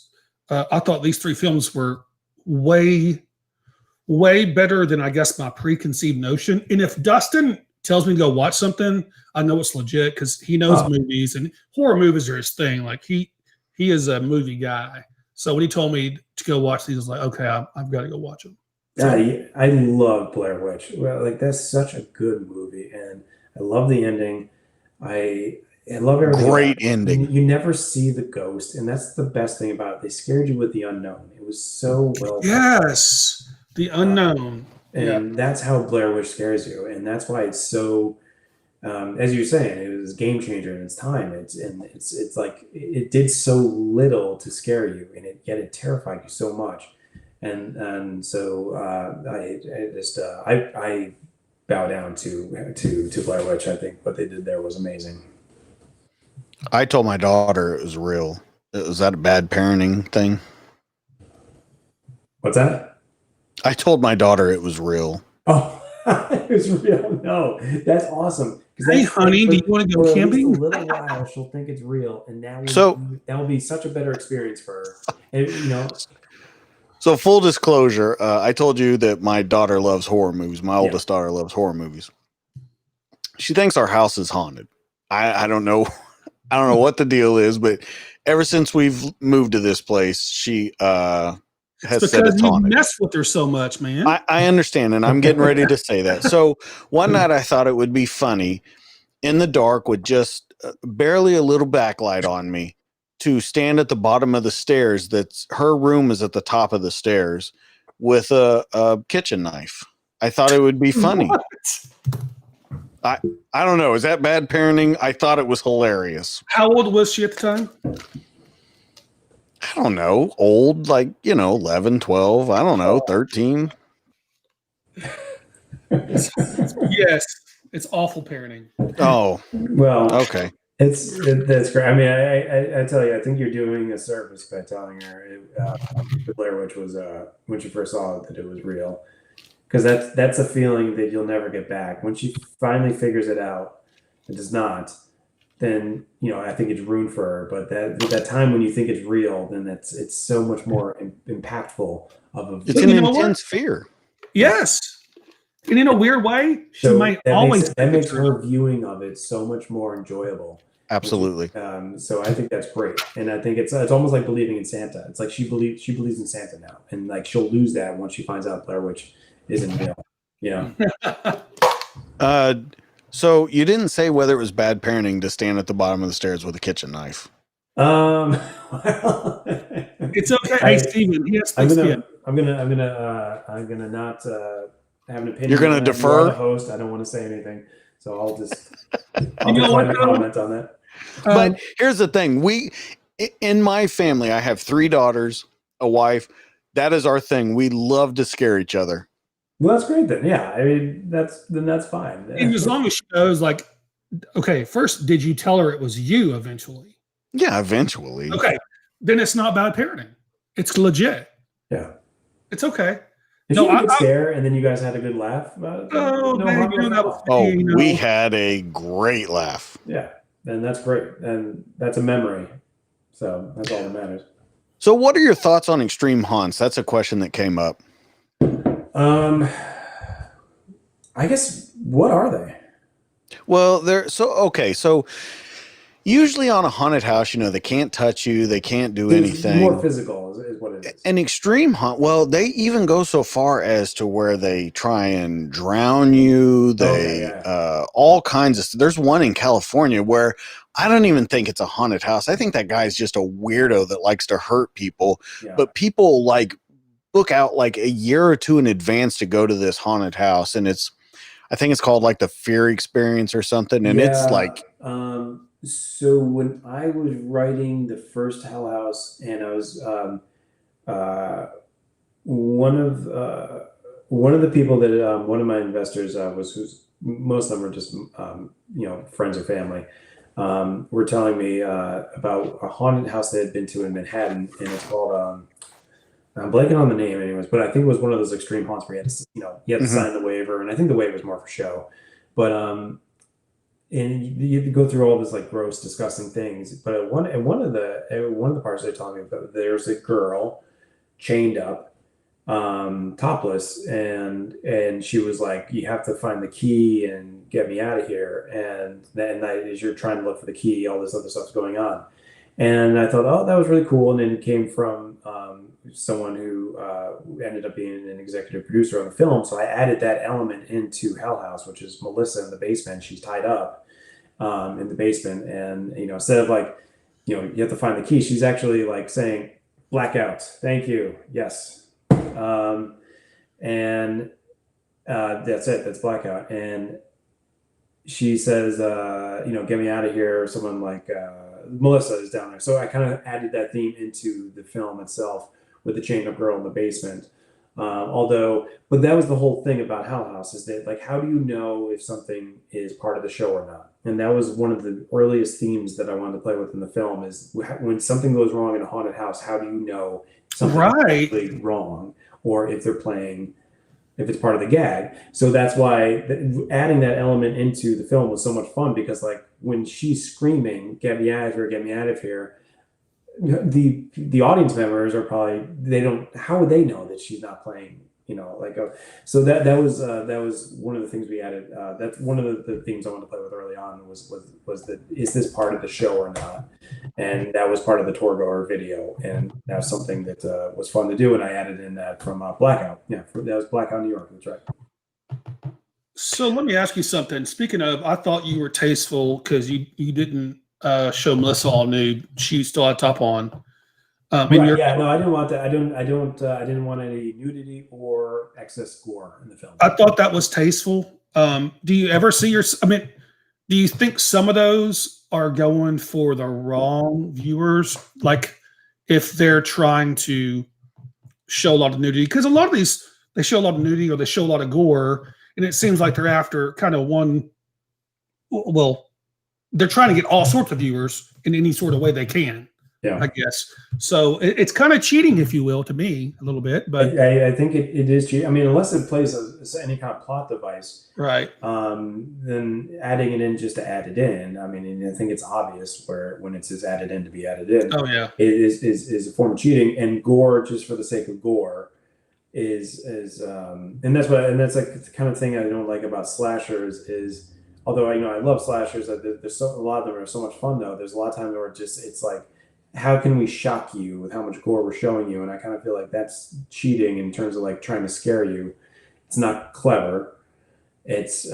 I thought these 3 films were way better than I guess my preconceived notion. And if Dustin tells me to go watch something, I know it's legit, because he knows movies, and horror movies are his thing. Like he is a movie guy. So when he told me to go watch these, I was like, okay, I've got to go watch them. So, yeah, I love Blair Witch. Well, like that's such a good movie, and I love the ending. I love everything. Great ending. You never see the ghost, and that's the best thing about it. They scared you with the unknown. It was so well done. Yes. The unknown. And that's how Blair Witch scares you. And that's why it's so, as you're saying, it was a game changer in its time. It's like it did so little to scare you, and yet it terrified you so much. And so I bow down to Blair Witch. I think what they did there was amazing. I told my daughter it was real. Was that a bad parenting thing? What's that? I told my daughter it was real. Oh, it was real. No, that's awesome. Hey, honey, do you want to go camping? A little while, she'll think it's real, and that will be such a better experience for her. And, So full disclosure, I told you that my daughter loves horror movies. My oldest daughter loves horror movies. She thinks our house is haunted. I don't know. I don't know what the deal is, but ever since we've moved to this place, she has said it's haunted. You mess with her so much, man. I understand, and I'm getting ready to say that. So one night I thought it would be funny in the dark with just barely a little backlight on me to stand at the bottom of the stairs. That's her room is at the top of the stairs with a kitchen knife. I thought it would be funny. What? I don't know. Is that bad parenting? I thought it was hilarious. How old was she at the time? I don't know. Old, 11, 12. I don't know, 13. Yes. It's awful parenting. Oh, well, okay. That's great. I mean, I tell you, I think you're doing a service by telling her the Blair Witch was when she first saw it that it was real, because that's a feeling that you'll never get back. When she finally figures it out, it does not. Then I think it's ruined for her. But that time when you think it's real, then it's so much more impactful. It's an intense fear. Yes. And in a weird way, she might always makes her viewing of it so much more enjoyable. Absolutely. So I think that's great, and I think it's almost like believing in Santa. It's like she believes in Santa now, and like she'll lose that once she finds out Blair Witch isn't real. So you didn't say whether it was bad parenting to stand at the bottom of the stairs with a kitchen knife. Well, it's okay. Hey, Steven, yes, I'm gonna not have an opinion. You're gonna defer. The host. I don't want to say anything, so I'll just comment on that. But here's the thing: in my family, I have 3 daughters, a wife. That is our thing. We love to scare each other. Well, that's great then. Yeah, I mean that's fine. And as long as she knows, okay, first, did you tell her it was you eventually? Yeah, eventually. Okay, then it's not bad parenting. It's legit. Yeah, it's okay. Did you get scared and then you guys had a good laugh about it? We had a great laugh. Yeah, and that's great, and that's a memory. So that's all that matters. So, what are your thoughts on extreme haunts? That's a question that came up. I guess, what are they? Well, so usually on a haunted house, they can't touch you, they can't do anything. More physical is what it is. An extreme haunt, well, they even go so far as to where they try and drown you. All kinds of stuff. There's one in California where I don't even think it's a haunted house. I think that guy's just a weirdo that likes to hurt people. Yeah. But people book out a year or 2 in advance to go to this haunted house, and I think it's called the Fear Experience or something, and it's so when I was writing the first Hell House, and I was one of the people that one of my investors who's most of them are just friends or family, were telling me about a haunted house they had been to in Manhattan, and it's called I'm blanking on the name anyways, but I think it was one of those extreme haunts where you had to sign the waiver, and I think the waiver was more for show, but and you have to go through all this gross, disgusting things. But at one of the parts they're telling me about, there's a girl chained up, topless, and she was like, "You have to find the key and get me out of here." And that night, as you're trying to look for the key, all this other stuff's going on. And I thought, oh, that was really cool. And then it came from someone who ended up being an executive producer on the film. So I added that element into Hell House, which is Melissa in the basement. She's tied up in the basement. And, instead of you have to find the key, she's actually saying, blackout, thank you, yes. and that's it. That's blackout. And she says, get me out of here. Or someone like Melissa is down there. So I kind of added that theme into the film itself with the chained up girl in the basement. But that was the whole thing about Hell House, is that, like, how do you know if something is part of the show or not? And that was one of the earliest themes that I wanted to play with in the film, is when something goes wrong in a haunted house, how do you know something's actually wrong, or if they're playing, if it's part of the gag? So that's why adding that element into the film was so much fun, because, like, when she's screaming, "Get me out of here, get me out of here," the audience members are probably, how would they know that she's not playing, so that was one of the things we added. That's one of the themes I wanted to play with early on, was that, is this part of the show or not? And that was part of the tour-goer video, and that was something that was fun to do, and I added in that from Blackout. That was Blackout New York. That's right. So let me ask you something. Speaking of, I thought you were tasteful because you didn't show Melissa all nude. She still had top on. No, I didn't want that. I didn't want any nudity or excess gore in the film. I thought that was tasteful. Do you ever see do you think some of those are going for the wrong viewers? Like, if they're trying to show a lot of nudity, because a lot of these, they show a lot of nudity or they show a lot of gore, and it seems like they're after kind of they're trying to get all sorts of viewers in any sort of way they can. Yeah, I guess. So it's kind of cheating, if you will, to me, a little bit. But I think it is cheating. I mean, unless it plays any kind of plot device, right? Then adding it in just to add it in. I mean, I think it's obvious when it says added in to be added in. Oh yeah, it is a form of cheating. And gore, just for the sake of gore, is and that's like the kind of thing I don't like about slashers is. Although I love slashers, there's a lot of them are so much fun though. There's a lot of times where it's like, how can we shock you with how much gore we're showing you? And I kind of feel like that's cheating in terms of, like, trying to scare you. It's not clever. It's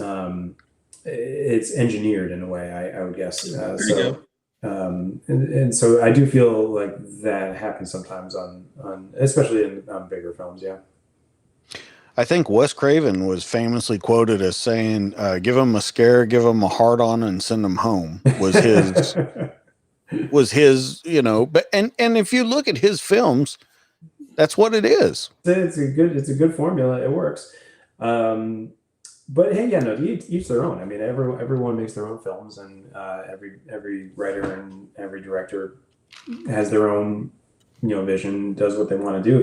engineered in a way, I would guess. And so I do feel like that happens sometimes on especially in bigger films. Yeah. I think Wes Craven was famously quoted as saying, "Give them a scare, give them a hard on, and send them home." Was his But if you look at his films, that's what it is. It's a good formula. It works. But hey, each their own. I mean, everyone makes their own films, and every writer and every director has their own vision, does what they want to do.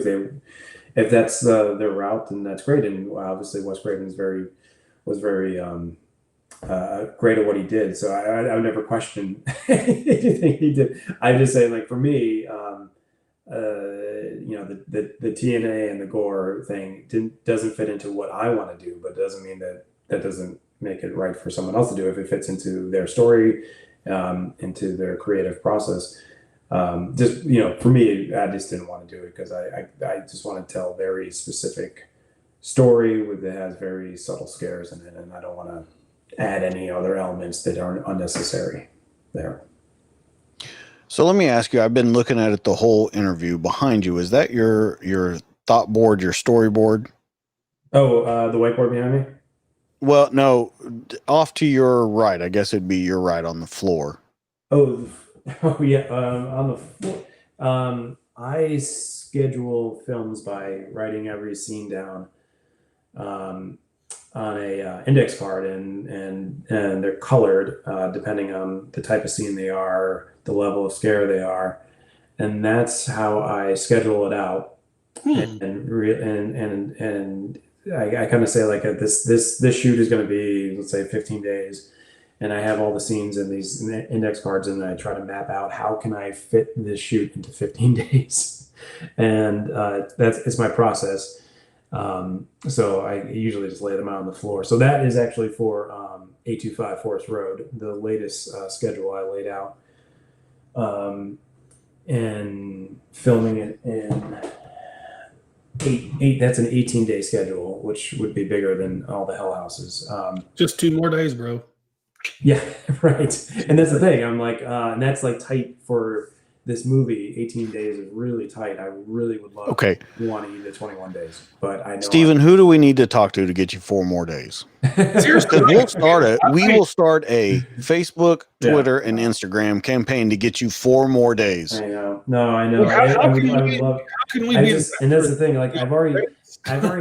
If that's their route, then that's great. And obviously, Wes Craven was very great at what he did. So I would never question anything he did. I just say, like, for me, the TNA and the gore thing doesn't fit into what I want to do, but doesn't mean that doesn't make it right for someone else to do if it fits into their story, into their creative process. For me, I just didn't want to do it because I just want to tell a very specific story that has very subtle scares in it, and I don't want to add any other elements that are unnecessary there. So let me ask you, I've been looking at it the whole interview behind you. Is that your thought board, your storyboard? Oh, the whiteboard behind me? Well, no, off to your right. I guess it'd be your right on the floor. Oh yeah, on the floor. I schedule films by writing every scene down on a index card, and they're colored depending on the type of scene they are, the level of scare they are, and that's how I schedule it out. And I kind of say, like, this shoot is going to be, let's say, 15 days. And I have all the scenes in these index cards, and I try to map out how can I fit this shoot into 15 days. And it's my process. So I usually just lay them out on the floor. So that is actually for 825 Forest Road, the latest schedule I laid out. And filming it in that's an 18-day schedule, which would be bigger than all the Hell Houses. Just 2 more days, bro. Yeah, right. And that's the thing. I'm like, and that's like tight for this movie, 18 days, is really tight. I really would love Okay. 20 to 21 days. But I know Steven, who do we need to talk to get you 4 more days? Seriously, We will start a Facebook, Yeah. Twitter, and Instagram campaign to get you 4 more days. I know. No, I know. How I would can love. how can we I be? just, and that's the thing. Like I've already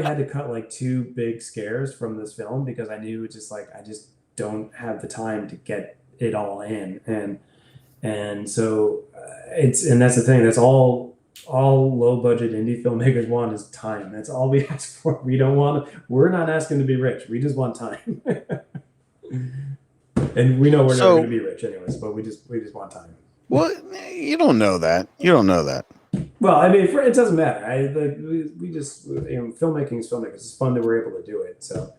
had to cut like 2 big scares from this film because I knew just like I just don't have the time to get it all in, and so and that's the thing. That's all low budget indie filmmakers want is time. That's all we ask for. We're not asking to be rich. We just want time. And we know we're never going to be rich anyways, but we just want time. Well, you don't know that. You don't know that. Well, I mean, it doesn't matter. We just, filmmaking is filmmaking. It's fun that we're able to do it. So,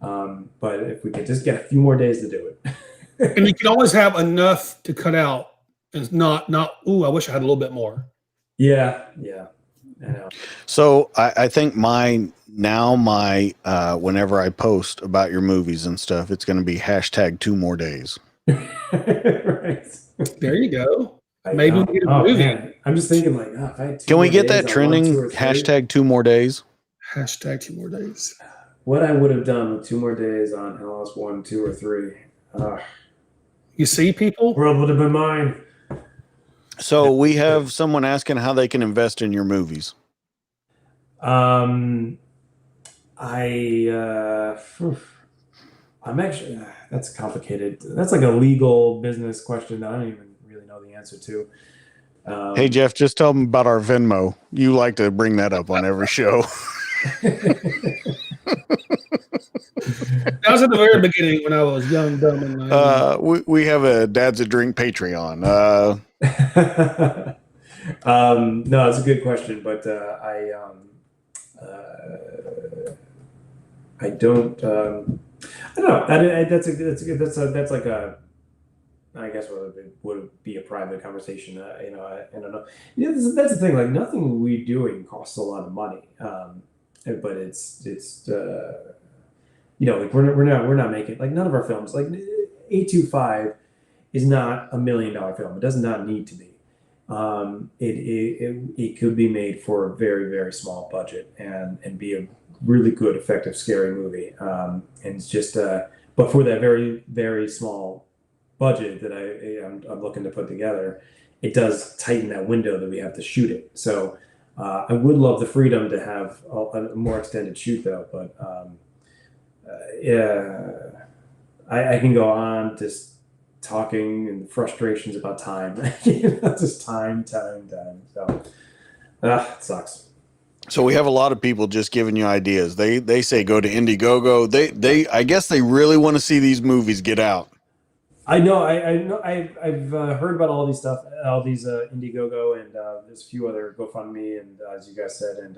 but if we could just get a few more days to do it. And you can always have enough to cut out, and not. Ooh, I wish I had a little bit more. Yeah, I know. So I think whenever I post about your movies and stuff, it's going to be hashtag 2 more days. Right. There you go. Maybe we get a movie. Man. I'm just thinking like, if I had 2 Can we more get days that on trending? 1, 2, or 3, Hashtag 2 more days. Hashtag 2 more days. What I would have done with 2 more days on LS 1, 2, or 3. You see, people. World would have been mine. So we have someone asking how they can invest in your movies. I'm actually, that's complicated. That's like a legal business question that I don't even really know the answer to. Hey, Jeff, just tell them about our Venmo. You like to bring that up on every show. That was at the very beginning when I was young, dumb, and naive. We have a Dad's a Drink Patreon. No, it's a good question, but I don't know. That's like a, I guess would be a private conversation. I don't know. Yeah, that's the thing. Like nothing we doing costs a lot of money, but it's like we're not making, like, none of our films, like 825 is not $1 million film. It does not need to be. It could be made for a very, very small budget and be a really good, effective, scary movie. And it's just, but for that very, very small budget that I'm looking to put together, it does tighten that window that we have to shoot it. So I would love the freedom to have a more extended shoot, though. But I can go on just talking and frustrations about time. Just time. So it sucks. So we have a lot of people just giving you ideas. They say go to Indiegogo. They I guess they really want to see these movies get out. I know. I've heard about all these stuff, all these Indiegogo, and there's a few other GoFundMe, and as you guys said, and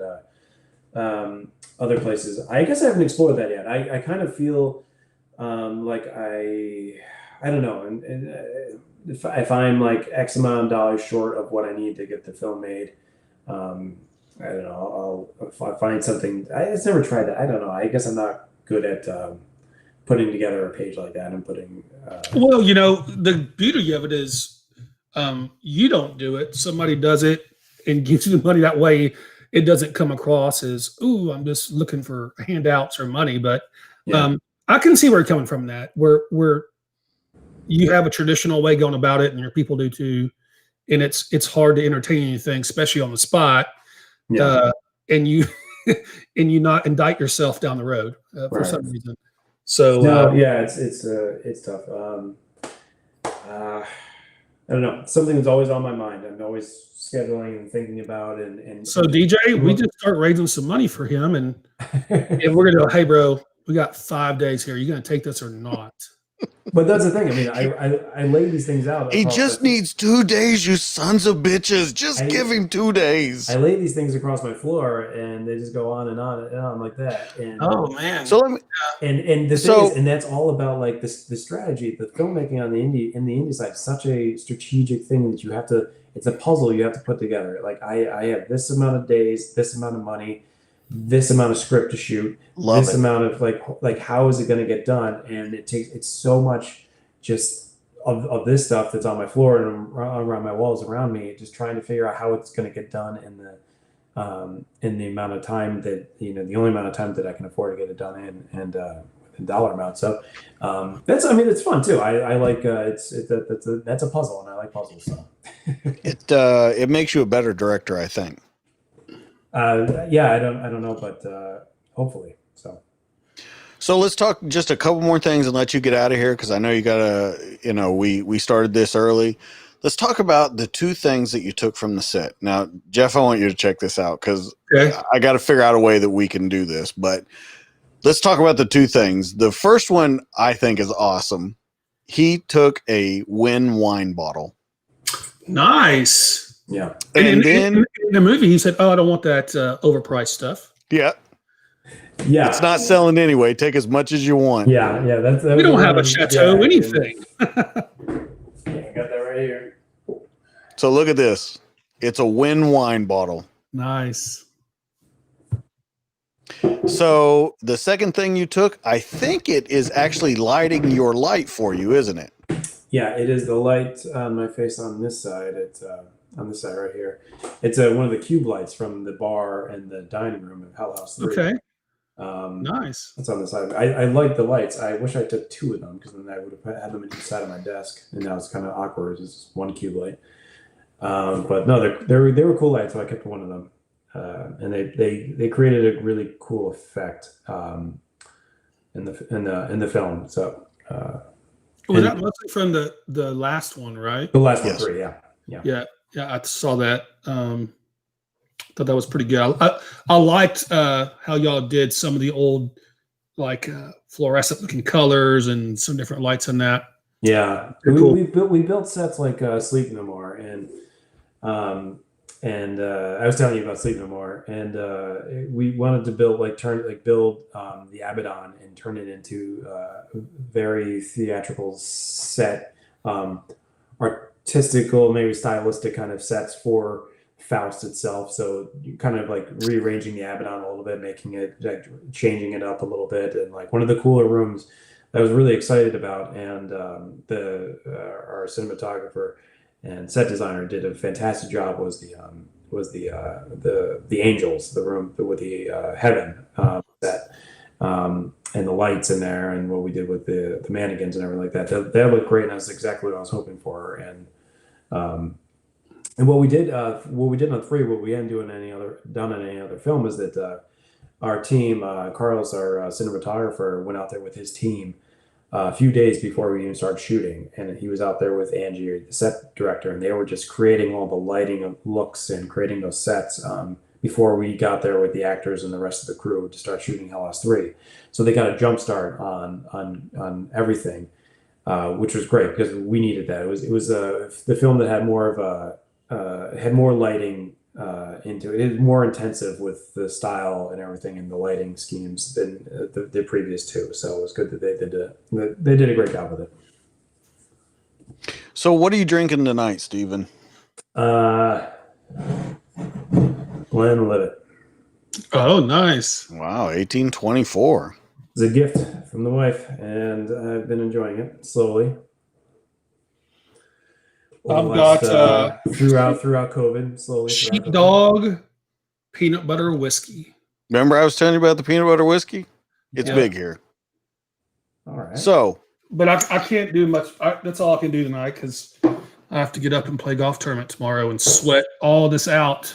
other places. I guess I haven't explored that yet. I kind of feel like I don't know, and if I'm like X amount of dollars short of what I need to get the film made, I don't know. If I find something. I just never tried that. I don't know. I guess I'm not good at putting together a page like that and putting. Well, the beauty of it is you don't do it. Somebody does it and gives you the money. That way it doesn't come across as, ooh, I'm just looking for handouts or money. But I can see where you're coming from that, where you have a traditional way going about it and your people do too. And it's hard to entertain anything, especially on the spot. Yeah. And you not indict yourself down the road for some reason. So it's tough. I don't know. Something that's always on my mind. I'm always scheduling and thinking about and so DJ, we just start raising some money for him, and we're gonna go, hey bro, we got 5 days here. You gonna take this or not? But that's the thing. I mean, I lay these things out. He just needs 2 days, you sons of bitches. Just give him 2 days. I lay these things across my floor, and they just go on and on and on like that. And oh man! So let me. And the thing is, and that's all about like the strategy. The filmmaking on the indie side is such a strategic thing that you have to. It's a puzzle you have to put together. Like I have this amount of days, this amount of money, this amount of script to shoot, amount of like how is it going to get done? And it's so much just of this stuff that's on my floor and around my walls around me, just trying to figure out how it's going to get done in the amount of time that, the only amount of time that I can afford to get it done in, and within dollar amount. So it's fun too. I like that's a puzzle, and I like puzzles. So It makes you a better director, I think. yeah, I don't know, but hopefully. So let's talk just a couple more things and let you get out of here, because I know you gotta, we started this early. Let's talk about the two things that you took from the set. Now, Jeff, I want you to check this out, because I got to figure out a way that we can do this. But let's talk about the two things. The first one I think is awesome. He took a Win wine bottle. Nice. Yeah. And then in the movie, he said, "Oh, I don't want that overpriced stuff." Yeah. Yeah. It's not selling anyway. Take as much as you want. Yeah. We don't have a chateau, anything. I got that right here. So look at this. It's a Win wine bottle. Nice. So the second thing you took, I think it is actually lighting your light for you, isn't it? Yeah, it is the light on my face on this side. It's on this side right here. It's one of the cube lights from the bar and the dining room of House 3. Okay. Nice. That's on the side. I like the lights. I wish I took two of them, because then I would have had them inside of my desk, and now it's kind of awkward. It's just one cube light. But no, they were cool lights, so I kept one of them. And they created a really cool effect in the film. So was that mostly from the last one, right? the last one, 3, yeah. Yeah, I saw that. Thought that was pretty good. I liked how y'all did some of the old, like fluorescent looking colors and some different lights in that. Yeah, cool. we built sets like Sleep No More, and I was telling you about Sleep No More, and we wanted to build the Abaddon and turn it into a very theatrical set, artistical, maybe stylistic kind of sets for Faust itself. So you kind of like rearranging the Abaddon a little bit, making it, like, changing it up a little bit, and like one of the cooler rooms that I was really excited about, and our cinematographer and set designer did a fantastic job, was the angels, the room with the heaven set, and the lights in there, and what we did with the mannequins and everything like that. That looked great, and that's exactly what I was hoping for. And what we did on 3, what we hadn't done in any other film, is that our team, Carlos, our cinematographer, went out there with his team a few days before we even started shooting, and he was out there with Angie, the set director, and they were just creating all the lighting looks and creating those sets before we got there with the actors and the rest of the crew to start shooting House 3. So they got a jump start on everything, which was great, because we needed that. It was the film that had more of a had more lighting into it. It was more intensive with the style and everything and the lighting schemes than the previous two. So it was good that they did a great job with it. So what are you drinking tonight, Stephen? Glenlivet. Oh, nice. Wow, 1824. It's a gift from the wife, and I've been enjoying it slowly. I've got throughout COVID, slowly. Sheepdog peanut butter whiskey. Remember I was telling you about the peanut butter whiskey? It's big here. All right. So, but I can't do much. That's all I can do tonight, because I have to get up and play golf tournament tomorrow and sweat all this out.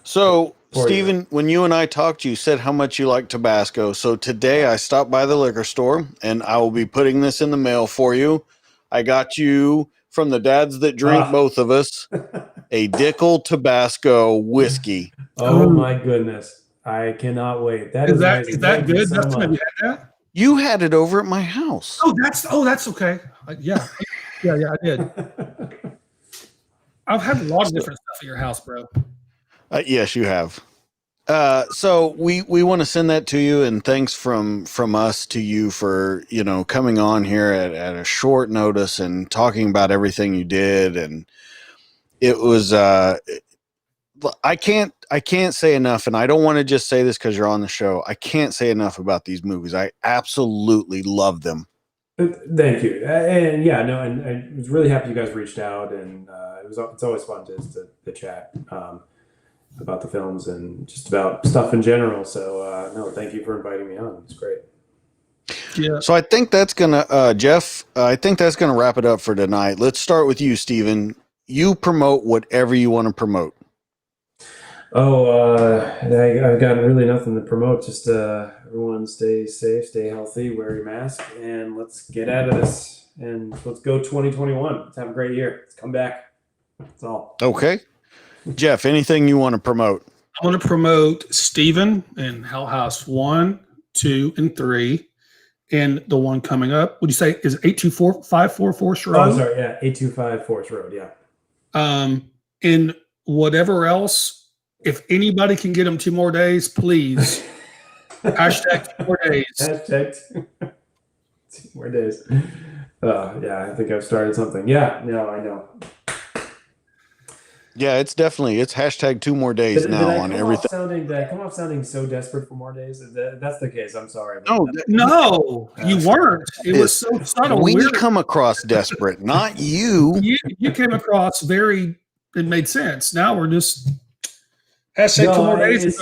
So, Stephen, when you and I talked, you said how much you like Tabasco. So today I stopped by the liquor store, and I will be putting this in the mail for you. I got you, from the dads that drink, both of us, a Dickel Tabasco whiskey. Oh my goodness. I cannot wait. Is that good? Have you had that? You had it over at my house. That's okay. Yeah, I did. I've had a lot of different stuff at your house, bro. Yes, you have. So we want to send that to you, and thanks from us to you for, coming on here at a short notice and talking about everything you did. And it was, I can't say enough, and I don't want to just say this because you're on the show. I can't say enough about these movies. I absolutely love them. Thank you. And yeah, no, and I was really happy you guys reached out, and it's always fun to chat about the films and just about stuff in general. So no, thank you for inviting me on. It's great. Yeah. So I think that's gonna, Jeff. I think that's gonna wrap it up for tonight. Let's start with you, Steven. You promote whatever you want to promote. I've got really nothing to promote. Just everyone stay safe, stay healthy, wear your mask, and let's get out of this. And let's go 2021. Let's have a great year. Let's come back. That's all. Okay. Jeff, anything you want to promote? I want to promote Steven and Hell House 1, 2, and 3. And the one coming up, would you say is 824 Forest Road? Oh, sorry. Yeah. 825 Forest Road. Yeah. And whatever else, if anybody can get them 2 more days, please. Hashtag 2 more days. Hashtag 2 more days. Yeah, I think I've started something. Yeah, no, I know. Yeah, it's hashtag 2 more days now on everything. Did I come off sounding so desperate for more days? That's the case. I'm sorry. No, you weren't. It was so subtle. We come across desperate, not you. You came across very, it made sense. Now we're just hashtag 2 more days.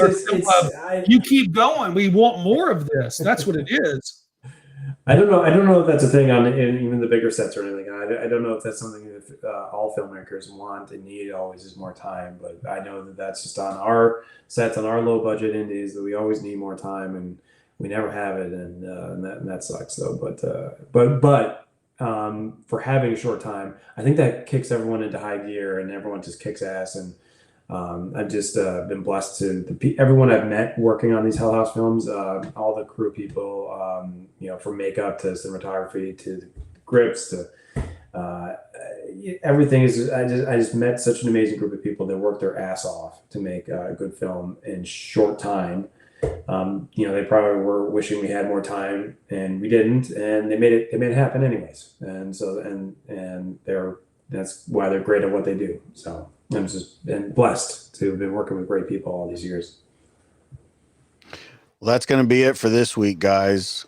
You keep going. We want more of this. That's what it is. I don't know if that's a thing on even the bigger sets or anything. I don't know if that's something that all filmmakers want and need always is more time. But I know that that's just on our sets, on our low budget indies, that we always need more time, and we never have it, and that sucks though. But for having a short time, I think that kicks everyone into high gear, and everyone just kicks ass. And I've just been blessed to everyone I've met working on these Hell House films, all the crew people, from makeup to cinematography to the grips to everything is. I just met such an amazing group of people that worked their ass off to make a good film in short time. They probably were wishing we had more time, and we didn't, and they made it happen anyways. And so and that's why they're great at what they do. So I'm just been blessed to have been working with great people all these years. Well, that's going to be it for this week, guys.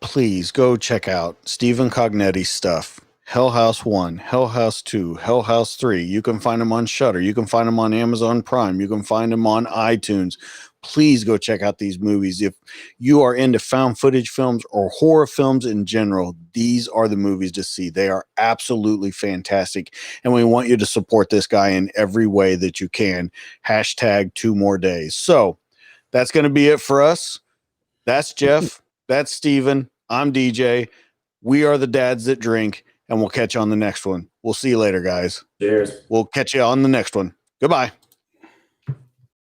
Please go check out Stephen Cognetti's stuff. Hell House 1, Hell House 2, Hell House 3. You can find them on Shudder. You can find them on Amazon Prime. You can find them on iTunes. Please go check out these movies. If you are into found footage films or horror films in general, these are the movies to see. They are absolutely fantastic. And we want you to support this guy in every way that you can. Hashtag 2 more days. So that's going to be it for us. That's Jeff. That's Steven. I'm DJ. We are the dads that drink, and we'll catch you on the next one. We'll see you later, guys. Cheers. We'll catch you on the next one. Goodbye.